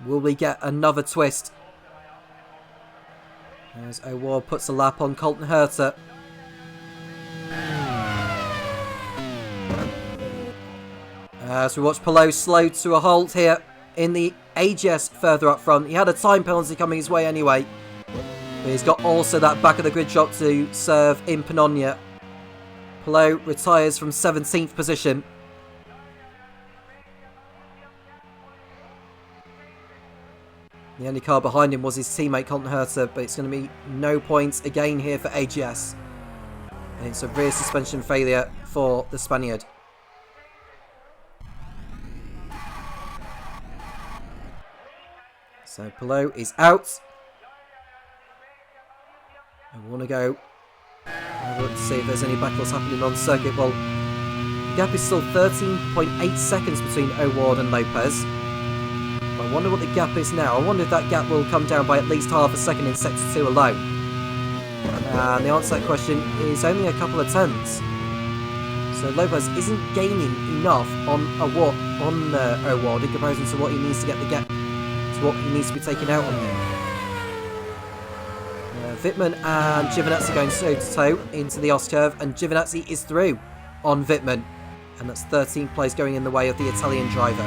Will we get another twist? As O'Ward puts a lap on Colton Herter. As we watch Palou slowed to a halt here in the AGS further up front. He had a time penalty coming his way anyway. But he's got also that back of the grid drop to serve in Panonia. Palou retires from 17th position. The only car behind him was his teammate Colton Herter, but it's going to be no points again here for AGS. And it's a rear suspension failure for the Spaniard. So Palou is out. And we want to go let's see if there's any battles happening on circuit. Well, the gap is still 13.8 seconds between O'Ward and Lopez. I wonder what the gap is now. I wonder if that gap will come down by at least half a second in sector 2 alone. And the answer to that question is only a couple of tenths. So Lopez isn't gaining enough on O'Ward in comparison to what he needs to get the gap, to what he needs to be taken out on him. Wittmann and Giovinazzi going toe-to-toe into the S-curve, and Giovinazzi is through on Wittmann. And that's 13th place going in the way of the Italian driver.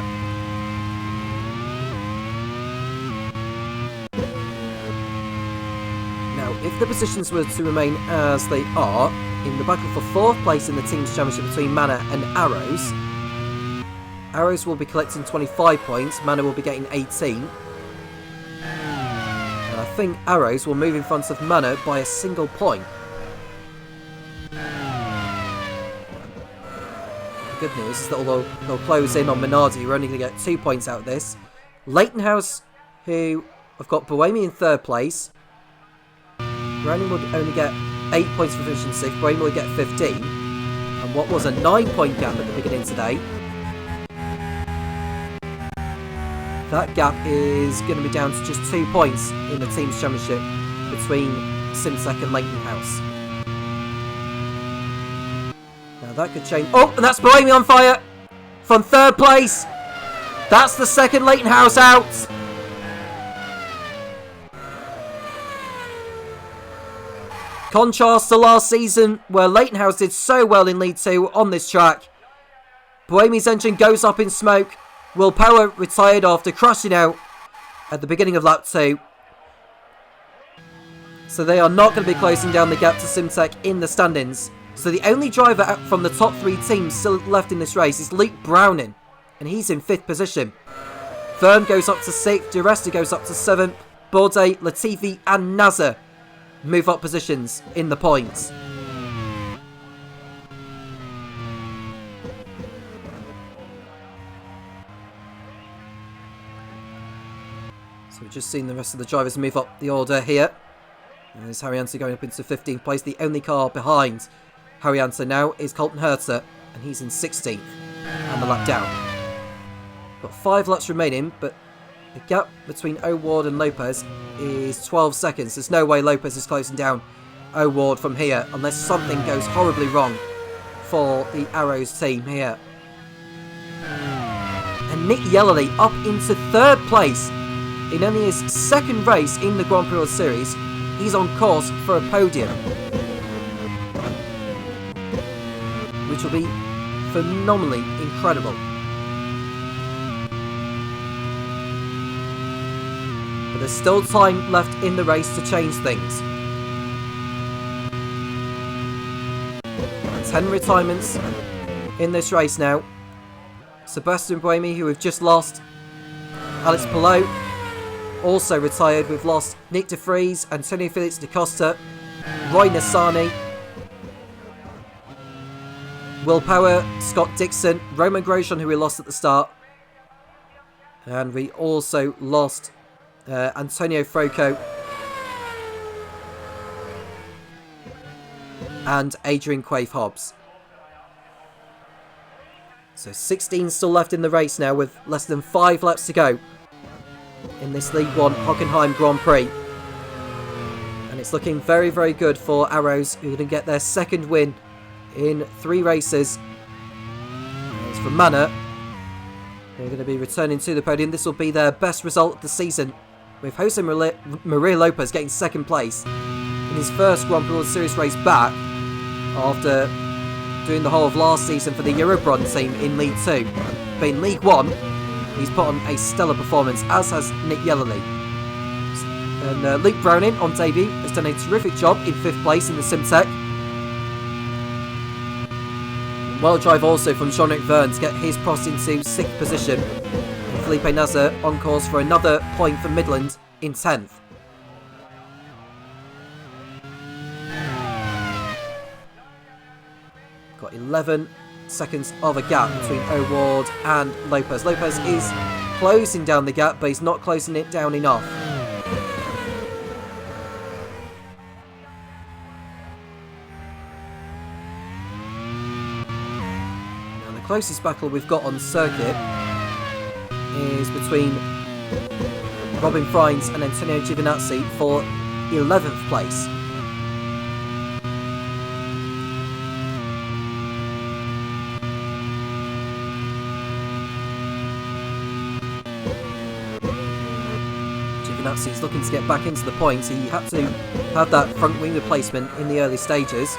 Now, if the positions were to remain as they are, in the battle for 4th place in the Teams Championship between Manor and Arrows, Arrows will be collecting 25 points, Manor will be getting 18. I think Arrows will move in front of Manor by a single point. The good news is that although they'll close in on Minardi, we're only going to get 2 points out of this. Leighton House, who have got Buemi in 3rd place. Browning would only get 8 points for finishing 6th. Buemi will get 15. And what was a 9-point gap at the beginning today, that gap is going to be down to just 2 points in the team's championship between Simsek and Leighton House. Now that could change. Oh, and that's Bohemia on fire from 3rd place. That's the second Leighton House out. Contrast to last season, where Leighton House did so well in League 2 on this track. Bohemia's engine goes up in smoke. Will Power retired after crashing out at the beginning of lap 2. So they are not going to be closing down the gap to Simtek in the standings. So the only driver from the top 3 teams still left in this race is Luke Browning, and he's in 5th position. Verne goes up to 6th, Di Resta goes up to 7th, Bourdais, Latifi and Nasser move up positions in the points. So we've just seen the rest of the drivers move up the order here. And there's Harrianto going up into 15th place. The only car behind Harrianto now is Colton Herter, and he's in 16th and the lap down. Got 5 laps remaining, but the gap between O'Ward and Lopez is 12 seconds. There's no way Lopez is closing down O'Ward from here unless something goes horribly wrong for the Arrows team here. And Nick Yellerly up into 3rd place in only his 2nd race in the Grand Prix World Series. He's on course for a podium, which will be phenomenally incredible. But there's still time left in the race to change things. 10 retirements in this race now. Sebastian Buemi, who we've just lost. Alex Palou also retired. We've lost Nick De Vries, Antonio Felix da Costa, Roy Nassani, Will Power, Scott Dixon, Roman Grosjean, who we lost at the start. And we also lost Antonio Froco and Adrian Quaife-Hobbs. So 16 still left in the race now with less than 5 laps to go in this League 1 Hockenheim Grand Prix. And it's looking very, very good for Arrows, who are going to get their 2nd win in 3 races. As for Manor, they're going to be returning to the podium. This will be their best result of the season, with Jose Maria Lopez getting 2nd place in his first Grand Prix World Series race back after doing the whole of last season for the Eurobron team in League 2. But in League 1, he's put on a stellar performance, as has Nick Yellerly. And Luke Browning, on debut, has done a terrific job in 5th place in the Simtech. Well drive also from Jean-Luc Verne to get his Prost into 6th position. And Felipe Nasser on course for another point for Midland in 10th. Got 11 seconds of a gap between O'Ward and Lopez. Lopez is closing down the gap, but he's not closing it down enough. Now the closest battle we've got on circuit is between Robin Frines and Antonio Giovinazzi for 11th place. He's looking to get back into the points. He had to have that front wing replacement in the early stages.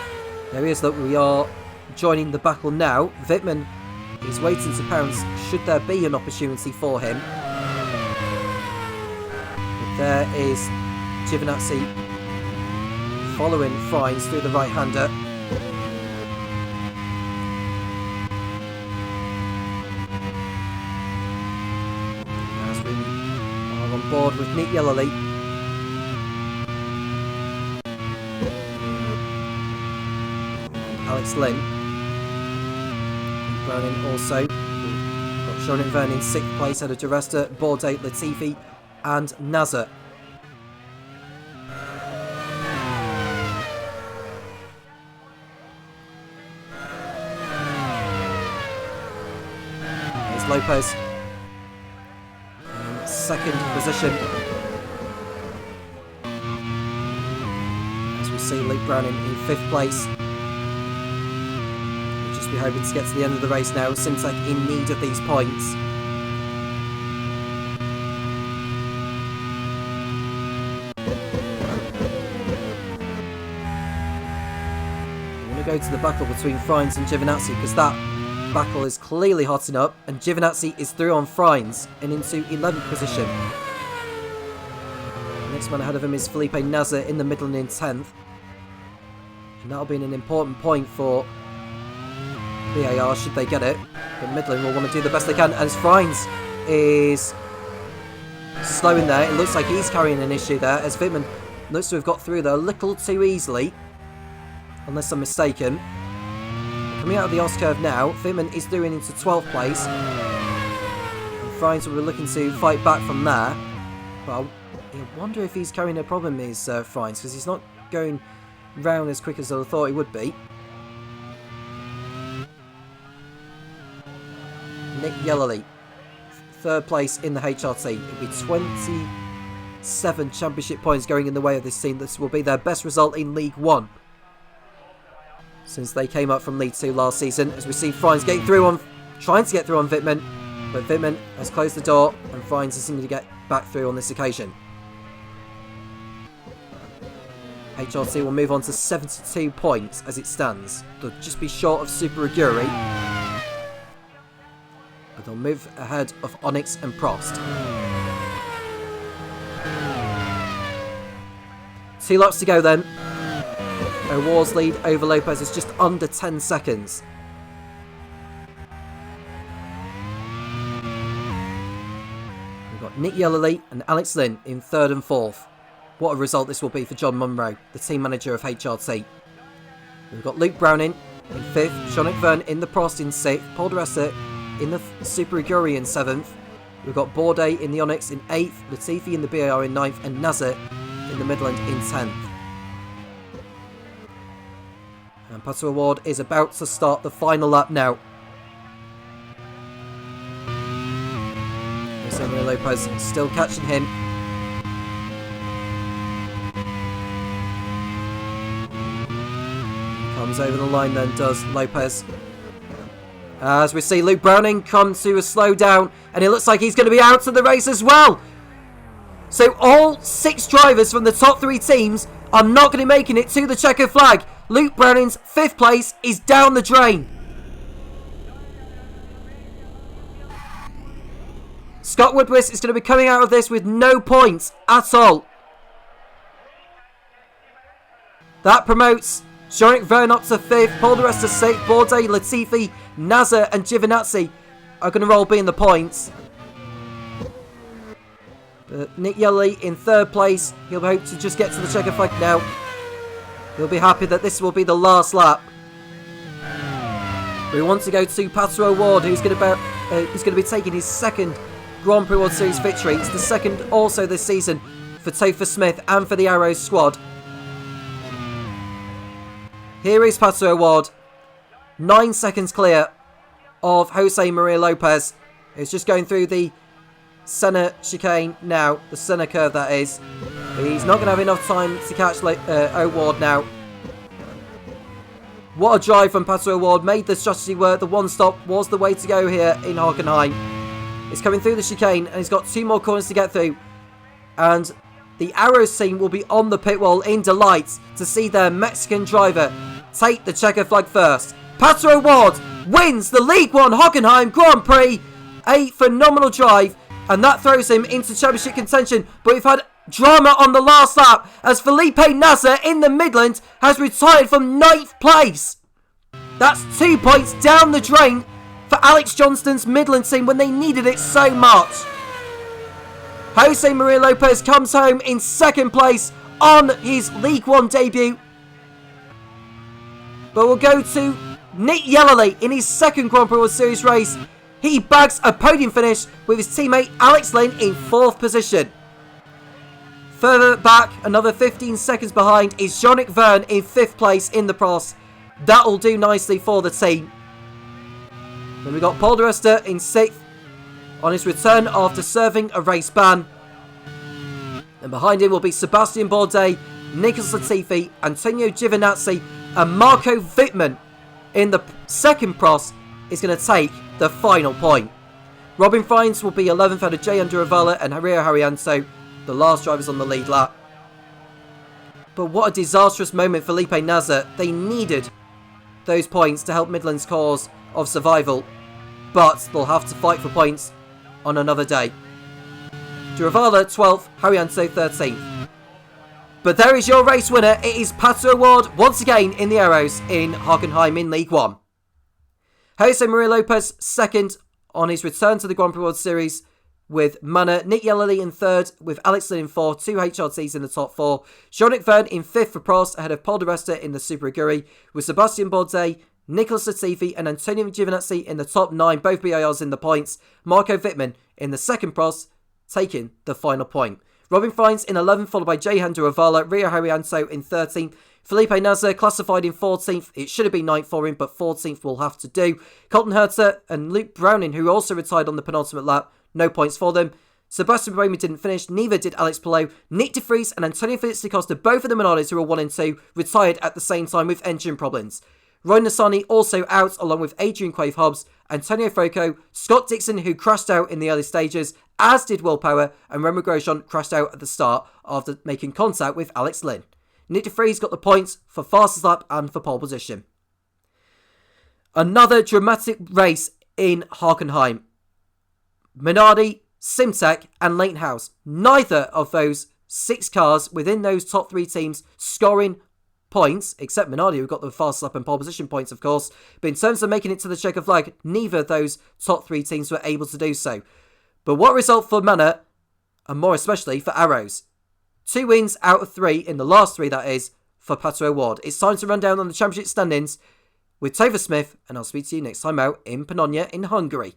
There he is. Look, we are joining the battle now. Wittmann is waiting to pounce should there be an opportunity for him. But there is Giovinazzi following Frines through the right-hander. Board with Nick Yellerly. Alex Lynn. Browning also. Got Jean-Luc Verne in 6th place out of Di Resta, Bourdais, Latifi and Nasser. Lopez in second position. As we see Luke Browning in 5th place. We'll just be hoping to get to the end of the race now. Simtek in need of these points. Go to the battle between Frines and Giovinazzi, because that battle is clearly hotting up, and Giovinazzi is through on Frines and into 11th position. The next man ahead of him is Felipe Nasr in the Midland in 10th, and that'll be an important point for BAR should they get it, but Midland will want to do the best they can, as Frines is slowing there. It looks like he's carrying an issue there, as Wittmann looks to have got through there a little too easily. Unless I'm mistaken. Coming out of the S-curve now, Wittmann is through into 12th place. And Frines will be looking to fight back from there. But I wonder if he's carrying a problem, is Frines, because he's not going round as quick as I thought he would be. Nick Yellerly, 3rd place in the HRT. It'll be 27 championship points going in the way of this team. This will be their best result in League One since they came up from League 2 last season, as we see Frines getting through on, trying to get through on Wittmann, but Wittmann has closed the door and Frines is seeming to get back through on this occasion. HRT will move on to 72 points as it stands. They'll just be short of Super Aguri, but they'll move ahead of Onyx and Prost. 2 laps to go then. Ward's lead over Lopez is just under 10 seconds. We've got Nick Yellerly and Alex Lynn in 3rd and 4th. What a result this will be for John Munro, the team manager of HRT. We've got Luke Browning in 5th, Sean Verne in the Prost in 6th, Paul de Resta in the Super Aguri in 7th. We've got Bourdais in the Onyx in 8th, Latifi in the BAR in 9th, and Nasr in the Midland in 10th. And Pato Award is about to start the final lap now. Jose Lopez still catching him. Comes over the line then, does Lopez. As we see Luke Browning come to a slow down, and it looks like he's going to be out of the race as well. So all 6 drivers from the top 3 teams are not going to be making it to the checkered flag. Luke Browning's 5th place is down the drain. Scott Woodwis is going to be coming out of this with no points at all. That promotes Jean-Eric Verne up to 5th, Paul de Resta 6th, Bourdais, Latifi, Nasr and Giovinazzi are going to all be in the points. Nick Yellerly in 3rd place. He'll hope to just get to the checkered flag now. He'll be happy that this will be the last lap. We want to go to Pato Award, who's going to be taking his 2nd Grand Prix World Series victory. It's the 2nd also this season for Topher Smith and for the Arrows squad. Here is Pato Award, 9 seconds clear of Jose Maria Lopez. He's just going through the Senna chicane now, the Senna curve that is. He's not going to have enough time to catch O'Ward now. What a drive from Pato O'Ward, made the strategy work. The one stop was the way to go here in Hockenheim. He's coming through the chicane and he's got 2 more corners to get through. And the Arrows team will be on the pit wall in delight to see their Mexican driver take the checker flag first. Pato O'Ward wins the League 1 Hockenheim Grand Prix. A phenomenal drive. And that throws him into championship contention. But we've had drama on the last lap as Felipe Nasr in the Midland has retired from 9th place. That's 2 points down the drain for Alex Johnston's Midland team when they needed it so much. Jose Maria Lopez comes home in 2nd place on his League 1 debut. But we'll go to Nick Yellerly in his 2nd Grand Prix World Series race. He bags a podium finish with his teammate Alex Lynn in 4th position. Further back, another 15 seconds behind, is Jean-Eric Verne in 5th place in the Prost. That'll do nicely for the team. Then we've got Paul de Resta in 6th, on his return after serving a race ban. And behind him will be Sebastian Bourdais, Nicholas Latifi, Antonio Giovinazzi and Marco Wittmann. In the second cross is going to take the final point. Robin Fines will be 11th out of Jay Anduravala and Rio Haryanto, the last drivers on the lead lap. But what a disastrous moment for Felipe Nasr. They needed those points to help Midland's cause of survival, but they'll have to fight for points on another day. Anduravala 12th, Haryanto 13th. But there is your race winner. It is Pato O'Ward once again in the Arrows in Hockenheim in League One. Jose Maria Lopez second on his return to the Grand Prix World Series with Manor. Nick Yellerly in third with Alex Lynn in fourth, 2 HRTs in the top 4. Jean-Luc Verne in fifth for Prost ahead of Paul de Resta in the Super Aguri with Sebastian Bourdais, Nicholas Latifi and Antonio Giovinazzi in the top 9, both BIRs in the points. Marco Wittmann in the second Prost taking the final point. Robin Fines in 11th, followed by Jay Anduravala, Rio Haryanto in 13th. Felipe Nasr classified in 14th. It should have been 9th for him, but 14th will have to do. Colton Herter and Luke Browning, who also retired on the penultimate lap, no points for them. Sebastian Buemi didn't finish, neither did Alex Palou. Nick De Vries and Antonio Felix da Costa, both of the Minardis who were 1 and 2, retired at the same time with engine problems. Roy Nassani also out, along with Adrian Quave Hobbs, Antonio Froco, Scott Dixon, who crashed out in the early stages, as did Will Power, and Remo Grosjean crashed out at the start after making contact with Alex Lynn. Nick De Vries got the points for fastest lap and for pole position. Another dramatic race in Hockenheim. Minardi, Simtek and Leighton House. Neither of those 6 cars within those top 3 teams scoring points, except Minardi, who got the fastest lap and pole position points, of course. But in terms of making it to the checker flag, neither of those top 3 teams were able to do so. But what result for Manor, and more especially for Arrows? 2 wins out of 3 in the last 3, that is, for Pato O'Ward. It's time to run down on the championship standings with Topher Smith, and I'll speak to you next time out in Pannonia in Hungary.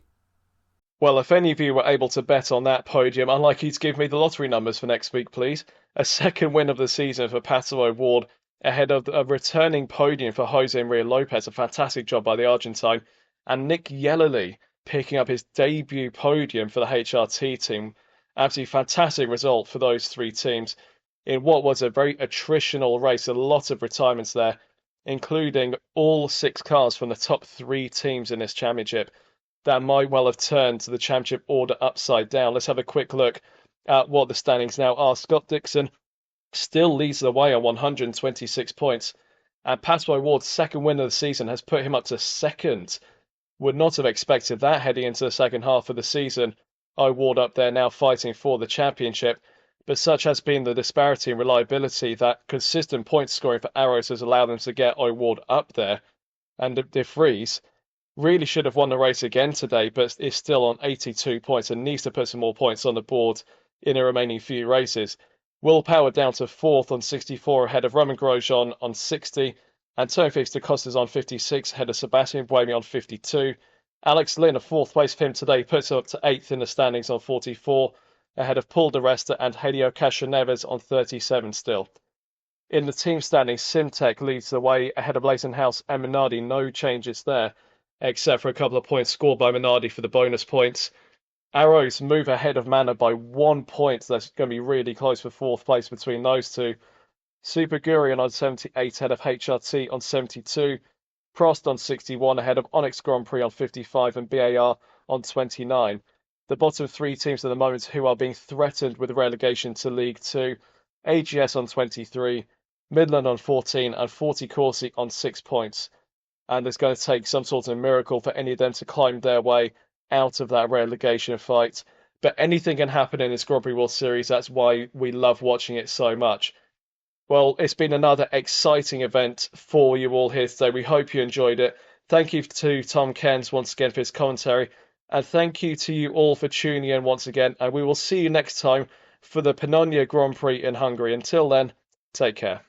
Well, if any of you were able to bet on that podium, I'd like you to give me the lottery numbers for next week, please. A second win of the season for Pato O'Ward, ahead of a returning podium for Jose Maria Lopez, a fantastic job by the Argentine, and Nick Yellerly picking up his debut podium for the HRT team. Absolutely fantastic result for those 3 teams in what was a very attritional race. A lot of retirements there, including all 6 cars from the top 3 teams in this championship. That might well have turned the championship order upside down. Let's have a quick look at what the standings now are. Scott Dixon still leads the way on 126 points. And Pato O'Ward's second win of the season has put him up to second. Would not have expected that heading into the second half of the season. O'Ward up there now fighting for the championship. But such has been the disparity in reliability that consistent point scoring for Arrows has allowed them to get O'Ward up there. And De Vries really should have won the race again today, but is still on 82 points and needs to put some more points on the board in the remaining few races. Will Power down to 4th on 64 ahead of Roman Grosjean on 60. Antonio Felix da Costa's on 56 ahead of Sebastian Buemi on 52. Alex Lynn, a 4th place for him today, puts him up to 8th in the standings on 44 ahead of Paul de Resta and Helio Castroneves on 37 still. In the team standings, Simtek leads the way ahead of Leighton House and Minardi. No changes there, except for a couple of points scored by Minardi for the bonus points. Arrows move ahead of Manor by 1 point. That's going to be really close for 4th place between those 2. Super Gurion on 78 ahead of HRT on 72. Prost on 61 ahead of Onyx Grand Prix on 55 and BAR on 29. The bottom 3 teams at the moment who are being threatened with relegation to League 2. AGS on 23, Midland on 14 and 40 Corsi on 6 points. And it's going to take some sort of miracle for any of them to climb their way out of that relegation fight. But anything can happen in this Grand Prix World Series. That's why we love watching it so much. Well, it's been another exciting event for you all here today. We hope you enjoyed it. Thank you to Tom Cairns once again for his commentary. And thank you to you all for tuning in once again. And we will see you next time for the Pannonia Grand Prix in Hungary. Until then, take care.